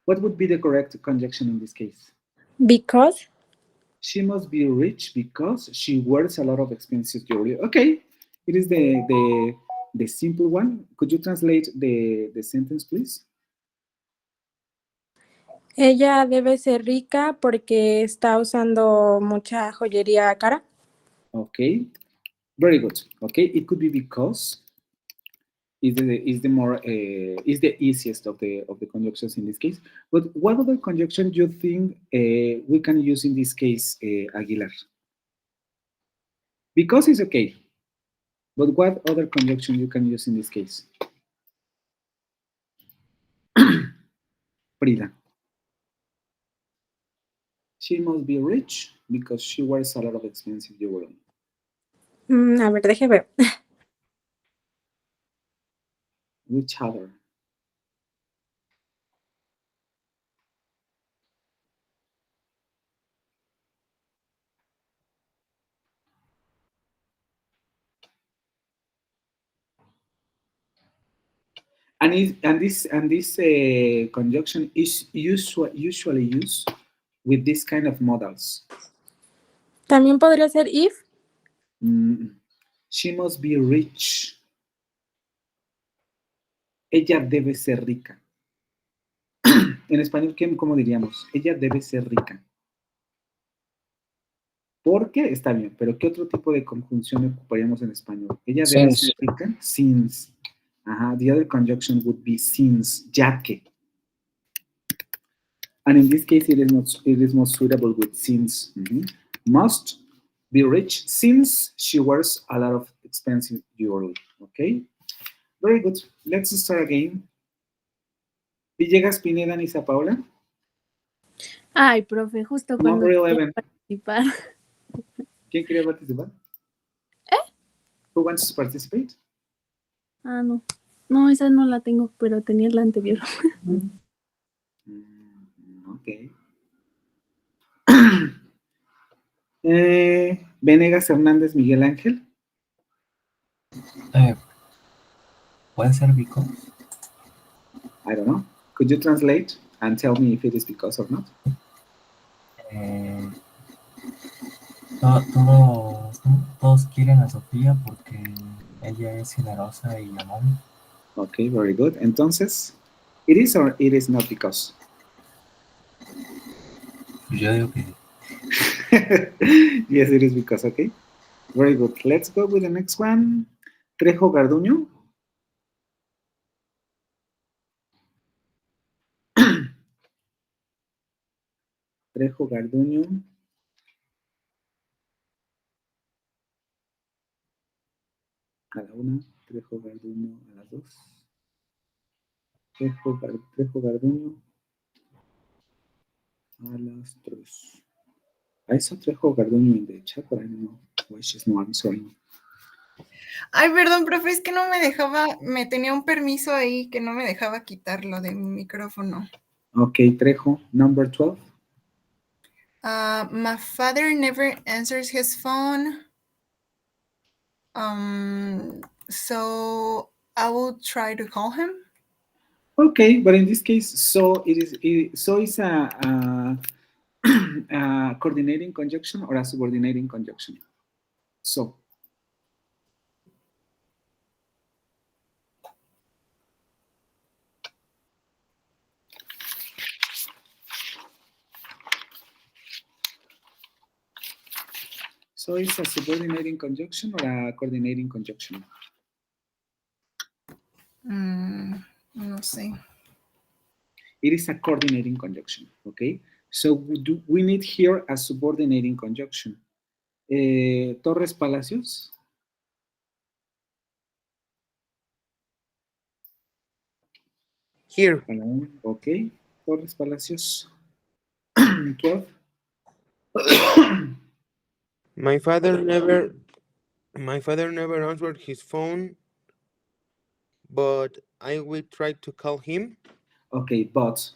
What would be the correct conjunction in this case? Because. She must be rich because she wears a lot of expensive jewelry. Okay, it is the simple one. Could you translate the sentence, please? Ella debe ser rica porque está usando mucha joyería cara. Okay, very good. Okay, it could be because is the easiest of the conjunctions in this case. But what other conjunction do you think we can use in this case, Aguilar? Because it's okay. But what other conjunction you can use in this case? Frida. She must be rich because she wears a lot of expensive jewelry. A ver, déjeme ver. Which other? And this conjunction is usually used with this kind of modals. También podría ser if. She must be rich. Ella debe ser rica. En español, ¿cómo diríamos? Ella debe ser rica. Porque está bien, pero ¿qué otro tipo de conjunción ocuparíamos en español? Ella debe ser rica. Since. The other conjunction would be since, ya que. And in this case, it is more suitable with since. Must be rich since she wears a lot of expensive jewelry. Okay? Very good. Let's start again. Villegas, Pineda, Nisa Paula. Ay, profe, justo cuando Number quería 11. participar. ¿Quién quería participar? Who wants to participate? No. No, esa no la tengo, pero tenía la anterior. Ok. Venegas Hernández Miguel Ángel. ¿Puede ser because? I don't know. Could you translate and tell me if it is because or not? Todos quieren a Sofía porque ella es generosa y amable. Okay, very good. Entonces, it is or it is not because? Yo digo que yes, it is because, okay. Very good. Let's go with the next one. Trejo Garduño. Trejo Garduño. A la una. Trejo Garduño a las dos. Trejo Garduño a las tres. I saw Trejo Garduño in the chat, but I don't know why she's not answering. Ay, perdón, profe, es que no me dejaba, me tenía un permiso ahí que no me dejaba quitarlo de mi micrófono. Okay, Trejo, number 12. My father never answers his phone. So I will try to call him. Okay, but in this case, so is a coordinating conjunction or a subordinating conjunction. So it's a subordinating conjunction or a coordinating conjunction? No sé. It is a coordinating conjunction, okay? So we need here a subordinating conjunction. Torres Palacios. Here. Okay. Torres Palacios. 12. My father never answered his phone. but I will try to call him. Okay, but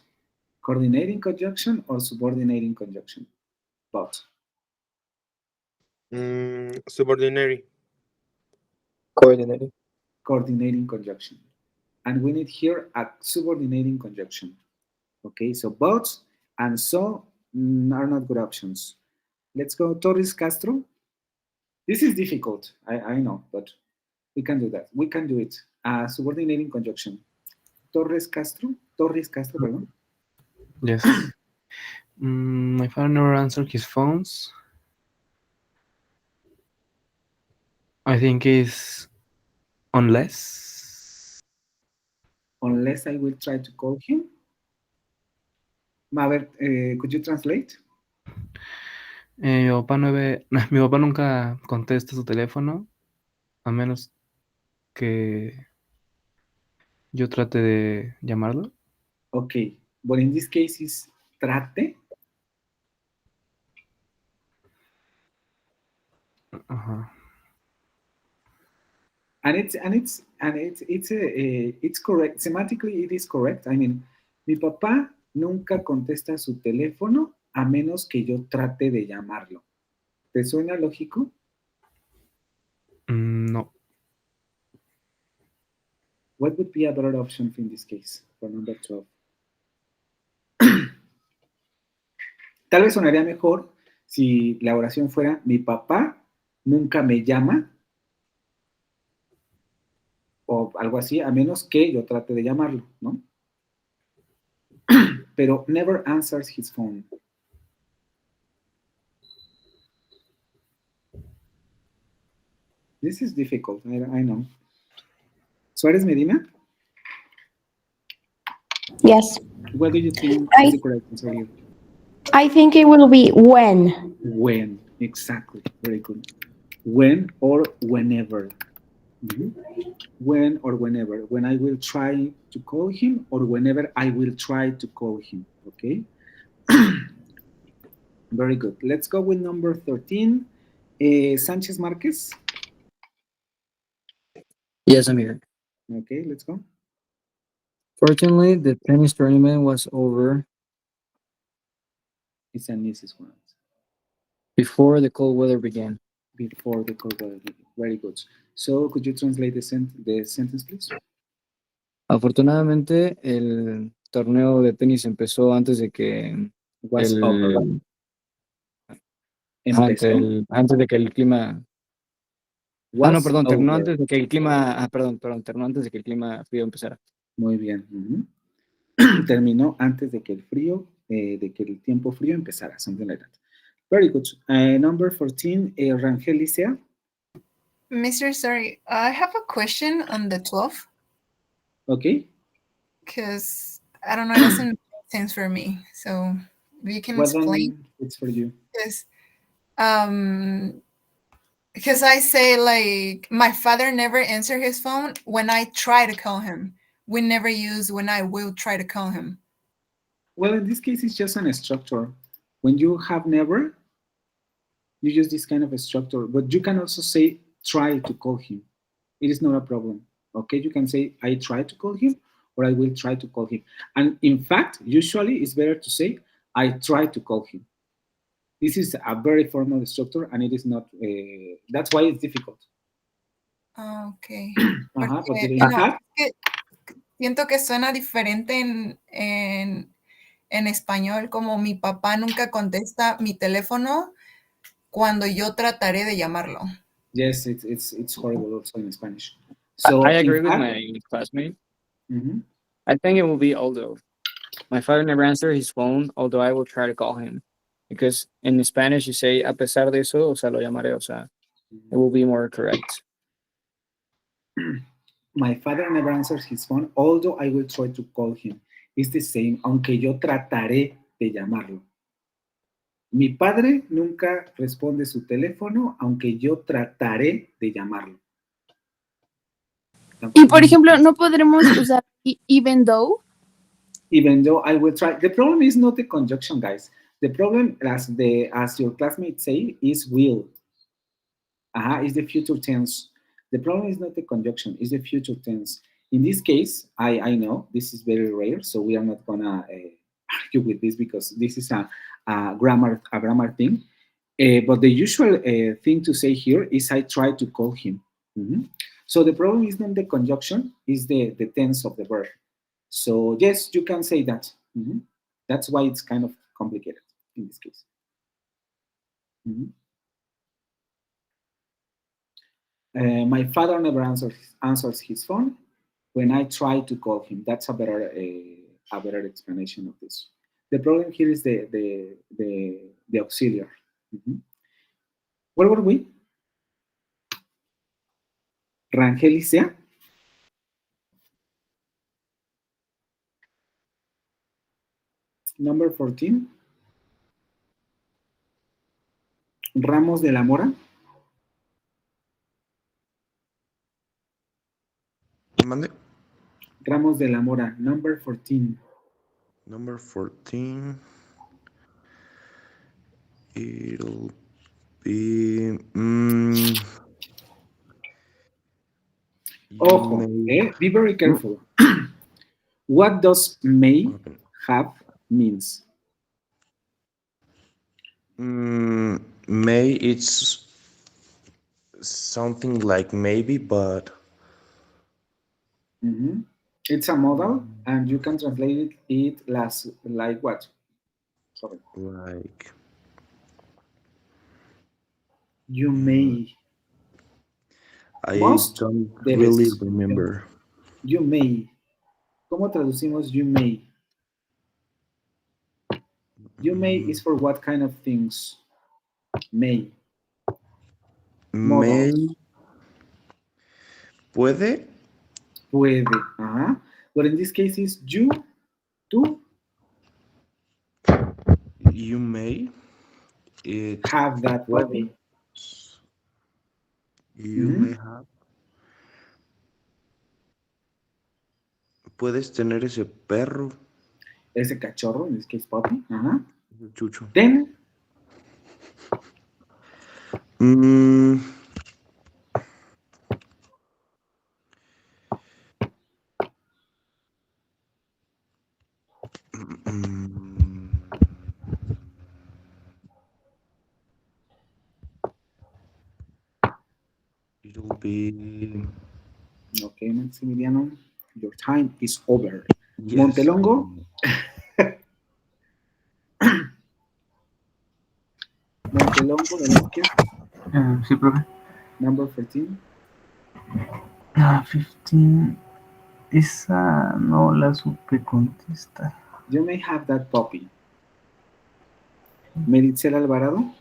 coordinating conjunction or subordinating conjunction? But. Subordinary. Coordinating. Coordinating conjunction. And we need here a subordinating conjunction. Okay, so but and so are not good options. Let's go Torres Castro. This is difficult, I know, but we can do that. We can do it. Subordinating conjunction. Torres Castro, pardon. Yes. My father never answered his phones. I think it's unless. Unless I will try to call him. A ver, could you translate? Mi papá nunca contesta su teléfono a menos que yo trate de llamarlo. Okay, but in this case is trate. And it's correct. Semantically, it is correct. I mean, mi papá nunca contesta su teléfono a menos que yo trate de llamarlo. ¿Te suena lógico? No. What would be a better option in this case for number 12? Tal vez sonaría mejor si la oración fuera mi papá nunca me llama o algo así, a menos que yo trate de llamarlo, ¿no? Pero never answers his phone. This is difficult, I know. Suárez Medina? Yes. What do you think is the correct answer here? I think it will be when. When, exactly. Very good. When or whenever. When or whenever. When I will try to call him or whenever I will try to call him. Okay? Very good. Let's go with number 13. Sanchez Marquez. Yes, I'm here. Okay, let's go. Fortunately, the tennis tournament was over It's an easy one. before the cold weather began. Before the cold weather began. Very good. So, could you translate the sentence, please? Afortunadamente, el torneo de tenis empezó antes de que Was over. Antes de que el clima. Was perdón, terminó over. antes de que el clima. Perdón, terminó antes de que el clima frío empezara. Muy bien. Terminó antes de que el frío, de que el tiempo frío empezara. Something like that. Very good. Number 14, Rangel Licea. Mr. Sorry, I have a question on the 12. Okay. Because, I don't know, it doesn't make sense for me. So, you can explain. It's for you. Yes. Because I say, like, my father never answers his phone when I try to call him. We never use when I will try to call him. Well, in this case, it's just an structure. When you have never, you use this kind of a structure. But you can also say, try to call him. It is not a problem. Okay, you can say, I try to call him, or I will try to call him. And in fact, usually it's better to say, I try to call him. This is a very formal structure, and it is not, that's why it's difficult. Okay. Porque, siento que suena diferente en español, como mi papá nunca contesta mi teléfono cuando yo trataré de llamarlo. Yes, it's horrible also in Spanish. So I agree with my classmate. I think it will be although. My father never answered his phone, although I will try to call him. Because in Spanish you say, a pesar de eso, o sea, lo llamaré, o sea, it will be more correct. My father never answers his phone, although I will try to call him. It's the same, aunque yo trataré de llamarlo. Mi padre nunca responde su teléfono, aunque yo trataré de llamarlo. Y por ejemplo, no podremos usar even though. Even though I will try. The problem is not the conjunction, guys. The problem, as your classmates say, is will. Is the future tense. The problem is not the conjunction, it's the future tense. In this case, I know this is very rare, so we are not gonna argue with this because this is a grammar thing. But the usual thing to say here is I try to call him. So the problem is not the conjunction, is the tense of the verb. So yes, you can say that. That's why it's kind of complicated in this case. My father never answers his phone when I try to call him. That's a better explanation of this. The problem here is the auxiliary. Where were we? Rangel y Sea. Number 14. Ramos de la Mora. ¿Mande? Ramos de la Mora, number 14. Number 14. It'll be... Ojo, be very careful. What does may have means? May, it's something like maybe, but... It's a modal, and you can translate it like what? Sorry. Like... You may. I don't really remember. You may. ¿Cómo traducimos you may? You may is for what kind of things? May. May. Puede. Puede. But in this case is you, tú. You may. Have that puppy. You may have. Puedes tener ese perro. Ese cachorro, in this case puppy. Chucho. Then. It'll be... Okay, Maximiliano, your time is over. Yes. Montelongo. Montelongo, Velázquez. Sí, profe. Number 14. 15. Esa no la supe contestar. You may have that puppy. Meritzel Alvarado.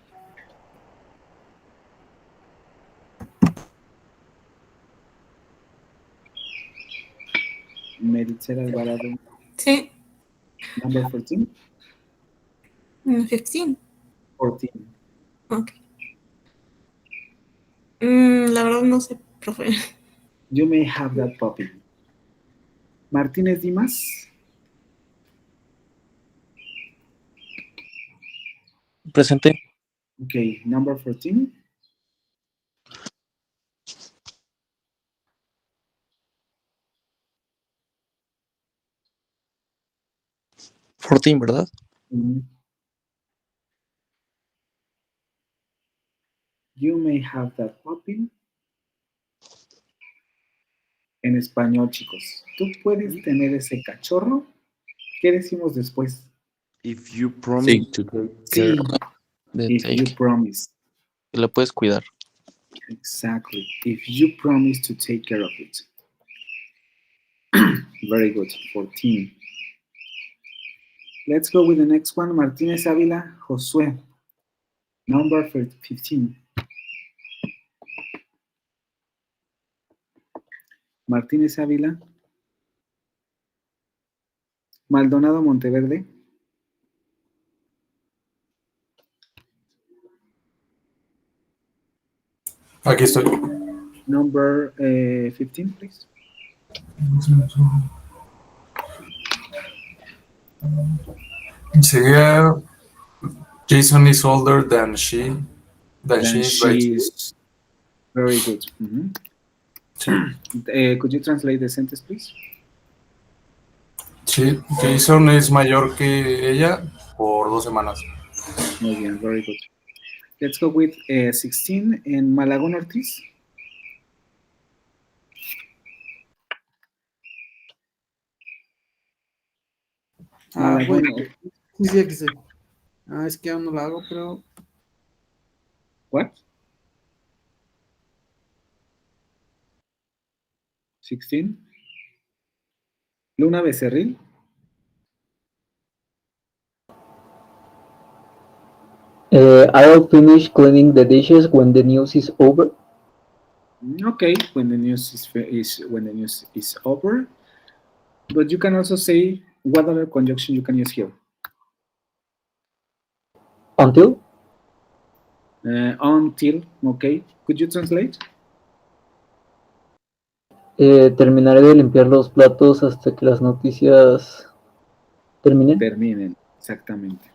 Meritzel Alvarado. Sí. Number 14. 15. 14. Ok. La verdad no sé, profe. You may have that puppy. Martínez Dimas. Presente. Okay, number 14. ¿Verdad? You may have that puppy. En español, chicos. Tú puedes tener ese cachorro. ¿Qué decimos después? If you promise to take care of it. If you promise. Y la puedes cuidar. Exactly. If you promise to take care of it. Very good. 14. Let's go with the next one. Martínez Ávila, Josué. Number 15. Martínez Ávila. Maldonado Monteverde. Aquí estoy. Number 15, please. Sería Jason is older than she. Than she is. Very good. Could you translate the sentence, please? Sí, Jason es mayor que ella por 2 semanas. Muy bien, very good. Let's go with 16 en Malagón Ortiz. Malagón. Bueno, sí, aquí estoy. Es que aún no lo hago, pero... What? 16. Luna Becerril. I'll finish cleaning the dishes when the news is over. Okay, when the news is over. But you can also say what other conjunction you can use here. Until? Until, okay. Could you translate? Terminaré de limpiar los platos hasta que las noticias terminen. Terminen, exactamente.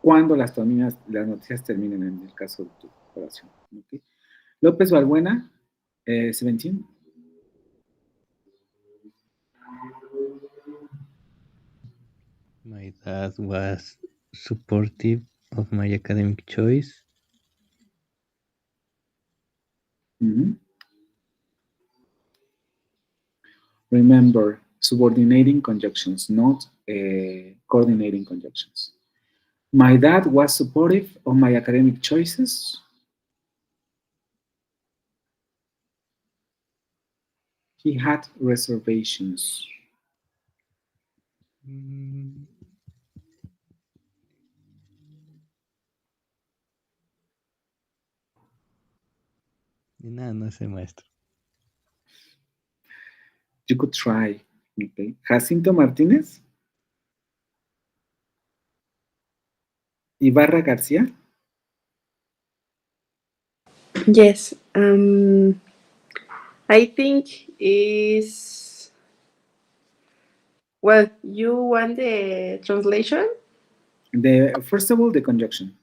Cuando las noticias terminen en el caso de tu oración. Okay. López Balbuena, 17. My dad was supportive of my academic choice. Remember, subordinating conjunctions, not coordinating conjunctions. My dad was supportive of my academic choices. He had reservations. No sé, maestro. You could try. Okay. Jacinto Martínez. Ibarra García. Yes. I think is... Well, you want the translation? First of all, the conjunction.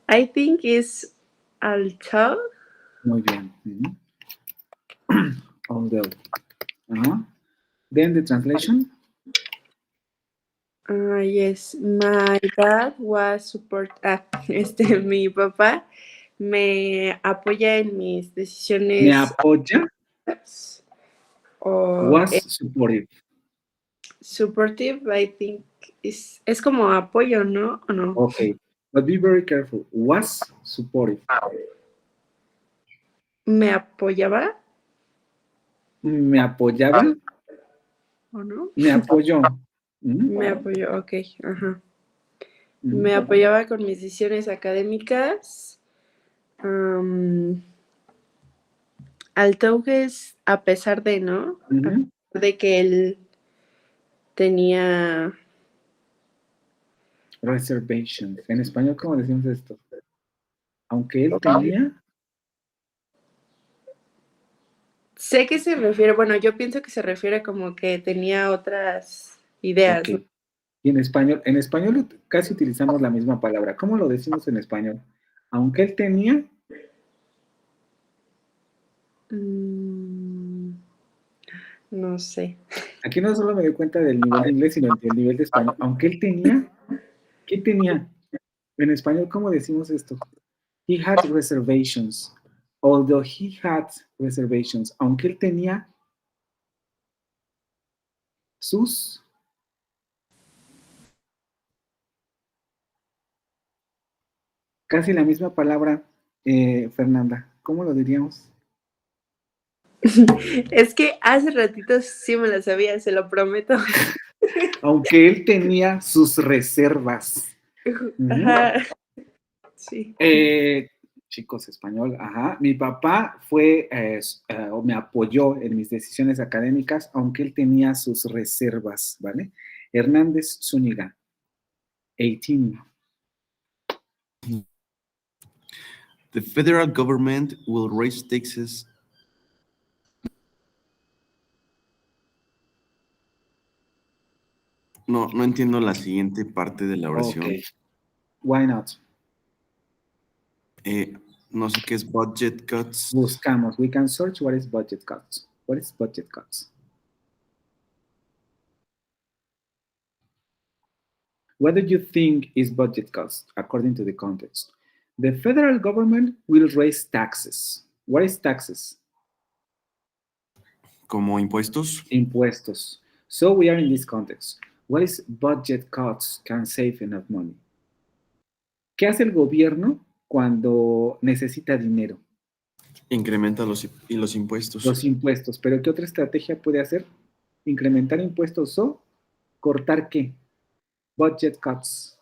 I think is although. Muy bien. Although. Then the translation. Yes, my dad was mi papá me apoya en mis decisiones. ¿Me apoya? O Was supportive. Supportive, I think, es como apoyo, ¿no? ¿O no? Okay, but be very careful. Was supportive. ¿Me apoyaba? ¿Me apoyaba? ¿O no? Me apoyó. Me apoyó, ok, ajá. Me apoyaba con mis decisiones académicas. Al es a pesar de, ¿no? A pesar de que él tenía... Reservations. En español, ¿cómo decimos esto? Aunque él tenía... Sé que se refiere, bueno, yo pienso que se refiere como que tenía otras ideas. Okay. Y en español casi utilizamos la misma palabra. ¿Cómo lo decimos en español? Aunque él tenía... No sé. Aquí no solo me doy cuenta del nivel de inglés, sino del nivel de español. Aunque él tenía... ¿Qué tenía? En español, ¿cómo decimos esto? He had reservations. Although he had reservations. Aunque él tenía sus... Casi la misma palabra, Fernanda. ¿Cómo lo diríamos? Es que hace ratito sí me la sabía, se lo prometo. Aunque él tenía sus reservas. Ajá. Sí. Chicos, español, ajá. Mi papá fue, o me apoyó en mis decisiones académicas, aunque él tenía sus reservas, ¿vale? Hernández Zúñiga, 18. The federal government will raise taxes. No entiendo la siguiente parte de la oración. Okay. Why not? No sé qué es budget cuts. Buscamos. We can search what is budget cuts. What is budget cuts? What do you think is budget cuts according to the context? The federal government will raise taxes. What is taxes? Como impuestos. Impuestos. So we are in this context. What is budget cuts can save enough money? ¿Qué hace el gobierno cuando necesita dinero? Incrementa los impuestos. Los impuestos. ¿Pero qué otra estrategia puede hacer? ¿Incrementar impuestos o cortar qué? Budget cuts.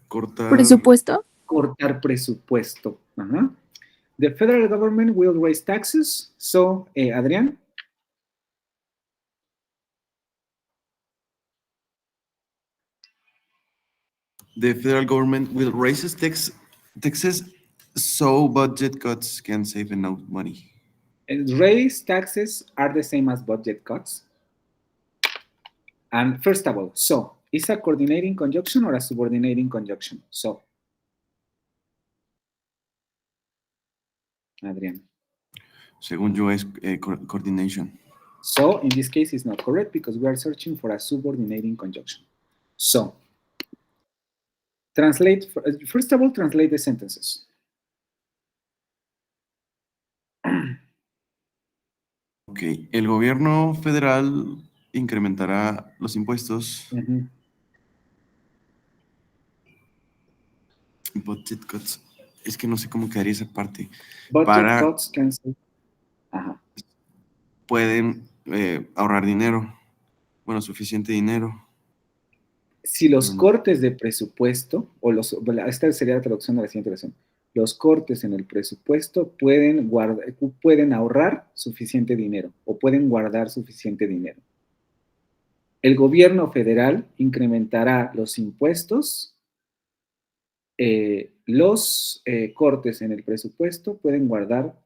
Cortar. ¿Presupuesto? Cortar presupuesto. Ajá. The federal government will raise taxes. So, Adrián. The federal government will raise taxes so budget cuts can save enough money. And raise taxes are the same as budget cuts. And first of all, so, is a coordinating conjunction or a subordinating conjunction? So. Adrián. Según yo es coordination. So, in this case, it's not correct because we are searching for a subordinating conjunction. So, translate, first of all, translate the sentences. Ok, el gobierno federal incrementará los impuestos. Budget cuts. Es que no sé cómo quedaría esa parte. Budget cuts can save. Ajá. Pueden ahorrar dinero. Bueno, suficiente dinero. Si los cortes de presupuesto, esta sería la traducción de la siguiente oración. Los cortes en el presupuesto pueden ahorrar suficiente dinero o pueden guardar suficiente dinero. El gobierno federal incrementará los impuestos. Los cortes en el presupuesto pueden guardar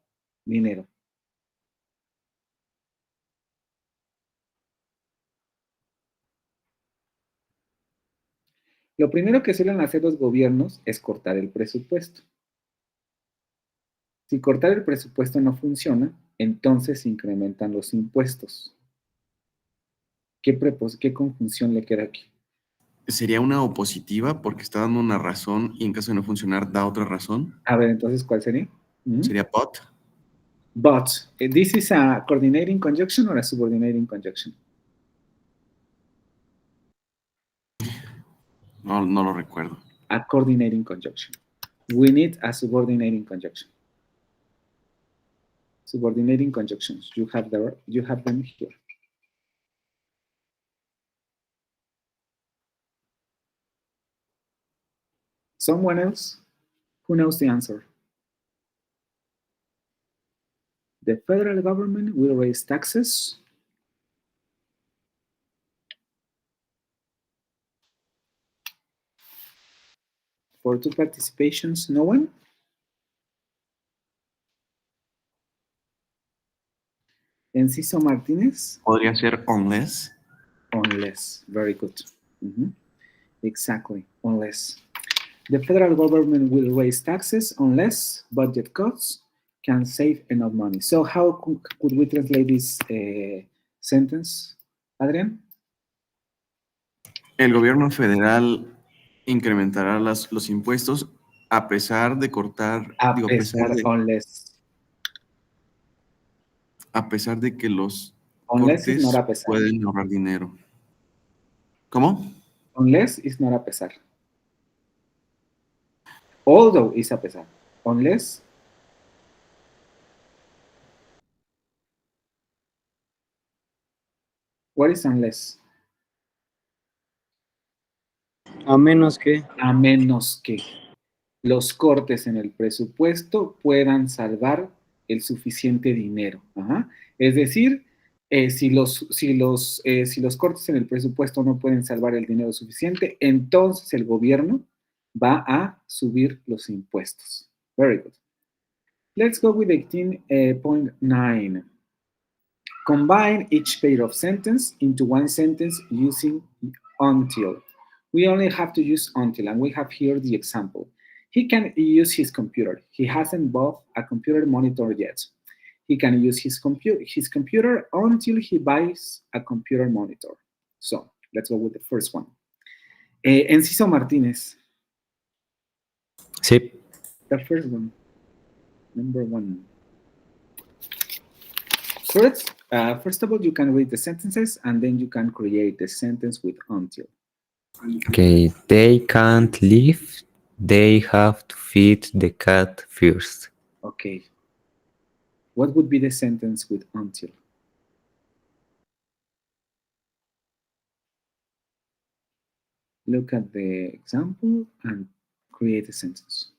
dinero. Lo primero que suelen hacer los gobiernos es cortar el presupuesto. Si cortar el presupuesto no funciona, entonces se incrementan los impuestos. ¿Qué conjunción le queda aquí? Sería una opositiva porque está dando una razón y en caso de no funcionar da otra razón. A ver, entonces, ¿cuál sería? Sería but. But. This is a coordinating conjunction or a subordinating conjunction? No lo recuerdo. A coordinating conjunction. We need a subordinating conjunction. Subordinating conjunctions. You have them here. Someone else who knows the answer? The federal government will raise taxes. For 2 participations, no one? Enciso Martínez? Podría ser unless. Unless, very good. Exactly, unless. The federal government will raise taxes unless budget cuts can save enough money. So how could we translate this sentence, Adrián? El gobierno federal incrementará los impuestos a pesar de cortar. Unless. A pesar de que los Unless cortes is not a pesar. pueden ahorrar dinero. ¿Cómo? Unless is not a pesar. Although is a pesar. Unless. What is unless? A menos que. A menos que los cortes en el presupuesto puedan salvar el suficiente dinero. Ajá. Es decir, si los cortes en el presupuesto no pueden salvar el dinero suficiente, entonces el gobierno va a subir los impuestos. Very good. Let's go with 18.9. Combine each pair of sentence into one sentence using until. We only have to use until, and we have here the example. He can use his computer. He hasn't bought a computer monitor yet. He can use his computer until he buys a computer monitor. So let's go with the first one. Enciso Martínez. Sí. The first one. Number one. First of all, you can read the sentences and then you can create the sentence with until. Okay, they can't leave. They have to feed the cat first. Okay. What would be the sentence with until? Look at the example and create a sentence.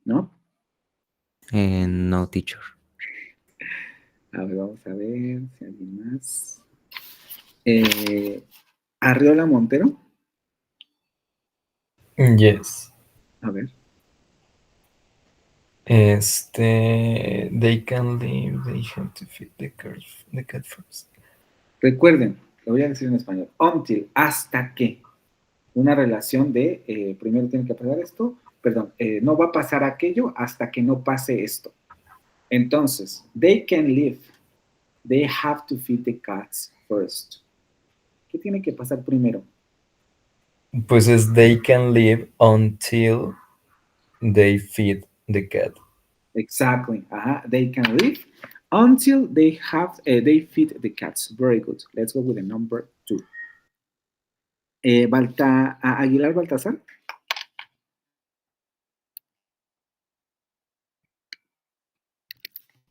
¿No? No, teacher. A ver, vamos a ver si alguien más. Arriola Montero. Yes. A ver. They can leave, they have to feed the cat first. Recuerden, lo voy a decir en español. Until, hasta que. Una relación de, primero tiene que pasar esto, perdón, no va a pasar aquello hasta que no pase esto. Entonces, they can leave. They have to feed the cats first. ¿Qué tiene que pasar primero? Pues es they can leave until they feed the cat. Exactly. They can leave until they feed the cats. Very good. Let's go with the number 2. Aguilar Baltasar.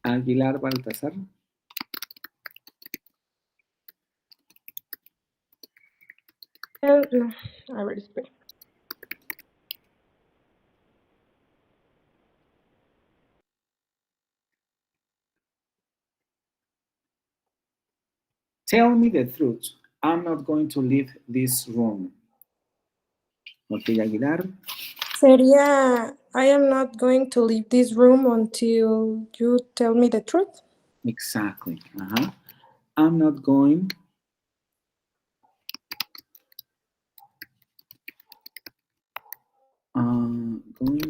Aguilar Baltasar. No. A ver, espera. Tell me the truth. I'm not going to leave this room. Ok, Aguilar. Sería, I am not going to leave this room until you tell me the truth. Exactly. I'm not going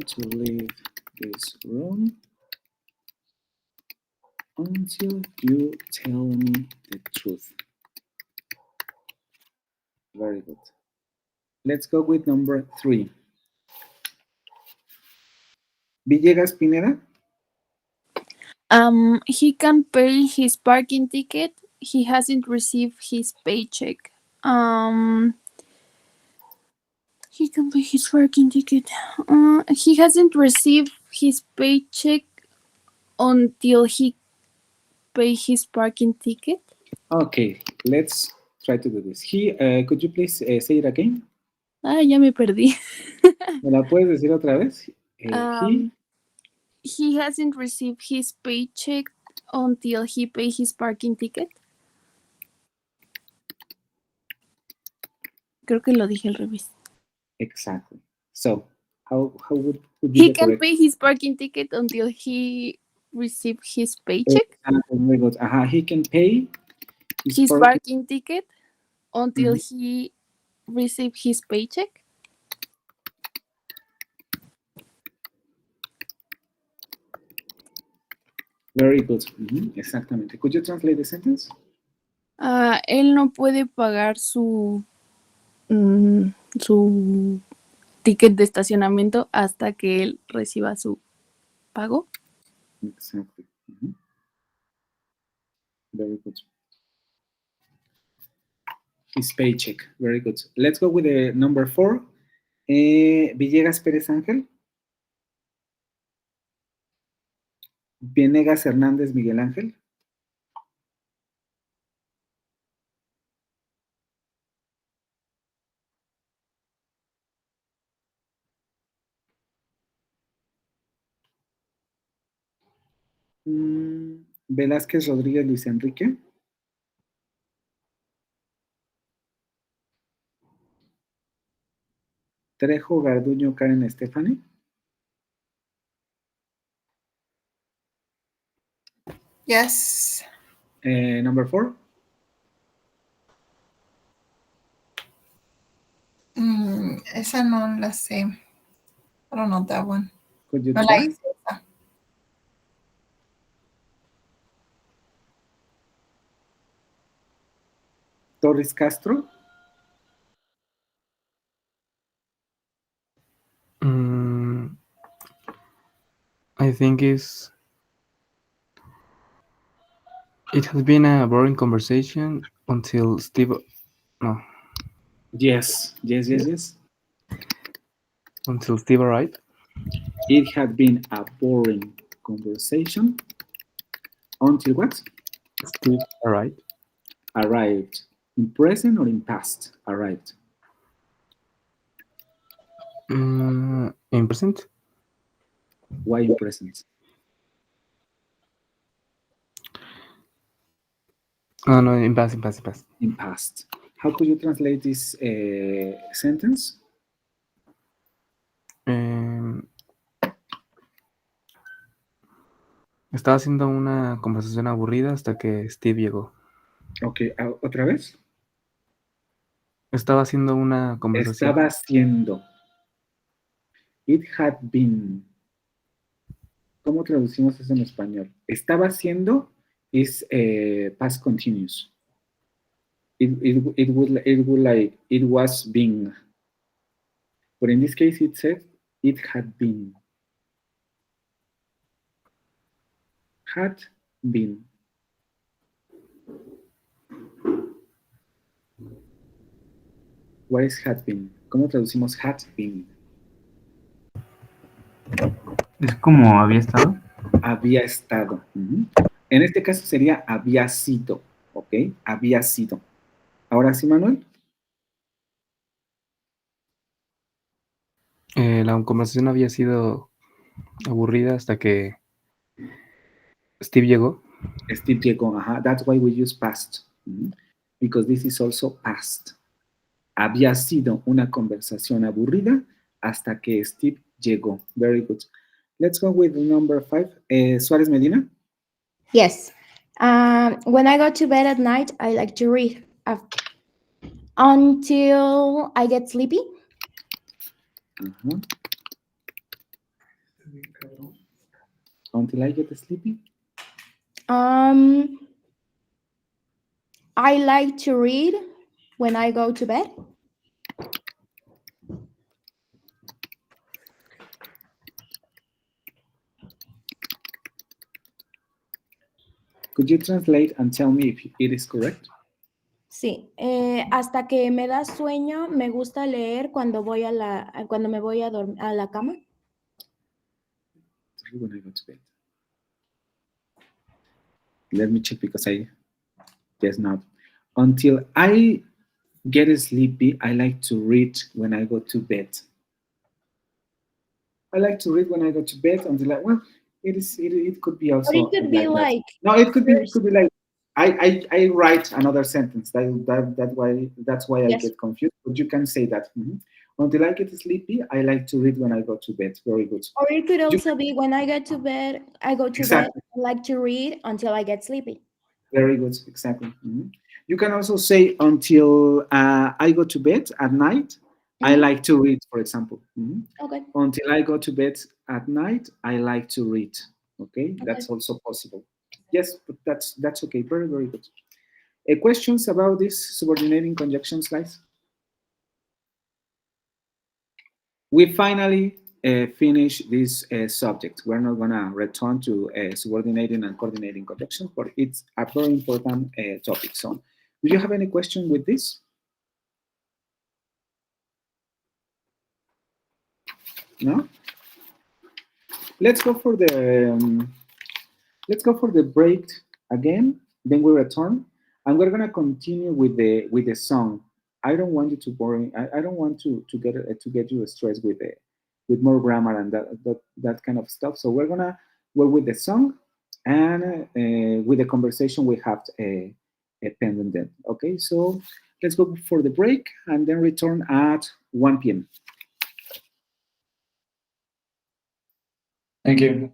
to leave this room until you tell me the truth. Very good. Let's go with number 3. Villegas Pineda. He can pay his parking ticket. He hasn't received his paycheck. He can pay his parking ticket. He hasn't received his paycheck until he pay his parking ticket. Okay, let's try to do this. Could you please say it again? Ya me perdí. ¿Me la puedes decir otra vez? He hasn't received his paycheck until he pay his parking ticket. Creo que lo dije al revés. Exactly. So, how would be He the can correct? pay his parking ticket until he receive his paycheck. Very good. He can pay His parking ticket until he receive his paycheck. Very good. Exactamente. Could you translate the sentence? Él no puede pagar su ticket de estacionamiento hasta que él reciba su pago. Exactly. Very good. His paycheck. Very good. Let's go with the number 4. Villegas Pérez Ángel. Venegas Hernández Miguel Ángel. Velázquez Rodríguez Luis Enrique. Trejo, Garduño, Karen, Stephanie. Yes. Number 4. Esa no la sé. I don't know that one. Could you No la try? hice esa. Torres Castro. I think it has been a boring conversation until Steve. No. Yes. Until Steve arrived. It had been a boring conversation until what? Steve arrived. Arrived. In present or in past? Arrived. In present. Why in present? Oh, no, in past. In past. How could you translate this sentence? Estaba haciendo una conversación aburrida hasta que Steve llegó. Ok, ¿otra vez? Estaba haciendo una conversación. Estaba haciendo. It had been. ¿Cómo traducimos eso en español? Estaba haciendo is past continuous. It would like it was being. But in this case, it said it had been. Had been. What is had been? ¿Cómo traducimos had been? ¿Es como había estado? Había estado. En este caso sería había sido, ¿ok? Había sido. Ahora sí, Manuel. La conversación había sido aburrida hasta que Steve llegó. Steve llegó, ajá. That's why we use past. Because this is also past. Había sido una conversación aburrida hasta que Steve llegó. Very good. Let's go with number 5. Suárez Medina. Yes. When I go to bed at night, I like to read until I get sleepy. Until I get sleepy. I like to read when I go to bed. Could you translate and tell me if it is correct? Sí, hasta que me da sueño, me gusta leer cuando voy cuando me voy a la cama. When I go to bed. Let me check because I guess not. Until I get sleepy, I like to read when I go to bed. I like to read when I go to bed until it could be also. Or it could be like. No, it could be like I write another sentence. That's why I get confused. But you can say that. Until I get sleepy, I like to read when I go to bed. Very good. Or it could also be when I get to bed, I go to bed, I like to read until I get sleepy. Very good, exactly. You can also say until I go to bed at night, I like to read, for example. Okay. Until I go to bed at night, I like to read. Okay, that's also possible. Yes, but that's okay. Very, very good. Questions about these subordinating conjunctions, guys? We finally finish this subject. We're not going to return to subordinating and coordinating conjunctions, but it's a very important topic. So, do you have any question with this? No? Let's go for the break again. Then we return, and we're gonna continue with the song. I don't want you to boring. I don't want to get you stressed with more grammar and that kind of stuff. So we're gonna work with the song and with the conversation we have pending then. Okay, so let's go for the break and then return at 1 p.m. Thank you.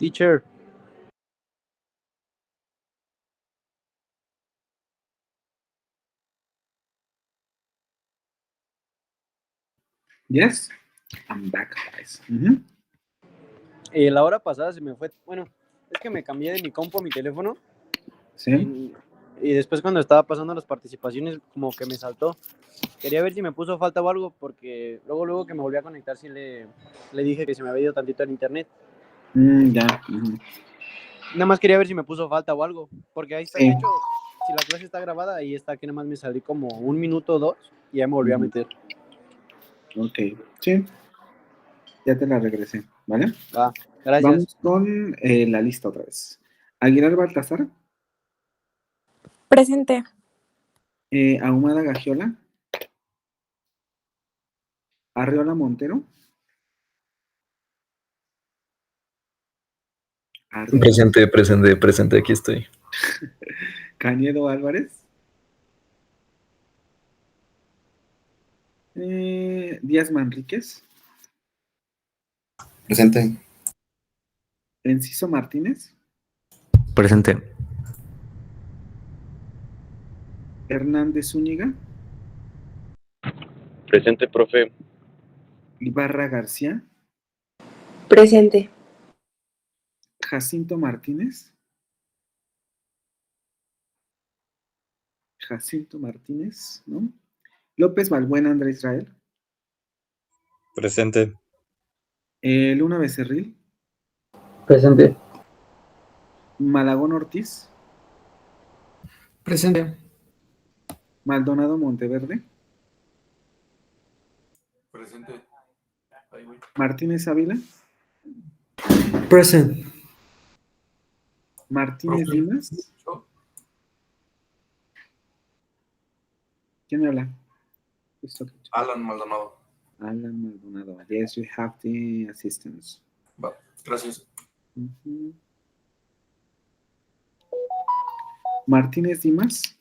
Teacher. Yes, I'm back, guys. La hora pasada se me fue. Bueno, es que me cambié de mi compu a mi teléfono. Sí. Y después, cuando estaba pasando las participaciones, como que me saltó. Quería ver si me puso falta o algo, porque luego que me volví a conectar, sí le dije que se me había ido tantito el internet. Ya. Nada más quería ver si me puso falta o algo, porque ahí está, Sí. de hecho, si la clase está grabada, ahí está que nada más me salí como 1 minuto o 2 y ya me volví a meter. Ok, sí. Ya te la regresé, ¿vale? Va, gracias. Vamos con la lista otra vez. Aguilar Baltasar. Presente. Ahumada Gagiola. Arreola Montero. Presente, aquí estoy. Cañedo Álvarez. Díaz Manríquez. Presente. Enciso Martínez. Presente. Hernández Zúñiga. Presente, profe. Ibarra García. Presente. Jacinto Martínez. Jacinto Martínez, ¿no? López Balbuena André Israel. Presente. Luna Becerril. Presente. Malagón Ortiz. Presente. Maldonado Monteverde. Presente. Martínez Ávila. Present. Martínez Profe. Dimas. ¿Quién me habla? Alan Maldonado. Alan Maldonado. Yes, you have the assistance. Va, gracias. Martínez Dimas.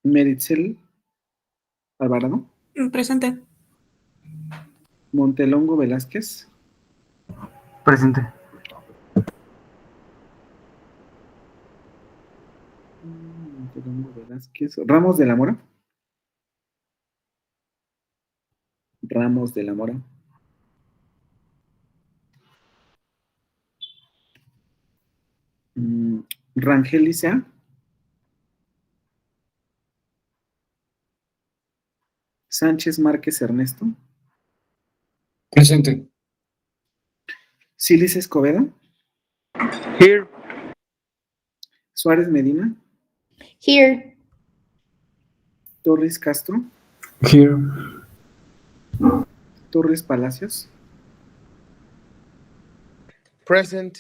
Meritzel Alvarado. Presente. Montelongo Velázquez. Presente. Montelongo Velázquez. Ramos de la Mora. Ramos de la Mora. Rangel Licea. Sánchez Márquez Ernesto. Presente. Silis Escobedo. Here. Suárez Medina. Here. Torres Castro. Here. Torres Palacios. Present.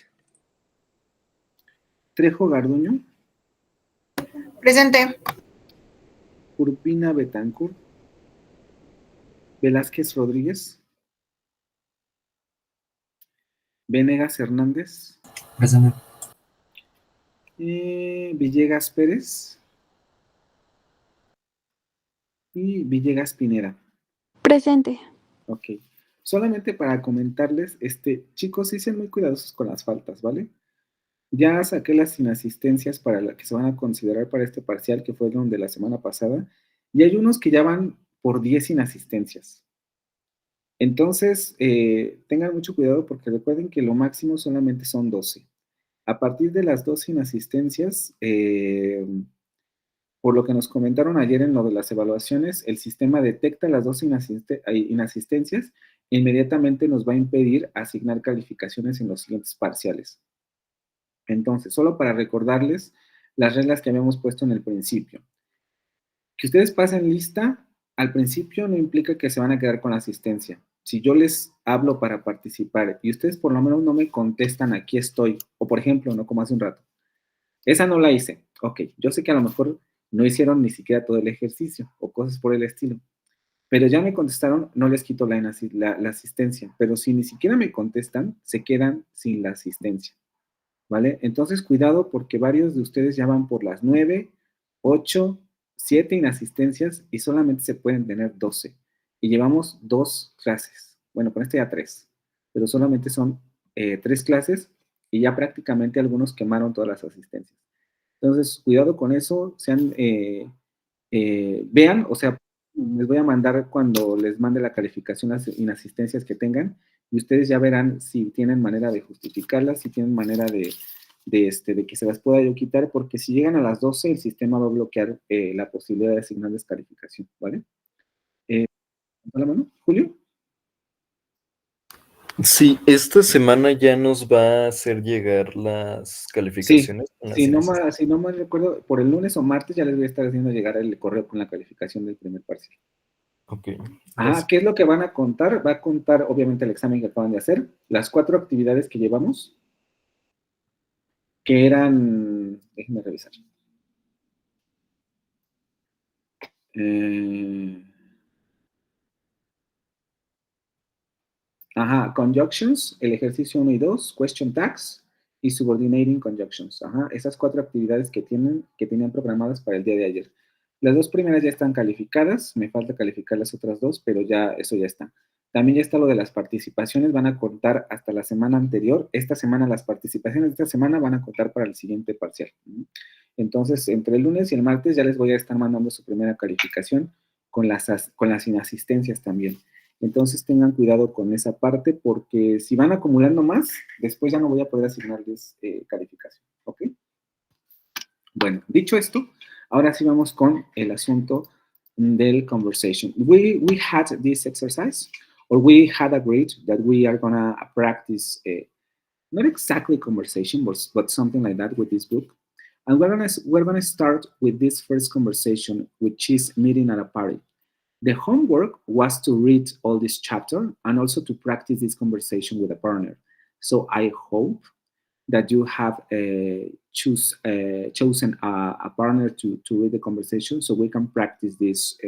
Trejo Garduño. Presente. Urbina Betancourt. Velázquez Rodríguez. Venegas Hernández. Presente. Villegas Pérez. Y Villegas Pineda. Presente. Ok. Solamente para comentarles, chicos, sí sean muy cuidadosos con las faltas, ¿vale? Ya saqué las inasistencias para las que se van a considerar para este parcial, que fue el de la semana pasada, y hay unos que ya van por 10 inasistencias. Entonces, tengan mucho cuidado porque recuerden que lo máximo solamente son 12. A partir de las 12 inasistencias, por lo que nos comentaron ayer en lo de las evaluaciones, el sistema detecta las 12 inasistencias e inmediatamente nos va a impedir asignar calificaciones en los siguientes parciales. Entonces, solo para recordarles las reglas que habíamos puesto en el principio. Que ustedes pasen lista al principio no implica que se van a quedar con la asistencia. Si yo les hablo para participar y ustedes por lo menos no me contestan aquí estoy, o por ejemplo, no como hace un rato, esa no la hice. Ok, yo sé que a lo mejor no hicieron ni siquiera todo el ejercicio o cosas por el estilo, pero ya me contestaron, no les quito la asistencia, pero si ni siquiera me contestan, se quedan sin la asistencia, ¿vale? Entonces, cuidado porque varios de ustedes ya van por las 9, 8, 7 inasistencias y solamente se pueden tener 12. y llevamos 2 clases. Bueno, con este ya 3, pero solamente son 3 clases y ya prácticamente algunos quemaron todas las asistencias. Entonces, cuidado con eso, vean, o sea, les voy a mandar cuando les mande la calificación las inasistencias que tengan y ustedes ya verán si tienen manera de justificarlas, si tienen manera de que se las pueda yo quitar, porque si llegan a las 12, el sistema va a bloquear la posibilidad de asignar descalificación, ¿vale? ¿La mano, Julio? Sí, esta semana ya nos va a hacer llegar las Sí, calificaciones. con las si no inasistencias. mal recuerdo, por el lunes o martes ya les voy a estar haciendo llegar el correo con la calificación del primer parcial. Ok. ¿Qué es lo que van a contar? Va a contar, obviamente, el examen que acaban de hacer, las 4 actividades que llevamos, que eran, déjenme revisar. Conjunctions, el ejercicio 1 y 2, question tags y subordinating conjunctions. Esas 4 actividades que tenían programadas para el día de ayer. Las 2 primeras ya están calificadas, me falta calificar las otras 2, pero eso ya está. También ya está lo de las participaciones, van a contar hasta la semana anterior. Esta semana, las participaciones de esta semana van a contar para el siguiente parcial. Entonces, entre el lunes y el martes ya les voy a estar mandando su primera calificación con las inasistencias también. Entonces tengan cuidado con esa parte porque si van acumulando más, después ya no voy a poder asignarles calificación, ¿ok? Bueno, dicho esto, ahora sí vamos con el asunto del conversation. We had this exercise, or we had agreed that we are gonna practice, not exactly conversation, but something like that with this book. And we're gonna start with this first conversation, which is meeting at a party. The homework was to read all this chapter and also to practice this conversation with a partner. So I hope that you have chosen a partner to read the conversation so we can practice this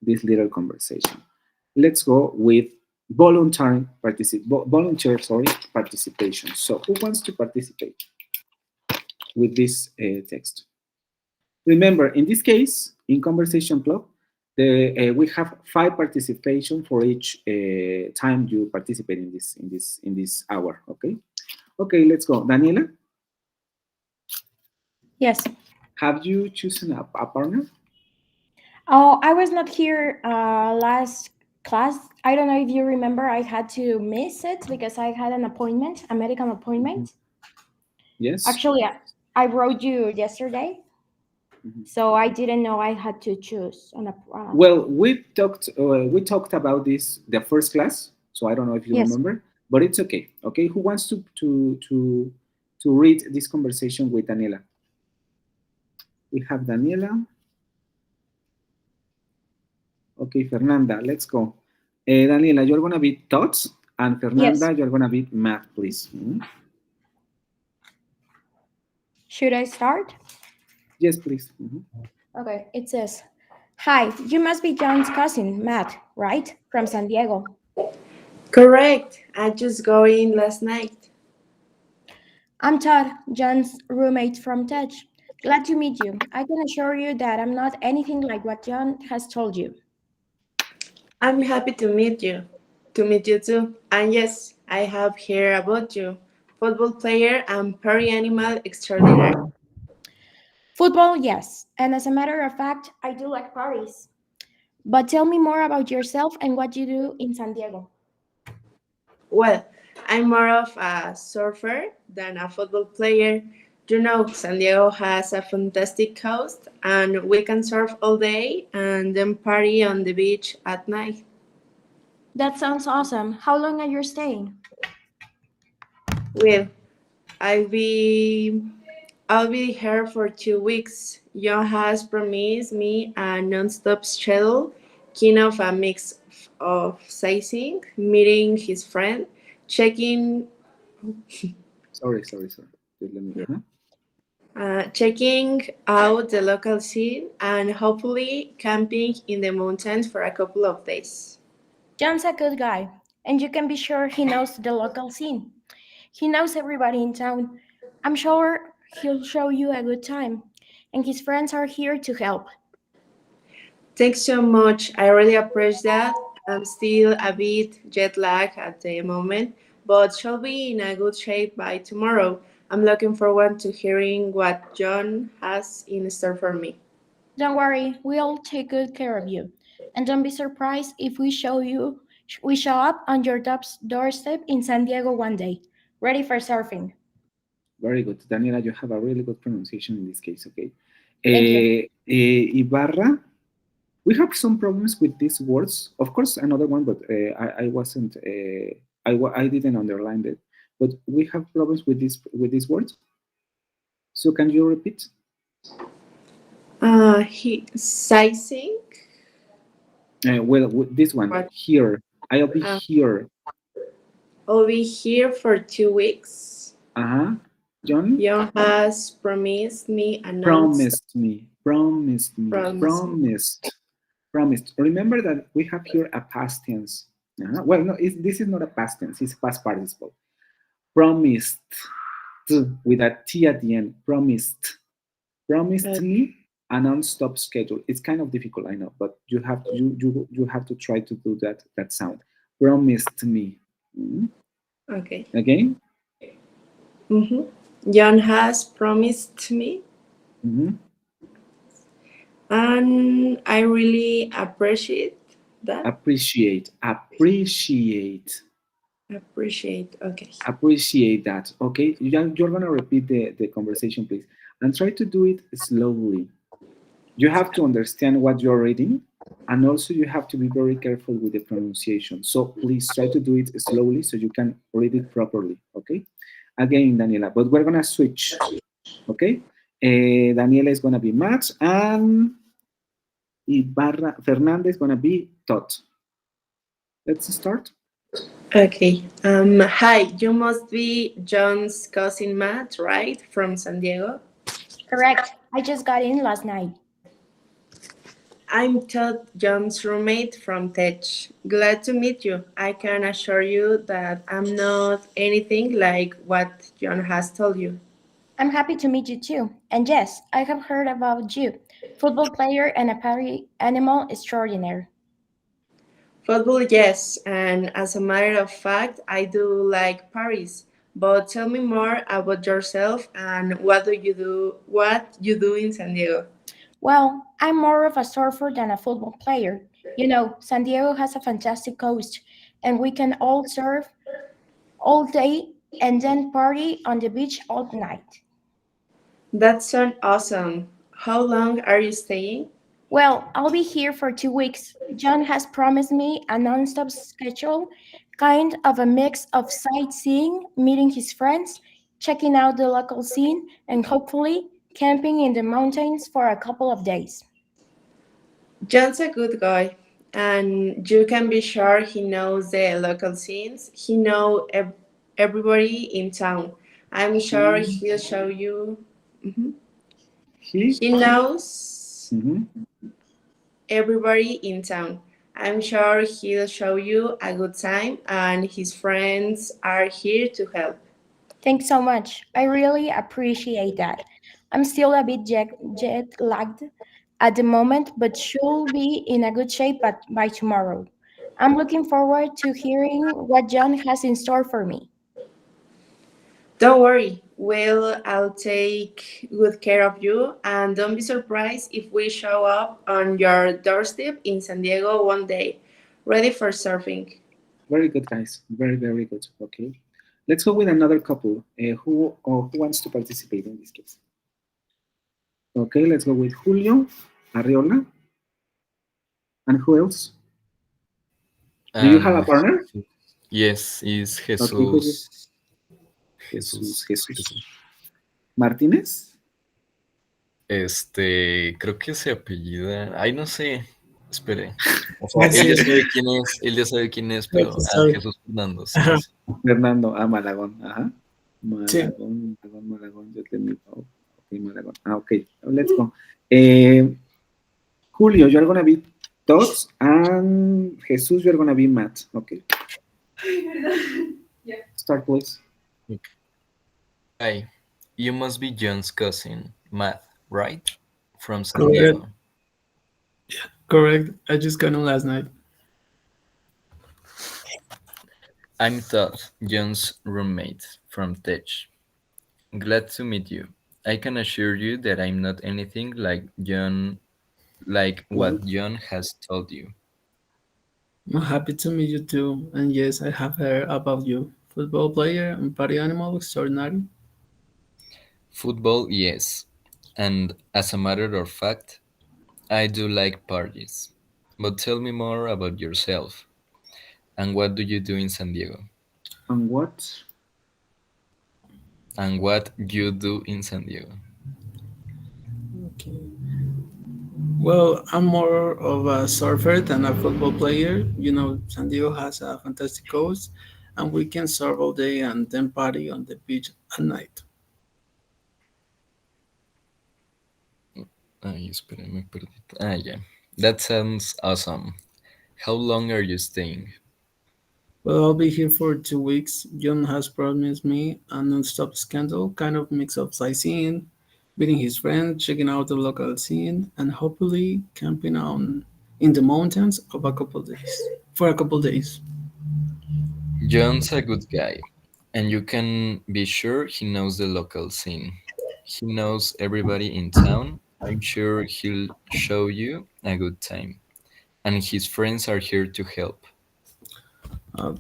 little conversation. Let's go with volunteer participation. So who wants to participate with this text? Remember, in this case, in Conversation Club, we have 5 participation for each time you participate in this hour. Okay. Okay, let's go. Daniela. Yes. Have you chosen a partner? Oh, I was not here last class. I don't know if you remember, I had to miss it because I had an appointment, a medical appointment. Yes. Actually, I wrote you yesterday, so I didn't know I had to choose on a. Well, we talked about this the first class, so I don't know if you remember, but it's okay. Okay, who wants to read this conversation with Daniela? We have Daniela. Okay, Fernanda, let's go. Daniela, you're gonna be thoughts, and Fernanda, you're gonna be math, please. Should I start? Yes, please. Okay, it says, "Hi, you must be John's cousin, Matt, right? From San Diego." Correct. I just got in last night. I'm Todd, John's roommate from Tech. Glad to meet you. I can assure you that I'm not anything like what John has told you. I'm happy to meet you. To meet you too. And yes, I have heard about you. Football player and party animal extraordinary. Football, yes. And as a matter of fact, I do like parties. But tell me more about yourself and what you do in San Diego. Well, I'm more of a surfer than a football player. You know, San Diego has a fantastic coast and we can surf all day and then party on the beach at night. That sounds awesome. How long are you staying? Well, I'll be here for 2 weeks. John has promised me a non-stop schedule, kind of a mix of sightseeing, meeting his friend, checking. Sorry. Just let me. Checking out the local scene and hopefully camping in the mountains for a couple of days. John's a good guy, and you can be sure he knows the local scene. He knows everybody in town. I'm sure he'll show you a good time, and his friends are here to help. Thanks so much. I really appreciate that. I'm still a bit jet lagged at the moment, but shall be in a good shape by tomorrow. I'm looking forward to hearing what John has in store for me. Don't worry, we'll take good care of you. And don't be surprised if we show up on your doorstep in San Diego one day, ready for surfing. Very good. Daniela, you have a really good pronunciation in this case, okay? Thank you. Ibarra, we have some problems with these words. Of course, another one, but I wasn't, I didn't underline it. But we have problems with these words. So can you repeat? Sizing. Well, with this one What? here. I'll be here. I'll be here for 2 weeks. John? John has promised me a Promised me. Promised me. Promised. Promised. Remember that we have here a past tense. Well, no, this is not a past tense. It's past participle. Promised with a T at the end. Promised. Promised me a non-stop schedule. It's kind of difficult, I know, but you have to try to do that sound. Promised me. Okay. Again. John has promised me, and I really appreciate that. Appreciate. Okay. Appreciate that. Okay, you're gonna repeat the conversation, please, and try to do it slowly. You have to understand what you're reading, and also you have to be very careful with the pronunciation. So please try to do it slowly so you can read it properly. Okay. Again, Daniela, but we're gonna switch. Okay. Daniela is gonna be Matt, and Ibarra Fernanda is gonna be Todd. Let's start. Okay. Hi, you must be John's cousin Matt, right? From San Diego? Correct. I just got in last night. I'm Todd, John's roommate from Tech. Glad to meet you. I can assure you that I'm not anything like what John has told you. I'm happy to meet you too. And yes, I have heard about you. Football player and a party animal extraordinaire. Football, yes, and as a matter of fact, I do like Paris. But tell me more about yourself and what you do in San Diego. Well, I'm more of a surfer than a football player. You know, San Diego has a fantastic coast, and we can all surf all day and then party on the beach all night. That sounds awesome. How long are you staying? Well, I'll be here for 2 weeks. John has promised me a non-stop schedule, kind of a mix of sightseeing, meeting his friends, checking out the local scene, and hopefully camping in the mountains for a couple of days. John's a good guy, and you can be sure he knows the local scenes. He knows everybody in town. I'm sure he'll show you. He knows everybody in town. I'm sure he'll show you a good time, and his friends are here to help. Thanks so much. I really appreciate that. I'm still a bit jet lagged at the moment, but should be in a good shape by tomorrow. I'm looking forward to hearing what John has in store for me. Don't worry, I'll take good care of you, and don't be surprised if we show up on your doorstep in San Diego one day, ready for surfing. Very good, guys. Very, very good. Okay. Let's go with another couple. Who wants to participate in this case? Okay, let's go with Julio Arriola. And who else? Do you have a partner? Yes, it's Jesus. Okay, who is Jesus. ¿Martínez? Creo que se apellida. Ay, no sé. Espere. O sea, él ya sabe quién es, pero Jesús Fernando. Sí, sí. Fernando, Malagón. Ajá. Malagón. Yo tengo. Okay, Malagón. Okay. Let's go. Julio, you're gonna be Todd, and Jesus, you're gonna be Matt. Okay. Yeah. Start, please. Okay. Hi, you must be John's cousin, Matt, right? From San Diego. Correct. I just got on last night. I'm Todd, John's roommate from Tech. Glad to meet you. I can assure you that I'm not anything like Well, what John has told you. I'm happy to meet you too. And yes, I have heard about you. Football player and party animal extraordinary. Football, yes. And as a matter of fact, I do like parties. But tell me more about yourself. And what do you do in San Diego? And what? And what you do in San Diego? Okay. Well, I'm more of a surfer than a football player. You know, San Diego has a fantastic coast, and we can surf all day and then party on the beach at night. Ay, espera, me perdí. Yeah. That sounds awesome. How long are you staying? Well, I'll be here for 2 weeks. John has promised me a non-stop scandal, kind of mix of sightseeing, meeting his friends, checking out the local scene, and hopefully camping on in the mountains of a couple days. For a couple days. John's a good guy, and you can be sure he knows the local scene. He knows everybody in town. I'm sure he'll show you a good time. And his friends are here to help. Uh,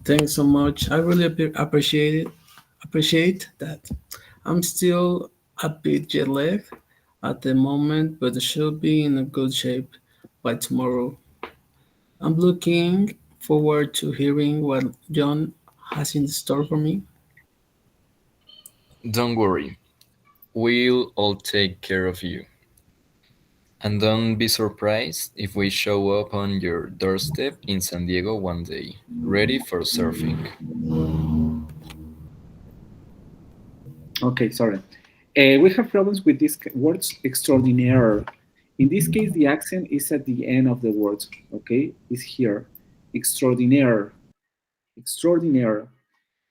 Thanks so much. I really appreciate that. I'm still a bit jet lagged at the moment, but should be in a good shape by tomorrow. I'm looking forward to hearing what John has in store for me. Don't worry, we'll all take care of you. And don't be surprised if we show up on your doorstep in San Diego one day, ready for surfing. Okay, sorry. We have problems with these words extraordinaire. In this case, the accent is at the end of the word, okay? It's here. Extraordinaire. Extraordinaire.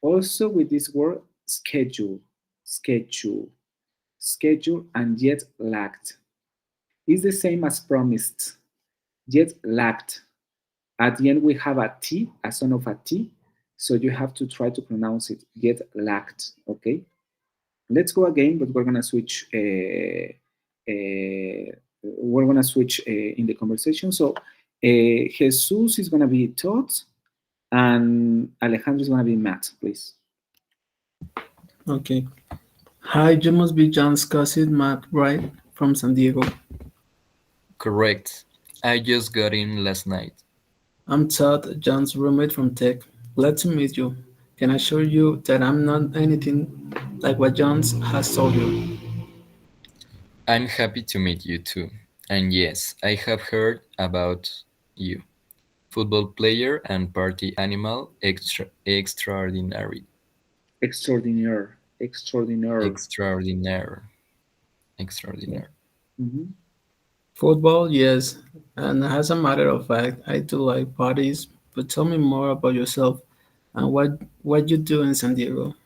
Also with this word, schedule. Schedule. Schedule and yet lacked. It's the same as promised, yet lacked. At the end, we have a T, a sound of a T, so you have to try to pronounce it, yet lacked, okay? Let's go again, but we're gonna switch. We're gonna switch in the conversation. So Jesus is gonna be Todd, and Alejandro is gonna be Matt, please. Okay. Hi, you must be John's cousin, Matt, right? From San Diego. Correct. I just got in last night. I'm Todd, John's roommate from Tech. Glad to meet you. Can I assure you that I'm not anything like what John's has told you? I'm happy to meet you too. And yes, I have heard about you. Football player and party animal extraordinary. Extraordinaire. Extraordinaire. Extraordinaire. Extraordinaire. Mhm. Football, yes. And as a matter of fact, I do like parties, but tell me more about yourself and what you do in San Diego.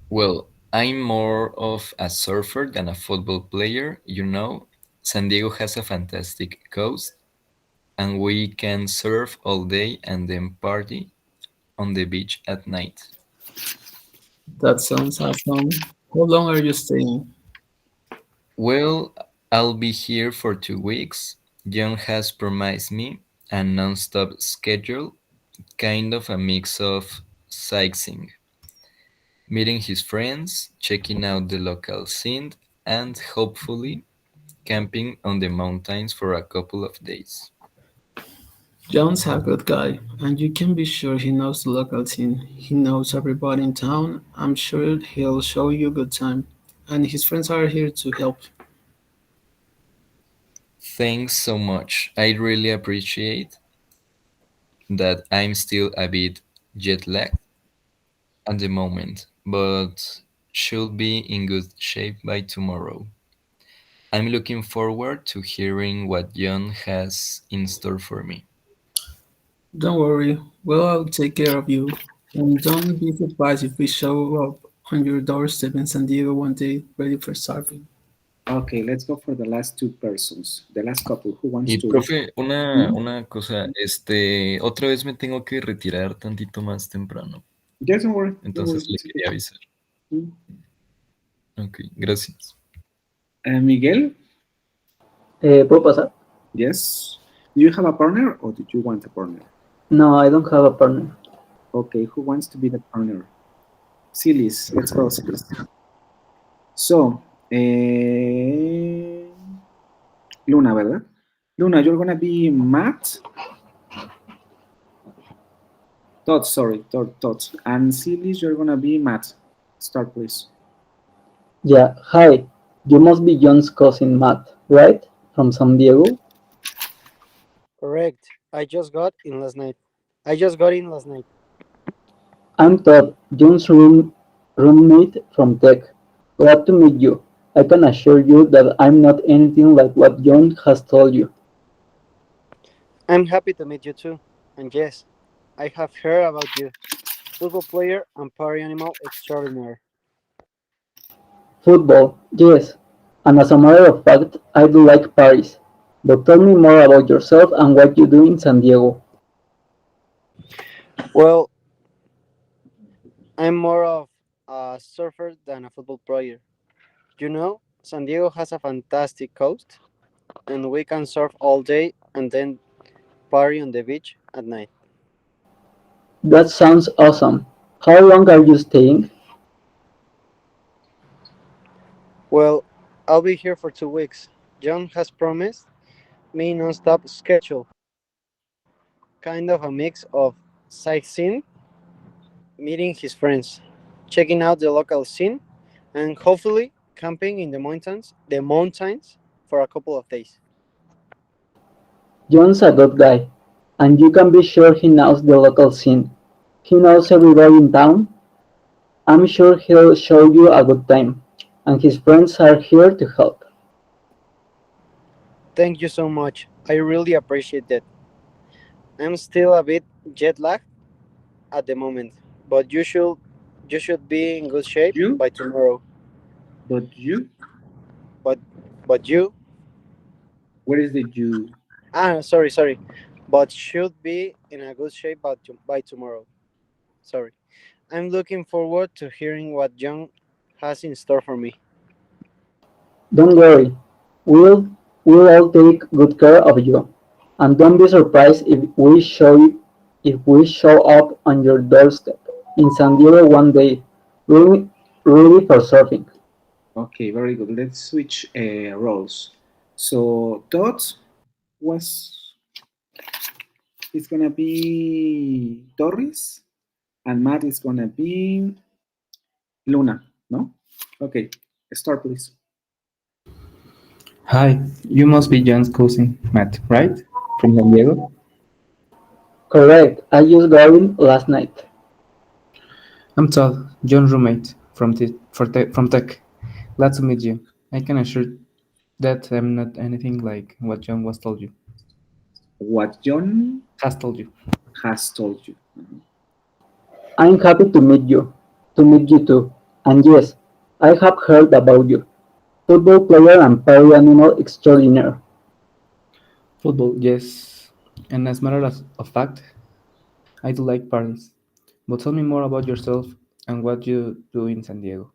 Well, I'm more of a surfer than a football player. You know, San Diego has a fantastic coast, and we can surf all day and then party on the beach at night. That sounds awesome. How long are you staying? Well, I'll be here for 2 weeks. John has promised me a non-stop schedule, kind of a mix of sightseeing, meeting his friends, checking out the local scene, and hopefully camping on the mountains for a couple of days. John's a good guy, and you can be sure he knows the local scene. He knows everybody in town. I'm sure he'll show you a good time. And his friends are here to help. Thanks so much. I really appreciate that. I'm still a bit jet lagged at the moment, but should be in good shape by tomorrow. I'm looking forward to hearing what John has in store for me. Don't worry, well, I'll take care of you. And don't be surprised if we show up on your doorstep in San Diego one day ready for surfing. Okay, let's go for the last two persons, the last couple. Who wants Y to? profe, una cosa, otra vez me tengo que retirar tantito más temprano. Yes, don't worry. Entonces le quería avisar. Mm. Ok, gracias. Miguel? ¿Puedo pasar? Yes. Do you have a partner or do you want a partner? No, I don't have a partner. Okay, who wants to be the partner? Silis, let's go, Silis. So, Luna, ¿verdad? Luna, you're gonna be Matt. Tots, sorry, Tots. And Silis, you're gonna be Matt. Start, please. Yeah, hi. You must be John's cousin Matt, right? From San Diego? Correct. I just got in last night. I'm Todd, John's roommate from Tech. Glad to meet you. I can assure you that I'm not anything like what John has told you. I'm happy to meet you too. And yes, I have heard about you. Football player and party animal extraordinaire. Football, yes. And as a matter of fact, I do like Paris. But tell me more about yourself and what you do in San Diego. Well, I'm more of a surfer than a football player. You know, San Diego has a fantastic coast, and we can surf all day and then party on the beach at night. That sounds awesome. How long are you staying? Well, I'll be here for 2 weeks. John has promised me non-stop schedule, kind of a mix of sightseeing, meeting his friends, checking out the local scene, and hopefully camping in the mountains for a couple of days. John's a good guy, and you can be sure he knows the local scene. He knows everybody in town. I'm sure he'll show you a good time, and his friends are here to help. Thank you so much. I really appreciate that. I'm still a bit jet lagged at the moment, but you should be in good shape You? by tomorrow. But you? But but you Where is the you? sorry. But should be in a good shape by tomorrow. Sorry. I'm looking forward to hearing what John has in store for me. Don't worry, we'll we'll all take good care of you, and don't be surprised if we show up on your doorstep in San Diego one day, really really for surfing. Okay, very good. Let's switch roles. So Todd was is gonna be Torres, and Matt is gonna be Luna. No? Okay, start please. Hi, you must be John's cousin, Matt, right? From San Diego? Correct. I just got in last night. I'm Todd, John's roommate from Tech. Glad to meet you. I can assure that I'm not anything like what John was told you. What John Has told you. has told you. I'm happy to meet you too. And yes, I have heard about you. Football player and party animal extraordinaire. Football, yes. And as a matter of fact, I do like parties. But tell me more about yourself and what you do in San Diego.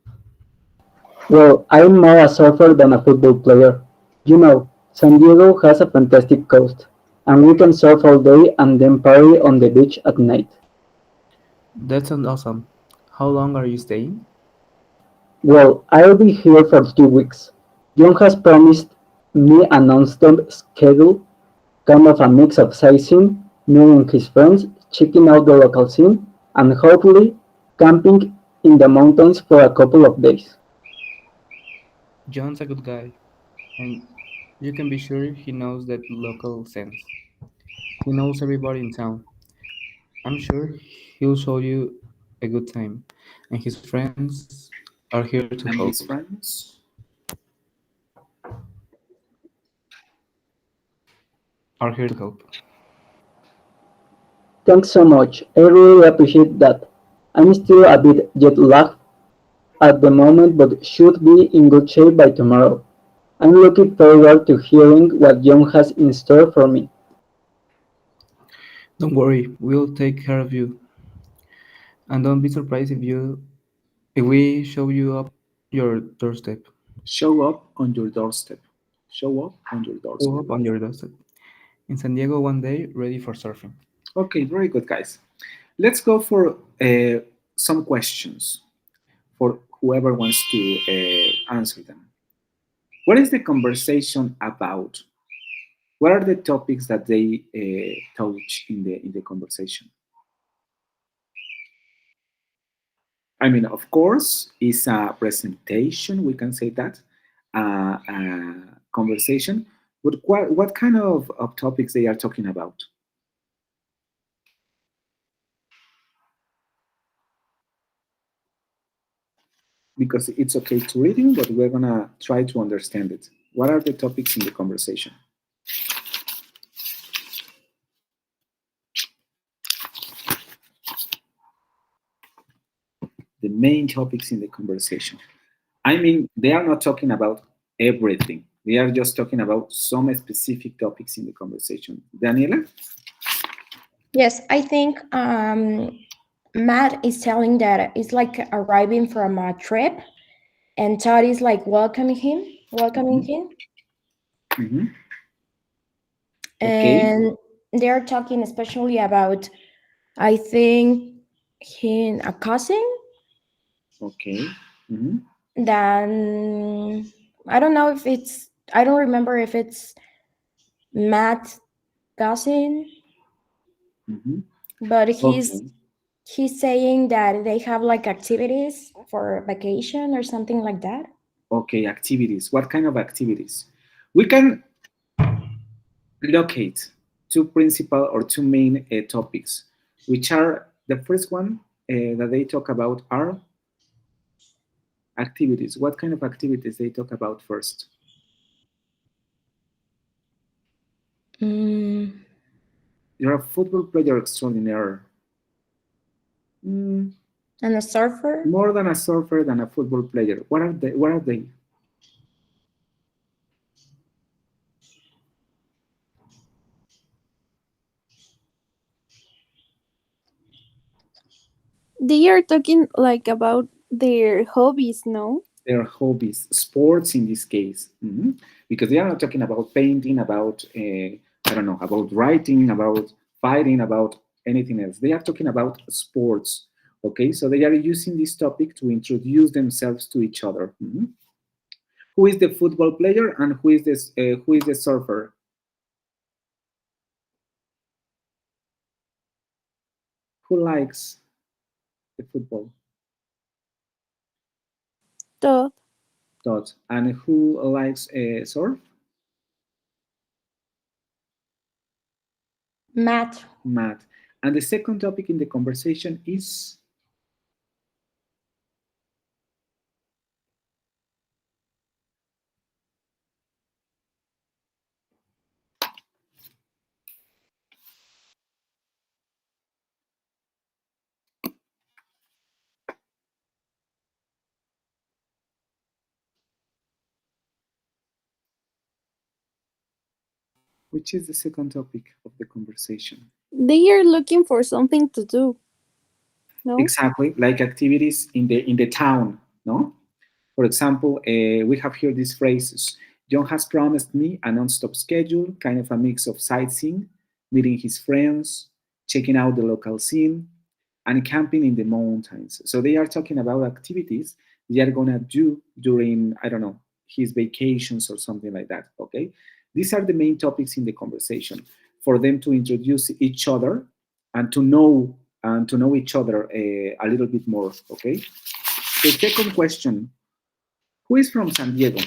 Well, I'm more a surfer than a football player. You know, San Diego has a fantastic coast, and we can surf all day and then party on the beach at night. That sounds awesome. How long are you staying? Well, I'll be here for 2 weeks. John has promised me a non-stop schedule, kind of a mix of sightseeing, meeting his friends, checking out the local scene, and hopefully camping in the mountains for a couple of days. John's a good guy, and you can be sure he knows that local sense. He knows everybody in town. I'm sure he'll show you a good time, and his friends are here to And help. his friends? Are here to help. Thanks so much. I really appreciate that. I'm still a bit jet lagged at the moment, but should be in good shape by tomorrow. I'm looking forward to hearing what John has in store for me. Don't worry, we'll take care of you. And don't be surprised if we show you up your doorstep. Show up on your doorstep. Show up on your Show doorstep. up on your doorstep. In San Diego one day, ready for surfing. Okay, very good, guys. Let's go for some questions for whoever wants to answer them. What is the conversation about? What are the topics that they touch in the conversation? I mean, of course, it's a presentation. We can say that a conversation. But what kind of topics they are talking about? Because it's okay to reading, but we're gonna try to understand it. What are the topics in the conversation? The main topics in the conversation. I mean, they are not talking about everything. They are just talking about some specific topics in the conversation. Daniela? Yes, I think Matt is telling that it's like arriving from a trip, and Todd is like welcoming him. Mm-hmm. And they're talking especially about, I think, a cousin. Okay. Mm-hmm. Then I don't know if it's, I don't remember if it's Matt's cousin, Mm-hmm. but he's saying that they have like activities for vacation or something like that. Okay, activities. What kind of activities? We can locate two principal or two main topics, which are the first one that they talk about are activities. What kind of activities they talk about first? You're a football player extraordinaire. And a surfer? More than a surfer, than a football player. What are they? What are they? They are talking like about their hobbies, no? Their hobbies, sports in this case, because they are not talking about painting, about I don't know, about writing, about fighting, about anything else. They are talking about sports. Okay, so they are using this topic to introduce themselves to each other. Who is the football player and who is the surfer? Who likes the football? Todd. Todd. And who likes surf? Matt. Matt. And the second topic in the conversation is which is the second topic of the conversation? They are looking for something to do. No? Exactly, like activities in the town, no? For example, we have here these phrases. John has promised me a non-stop schedule, kind of a mix of sightseeing, meeting his friends, checking out the local scene, and camping in the mountains. So they are talking about activities they are gonna do during, I don't know, his vacations or something like that, okay? These are the main topics in the conversation for them to introduce each other and to know each other a little bit more, okay? The second question, who is from San Diego?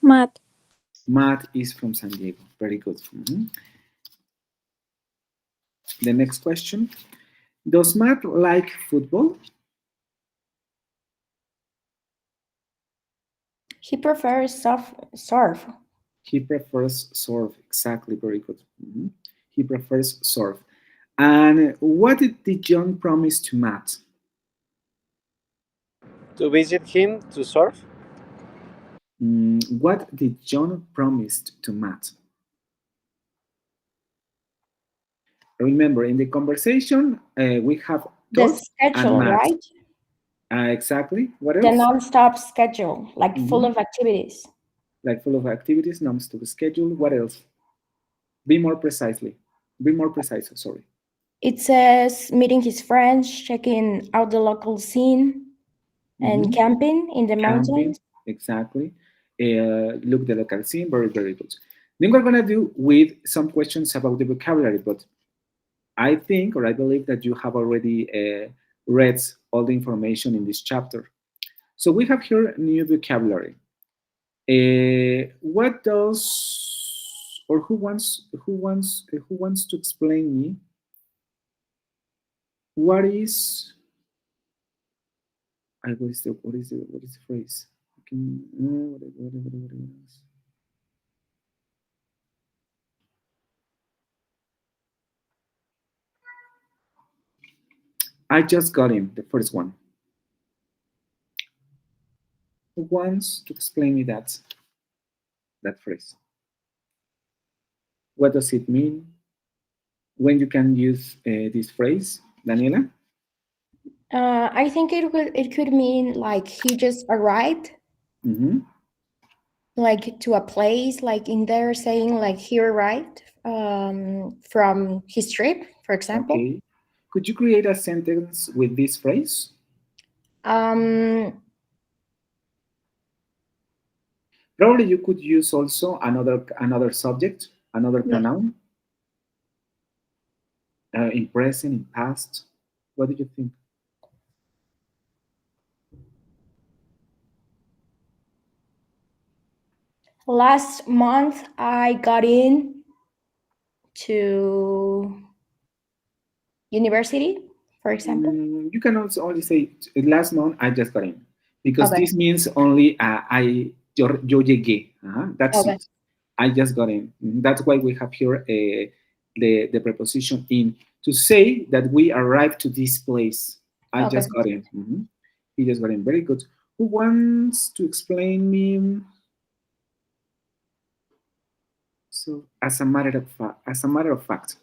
Matt. Matt is from San Diego. Very good. The next question. Does Matt like football? He prefers surf. He prefers surf. Exactly. Very good. He prefers surf. And what did John promise to Matt? To visit him to surf? What did John promise to Matt? Remember, in the conversation, we have The Todd schedule, and Matt. right? Exactly. What The else? non-stop schedule, like full of activities. Like full of activities, non-stop schedule. What else? Be more precisely. Be more precise, sorry. It says meeting his friends, checking out the local scene, and camping in the mountains. Exactly. Look the local scene. Very, very good. Then we're going to do with some questions about the vocabulary, but I think, or I believe that you have already read all the information in this chapter. So we have here new vocabulary. What does, or who wants to explain me what is what is the phrase? I just got him, the first one. Who wants to explain me that phrase? What does it mean? When you can use this phrase, Daniela? I think it could mean like he just arrived, like to a place, like in there saying like he arrived from his trip, for example. Okay. Could you create a sentence with this phrase? Probably you could use also another subject, another pronoun. In present, in past. What do you think? Last month I got in to university, for example. You can also only say last month I just got in, because this means only yo llegué. That's it. I just got in. That's why we have here the preposition in to say that we arrived to this place. I just got in. He just got in. Very good. Who wants to explain me? So, as a matter of fact.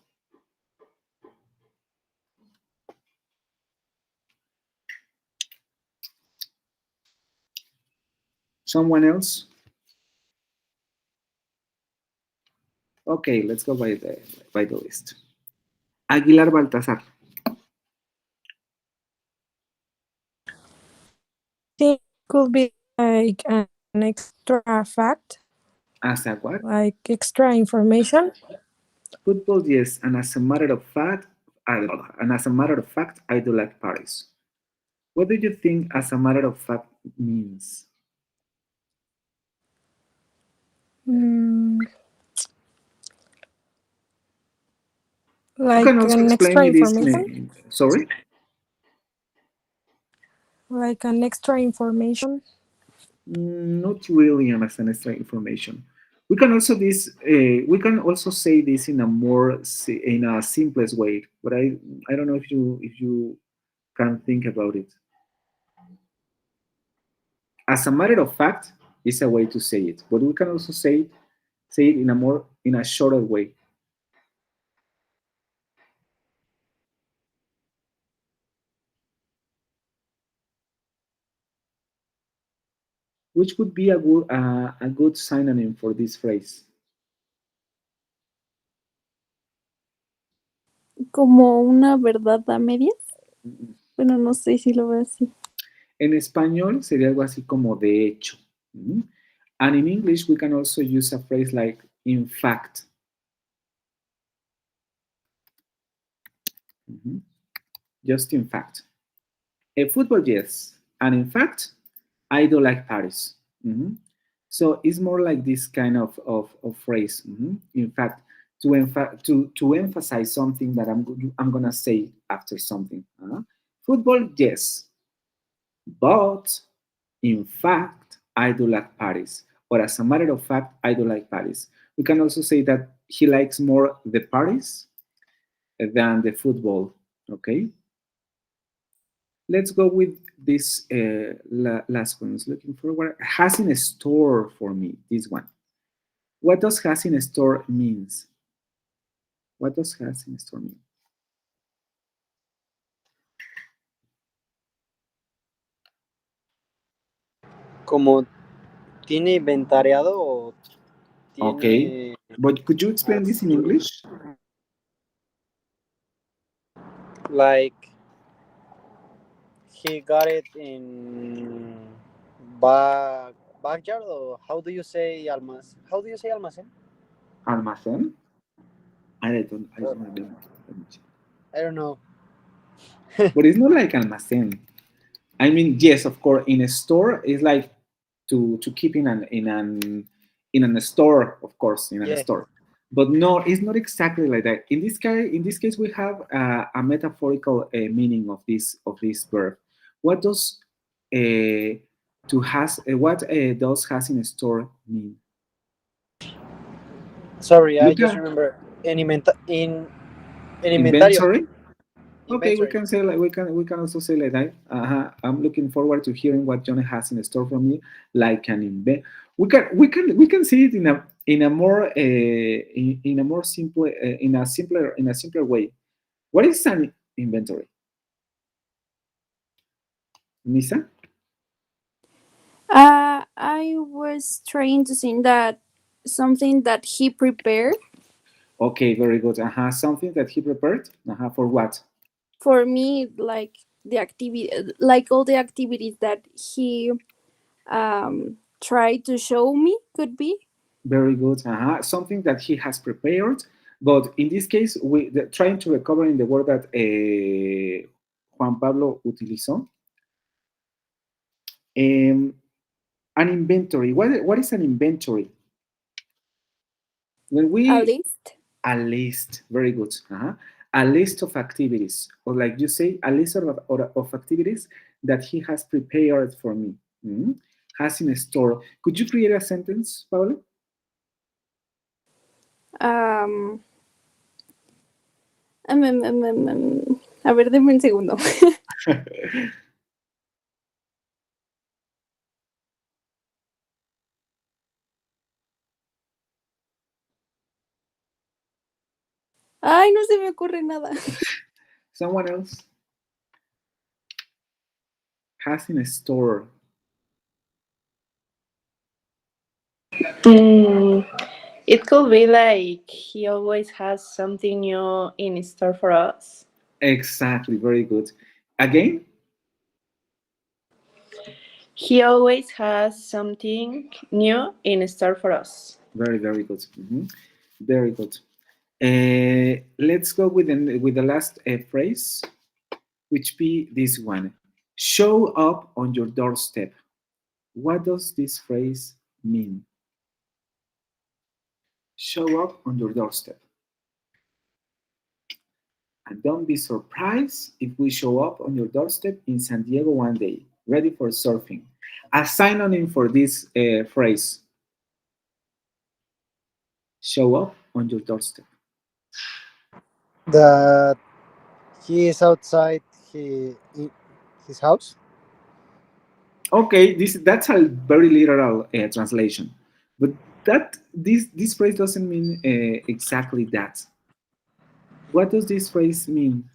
Someone else? Okay, let's go by the list. Aguilar Baltasar. It could be like an extra fact. As a what? Like extra information. Football, yes, and as a matter of fact, I do like Paris. What do you think as a matter of fact means? Like You can also an explain extra me this. information. Sorry? Like an extra information. Not really as an extra information. We can also say this in a simplest way, but I don't know if you can think about it. As a matter of fact, is a way to say it, but we can also say it in a shorter way. Which would be a good synonym for this phrase? Como una verdad a medias. Bueno, no sé si lo veo así. En español sería algo así como de hecho. And in English, we can also use a phrase like in fact. Just in fact. A football, yes. And in fact, I do like Paris. So it's more like this kind of phrase. In fact, to emphasize something that I'm gonna say after something. Football, yes. But in fact, I do like Paris. Or as a matter of fact, I do like Paris. We can also say that he likes more the parties than the football. Okay. Let's go with this last one. Looking forward. Has in a store for me. This one. What does has in a store means? What does has in a store mean? Como tiene inventariado o tiene. Okay. But could you explain this in English? Like he got it in backyard, or how do you say almacén? How do you say almacén? Almacén? I don't remember. I don't know. But it's not like almacén. I mean, yes, of course, in a store it's like to keep in a store, of course, in a store. But no, it's not exactly like that. In this case, we have a metaphorical meaning of this verb. What does what does has in a store mean? Sorry, I just remember in inventory. Okay, we can say like we can also say like that. I'm looking forward to hearing what Johnny has in store for me, like an invent. We can see it in a more simple in a simpler way. What is an inventory? Nisa? I was trying to say that something that he prepared. Okay, very good. Something that he prepared. For what? For me, like the activity, like all the activities that he tried to show me could be. Very good. Something that he has prepared, but in this case, trying to recover in the word that Juan Pablo utilizó. An inventory. What is an inventory? When a list. A list. Very good. A list of activities, or like you say, a list of activities that he has prepared for me. Has in a store. Could you create a sentence, Paula? A ver, denme un segundo. Ay, no se me ocurre nada. Someone else has in a store. It could be like he always has something new in store for us. Exactly, very good. Again? He always has something new in store for us. Very, very good. Very good. Let's go with the last phrase, which be this one. Show up on your doorstep. What does this phrase mean? Show up on your doorstep. And don't be surprised if we show up on your doorstep in San Diego one day, ready for surfing. A synonym for this phrase. Show up on your doorstep. That he is outside his house. Okay, that's a very literal translation, but this phrase doesn't mean exactly that. What does this phrase mean?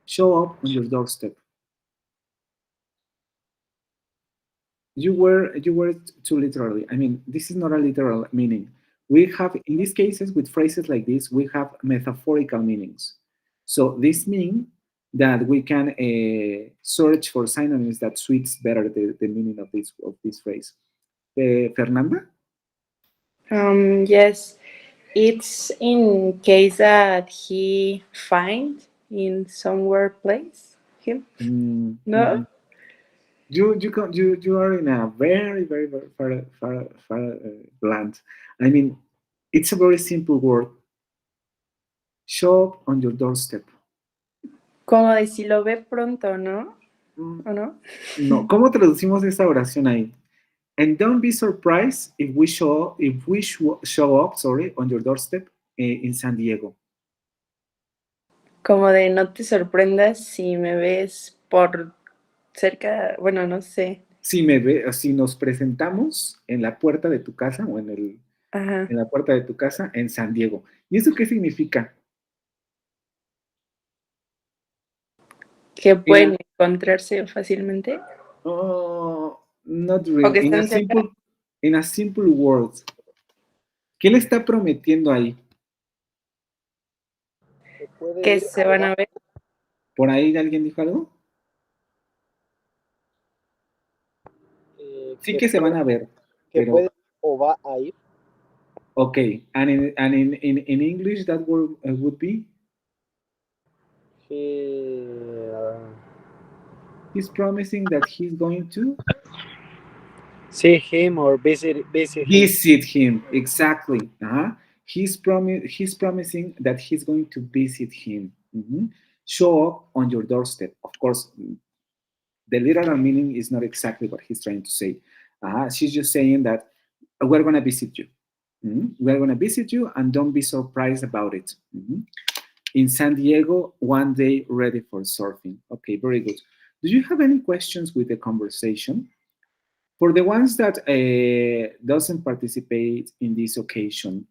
Show up on your doorstep. You were too literally. I mean, this is not a literal meaning. We have, in these cases, with phrases like this, we have metaphorical meanings. So this means that we can search for synonyms that suits better the meaning of this phrase. Fernanda? Yes, it's in case that he find in somewhere place him. No. You are in a very far land. I mean, it's a very simple word. Show up on your doorstep. Como de si lo ve pronto, ¿no? ¿O no? No. ¿Cómo traducimos esa oración ahí? And don't be surprised if we show up, on your doorstep in San Diego? Como de no te sorprendas si me ves por cerca, bueno, no sé. Si nos presentamos en la puerta de tu casa o en Ajá. la puerta de tu casa en San Diego. ¿Y eso qué significa? Que pueden encontrarse fácilmente. Oh, not O really. que están cerca. In a simple word. ¿Qué le está prometiendo ahí? Que se van a ver. ¿Por ahí alguien dijo algo? Sí que se van a ver, que pero... puede o va a ir. Okay, and in English that word would be? He's promising that he's going to See him or visit him. visit him. Exactly. He's promising that he's going to visit him. Show up on your doorstep. Of course, the literal meaning is not exactly what he's trying to say. She's just saying that we're going to visit you. We're going to visit you, and don't be surprised about it. In San Diego, one day ready for surfing. Okay, very good. Do you have any questions with the conversation? For the ones that doesn't participate in this occasion,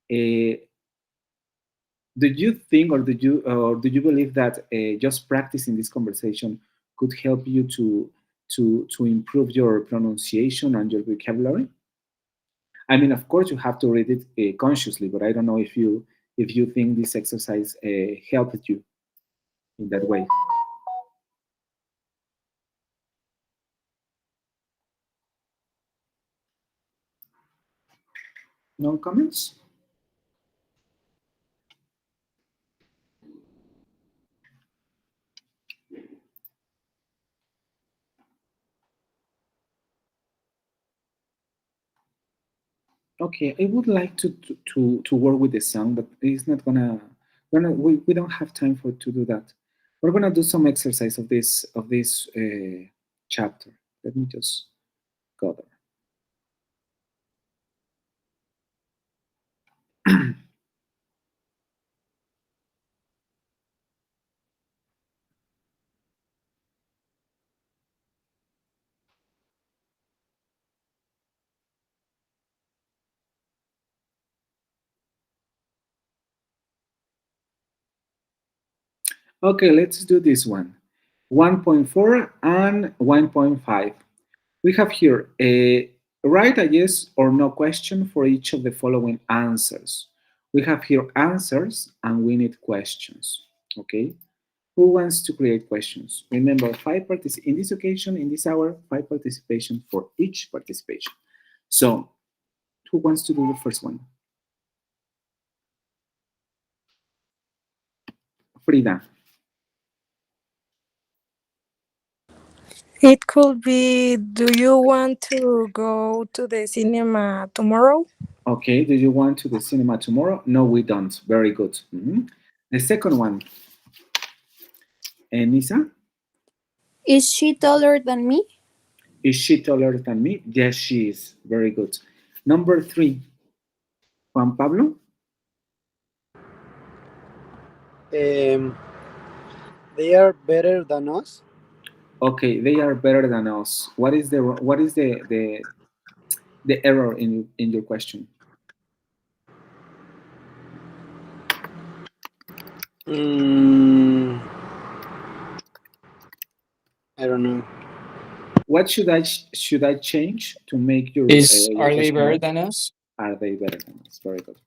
do you think, or do you believe that just practicing this conversation could help you to improve your pronunciation and your vocabulary? I mean, of course, you have to read it consciously, but I don't know if you think this exercise helped you in that way. No comments? Okay, I would like to work with the song, but it's not we don't have time to do that. We're gonna do some exercise of this chapter. Let me just go there. Okay, let's do this one. 1.4 and 1.5. We have here write a yes or no question for each of the following answers. We have here answers and we need questions. Okay, who wants to create questions? Remember, in this occasion, in this hour, 5 participation for each participation. So, who wants to do the first one? Frida. It could be, do you want to go to the cinema tomorrow? Okay, do you want to the cinema tomorrow? No, we don't. Very good. The second one. Nisa? Is she taller than me? Is she taller than me? Yes, she is. Very good. Number 3. Juan Pablo? They are better than us. Okay, they are better than us. What is the error in your question? I don't know. What should I change to make your Are they question better right? than us? Are they better than us? Very good.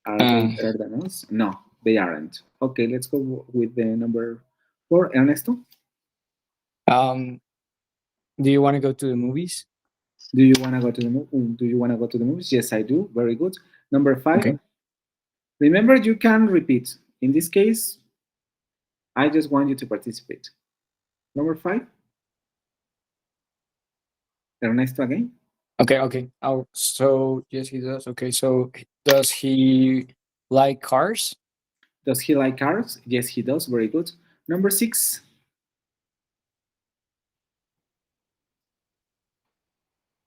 Are they better than us? No, they aren't. Okay, let's go with the number 4. Ernesto? Do you want to go to the movies? Do you want to go to the movies? Yes, I do. Very good. Number 5. Okay. Remember, you can repeat. In this case, I just want you to participate. Number 5. Ernesto again. Okay. Oh, so yes, he does. Okay, so does he like cars? Does he like cars? Yes, he does. Very good. Number 6.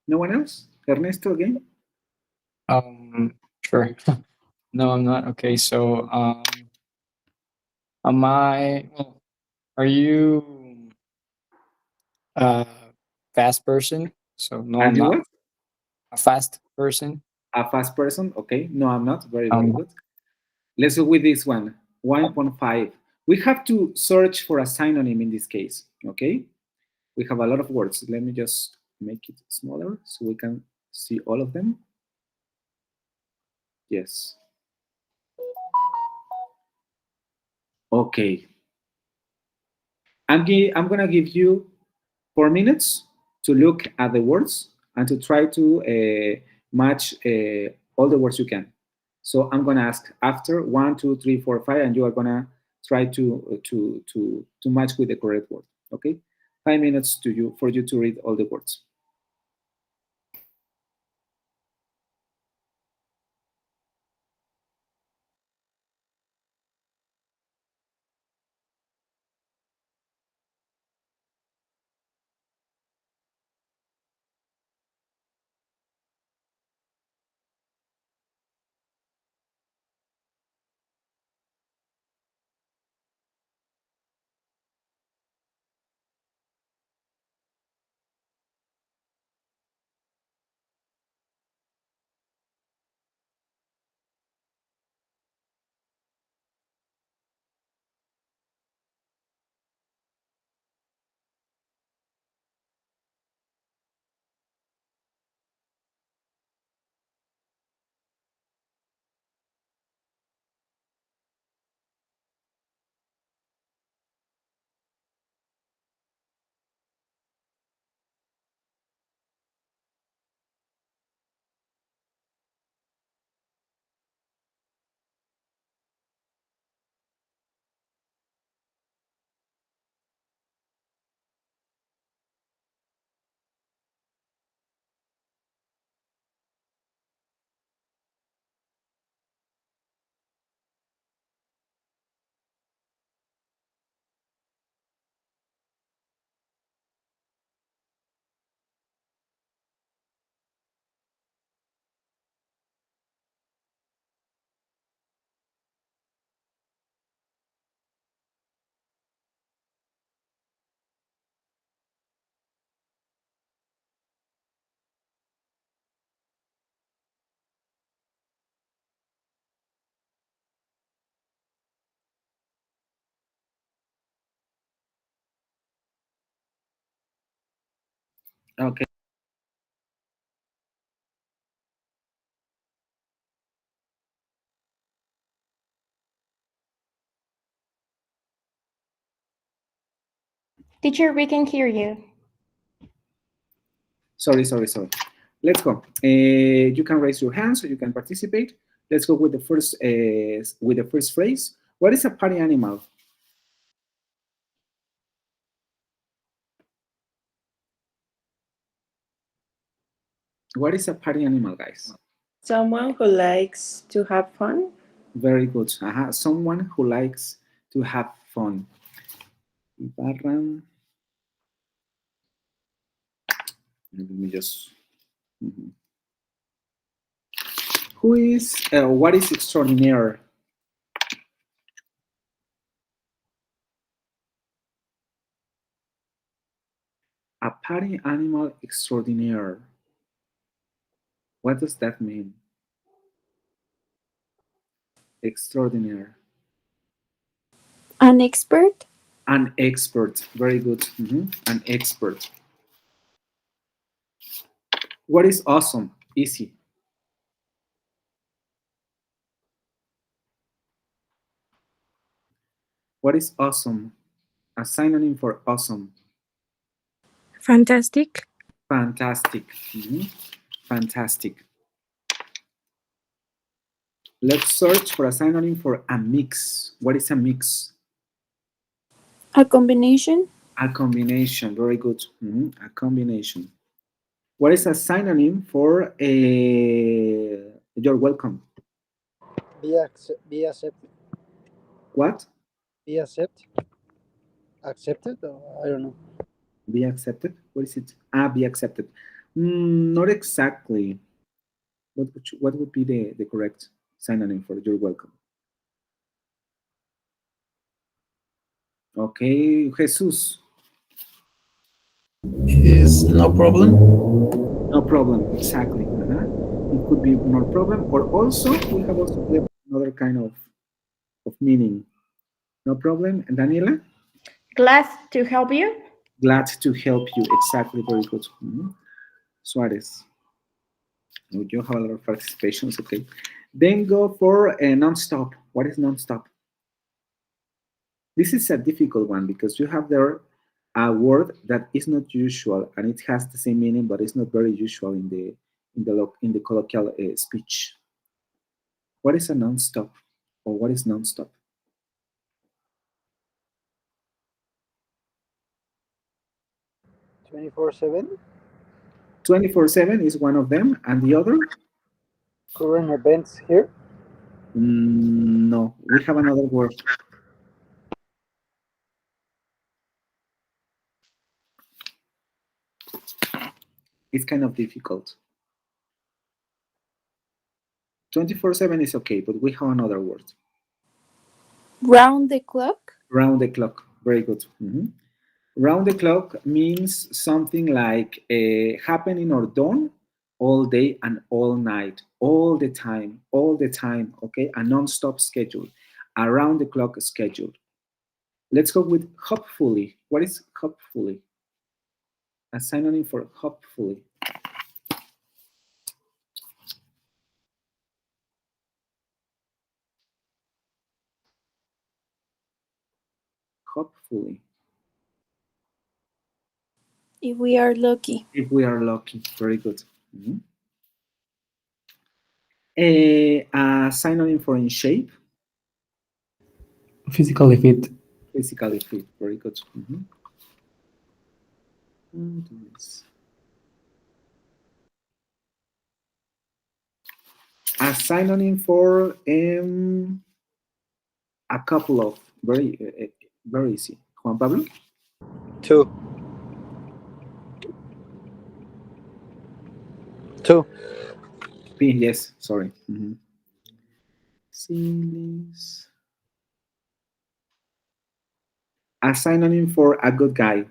No one else? Ernesto again? Sure. No, I'm not. Okay, so am I? Well, are you a fast person? So no, I'm And you not what? a fast person. A fast person? Okay. No, I'm not. Very, very Um, good. Let's go with this one. 1.5. We have to search for a synonym in this case. Okay. We have a lot of words. Let me just make it smaller so we can see all of them. Yes. Okay. I'm going to give you 4 minutes to look at the words and to try to match all the words you can. So I'm going to ask after 1, 2, 3, 4, 5, and you are going to try to match with the correct word. Okay, 5 minutes for you to read all the words. Okay. Teacher, we can hear you. Sorry. Let's go. You can raise your hand so you can participate. Let's go with the first phrase. What is a party animal? What is a party animal, guys? Someone who likes to have fun. Very good. Someone who likes to have fun. Barran. Let me just. What is extraordinaire? A party animal extraordinaire. What does that mean? Extraordinaire. An expert? An expert. Very good. An expert. What is awesome? Easy. What is awesome? A synonym for awesome. Fantastic. Fantastic. Fantastic. Let's search for a synonym for a mix. What is a mix? A combination? A combination. Very good. A combination. What is a synonym for you're welcome? Be accepted. What? Be accepted. Accepted? I don't know. Be accepted? What is it? Be accepted. Not exactly. What would be the correct synonym for you're welcome? Okay, Jesus. Is no problem. No problem, exactly. It could be no problem, or also we have also another kind of meaning. No problem. And Daniela? Glad to help you. Glad to help you. Exactly, very good. Suarez. You have a lot of participations, okay. Then go for a non-stop. What is non-stop? This is a difficult one because you have there a word that is not usual and it has the same meaning, but it's not very usual in the colloquial speech. What is a non-stop, or what is non-stop? 24/7. 24/7 is one of them, and the other? Current events here. No, we have another word. It's kind of difficult. 24/7 is okay, but we have another word. Round the clock. Round the clock. Very good. Round the clock means something like happening or done all day and all night, all the time, okay? A non-stop schedule, around the clock schedule. Let's go with hopefully. What is hopefully? A synonym for hopefully. Hopefully. If we are lucky. If we are lucky. Very good. A synonym for in shape. Physically fit. Physically fit. Very good. A synonym for a couple of. Very easy. Juan Pablo? Two. Yes, sorry. A synonym for a good guy.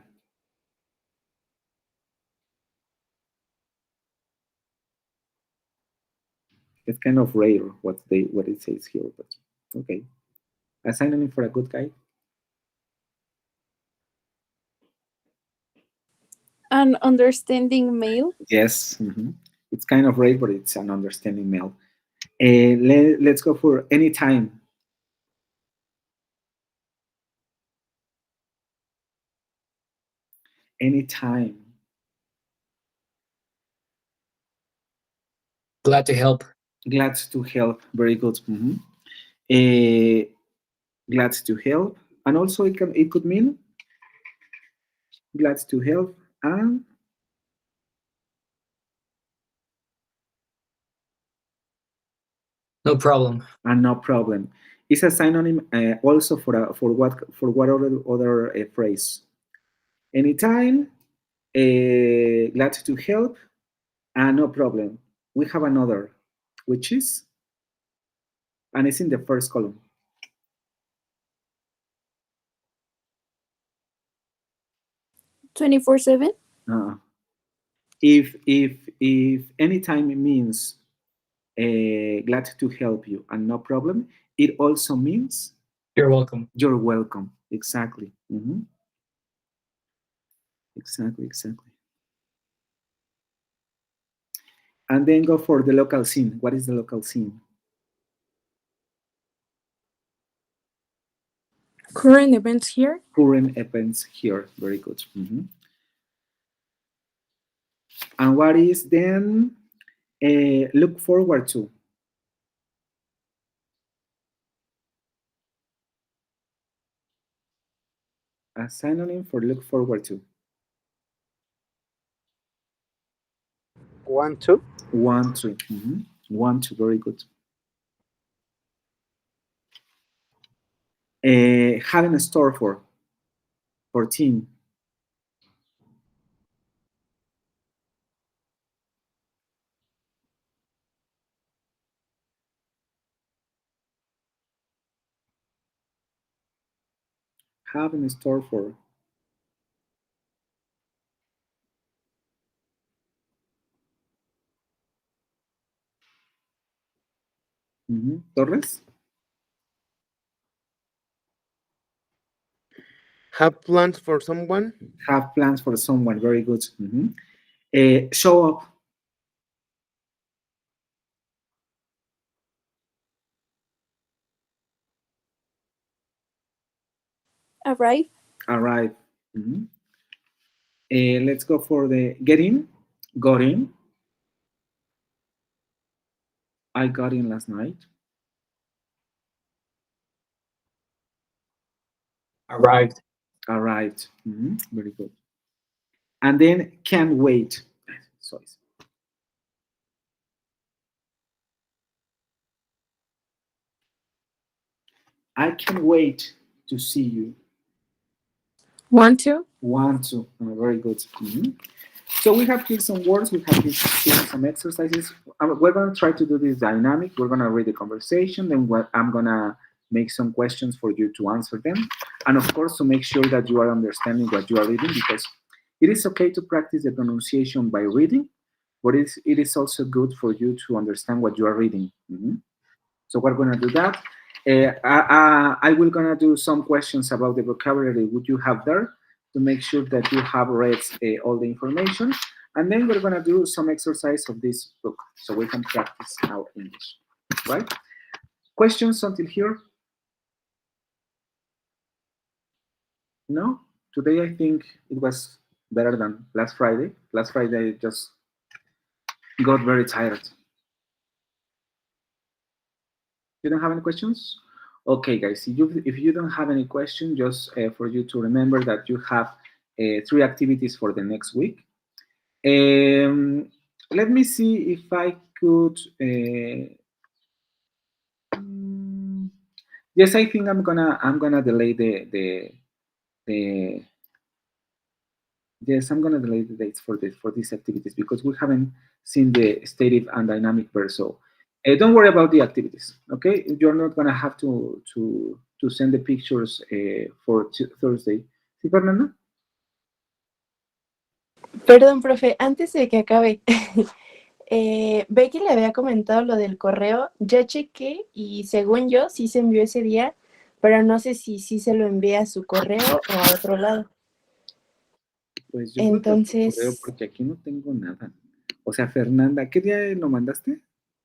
It's kind of rare what it says here, but okay. A synonym for a good guy. An understanding male. Yes, it's kind of rare, but it's an understanding male. Let's go for anytime. Anytime. Glad to help. Glad to help. Very good. Glad to help, and also it could mean glad to help and no problem. And no problem. It's a synonym also for what other phrase? Anytime. Glad to help, and no problem. We have another, which is, and it's in the first column. 24/7. If anytime means glad to help you and no problem, it also means you're welcome. You're welcome. Exactly. Exactly. And then go for the local scene. What is the local scene? Current events here. Current events here. Very good. And what is then look forward to? A synonym for look forward to. Want to. Want to. Want to. Very good. Having a store for 14. have in store for? Torres? Have plans for someone? Have plans for someone. Very good. Show up. Arrive. Arrive. Let's go for the get in. Got in. I got in last night. Arrived. Arrived. Very good. And then can't wait. Sorry. I can't wait to see you. Want to? Want to. Very good. So we have here some words. We have here some exercises. We're going to try to do this dynamic. We're going to read the conversation. Then I'm going to make some questions for you to answer them. And of course, to make sure that you are understanding what you are reading, because it is okay to practice the pronunciation by reading, but it is also good for you to understand what you are reading. So we're going to do that. I will going to do some questions about the vocabulary would you have there to make sure that you have read all the information. And then we're going to do some exercise of this book so we can practice our English, right? Questions until here? No? Today I think it was better than last Friday. Last Friday I just got very tired. You don't have any questions? Okay, guys, if you don't have any question, just for you to remember that you have 3 activities for the next week. Let me see if I could. Yes, I think I'm gonna delay the yes, I'm gonna delay the dates for these activities because we haven't seen the stative and dynamic verbs. So don't worry about the activities. Okay, you're not gonna have to send the pictures for Thursday. ¿Sí, Fernanda? Perdón, profe, antes de que acabe, Becky le había comentado lo del correo, ya chequé y según yo sí se envió ese día, pero no sé si sí se lo envía a su correo o a otro lado. Pues yo entonces, creo porque aquí no tengo nada. O sea, Fernanda, ¿qué día lo mandaste?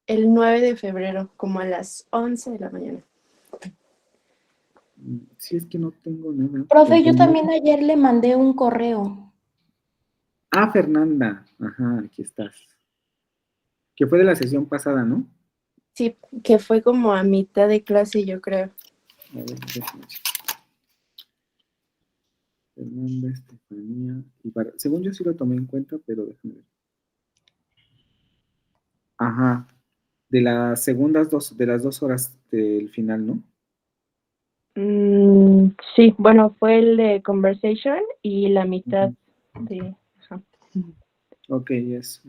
El 9 de febrero, como a las 11 de la mañana. Sí, es que no tengo nada. Profe, yo también ayer le mandé un correo. Ah, Fernanda. Ajá, aquí estás. Que fue de la sesión pasada, ¿no? Sí, que fue como a mitad de clase, yo creo. A ver, déjame checar. Fernanda, Estefanía y según yo sí lo tomé en cuenta, pero déjame ver. Ajá. De las segundas de las 2 horas del final, ¿no? Sí, bueno, fue el de conversation y la mitad de... Ajá. Ok, yes.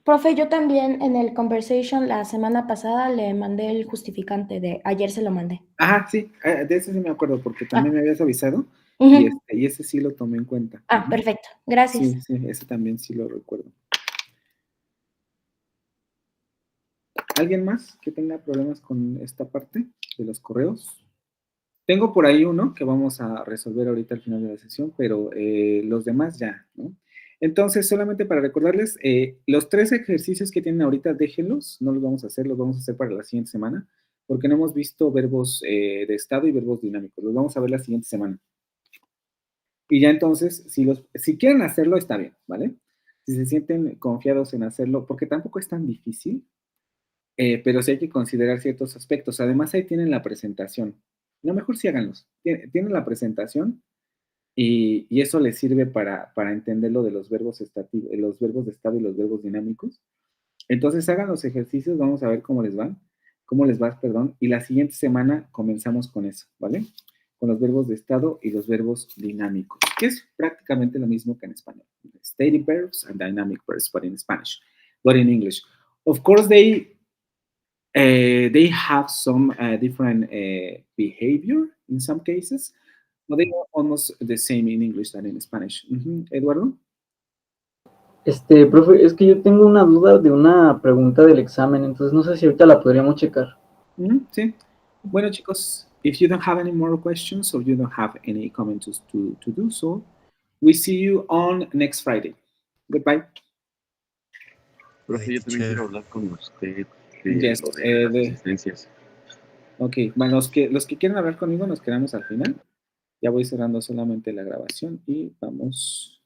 Profe, yo también en el conversation la semana pasada le mandé el justificante de ayer se lo mandé. Ajá, sí, de ese sí me acuerdo porque también me habías avisado y ese sí lo tomé en cuenta. Perfecto, gracias. Sí, sí, ese también sí lo recuerdo. ¿Alguien más que tenga problemas con esta parte de los correos? Tengo por ahí uno que vamos a resolver ahorita al final de la sesión, pero los demás ya, ¿no? Entonces, solamente para recordarles, los 3 ejercicios que tienen ahorita, déjenlos, no los vamos a hacer para la siguiente semana, porque no hemos visto verbos de estado y verbos dinámicos, los vamos a ver la siguiente semana. Y ya entonces, si quieren hacerlo, está bien, ¿vale? Si se sienten confiados en hacerlo, porque tampoco es tan difícil, pero sí hay que considerar ciertos aspectos. Además, ahí tienen la presentación. No, mejor sí háganlos. Tienen la presentación y eso les sirve para entender lo de los verbos de estado y los verbos dinámicos. Entonces, hagan los ejercicios, vamos a ver cómo les va, y la siguiente semana comenzamos con eso, ¿vale? Con los verbos de estado y los verbos dinámicos, que es prácticamente lo mismo que en español. Stative verbs and dynamic verbs, but in Spanish, but in English. Of course, they have some different behavior in some cases, Well, they are almost the same in English than in Spanish. Eduardo? Profe, es que yo tengo una duda de una pregunta del examen, entonces no sé si ahorita la podríamos checar. Sí. Bueno, chicos, if you don't have any more questions or you don't have any comments to do so, we see you on next Friday. Goodbye. Profe, yo también quiero hablar con usted de Yes, lo de las asistencias. Ok, bueno, los que quieren hablar conmigo nos quedamos al final. Ya voy cerrando solamente la grabación y vamos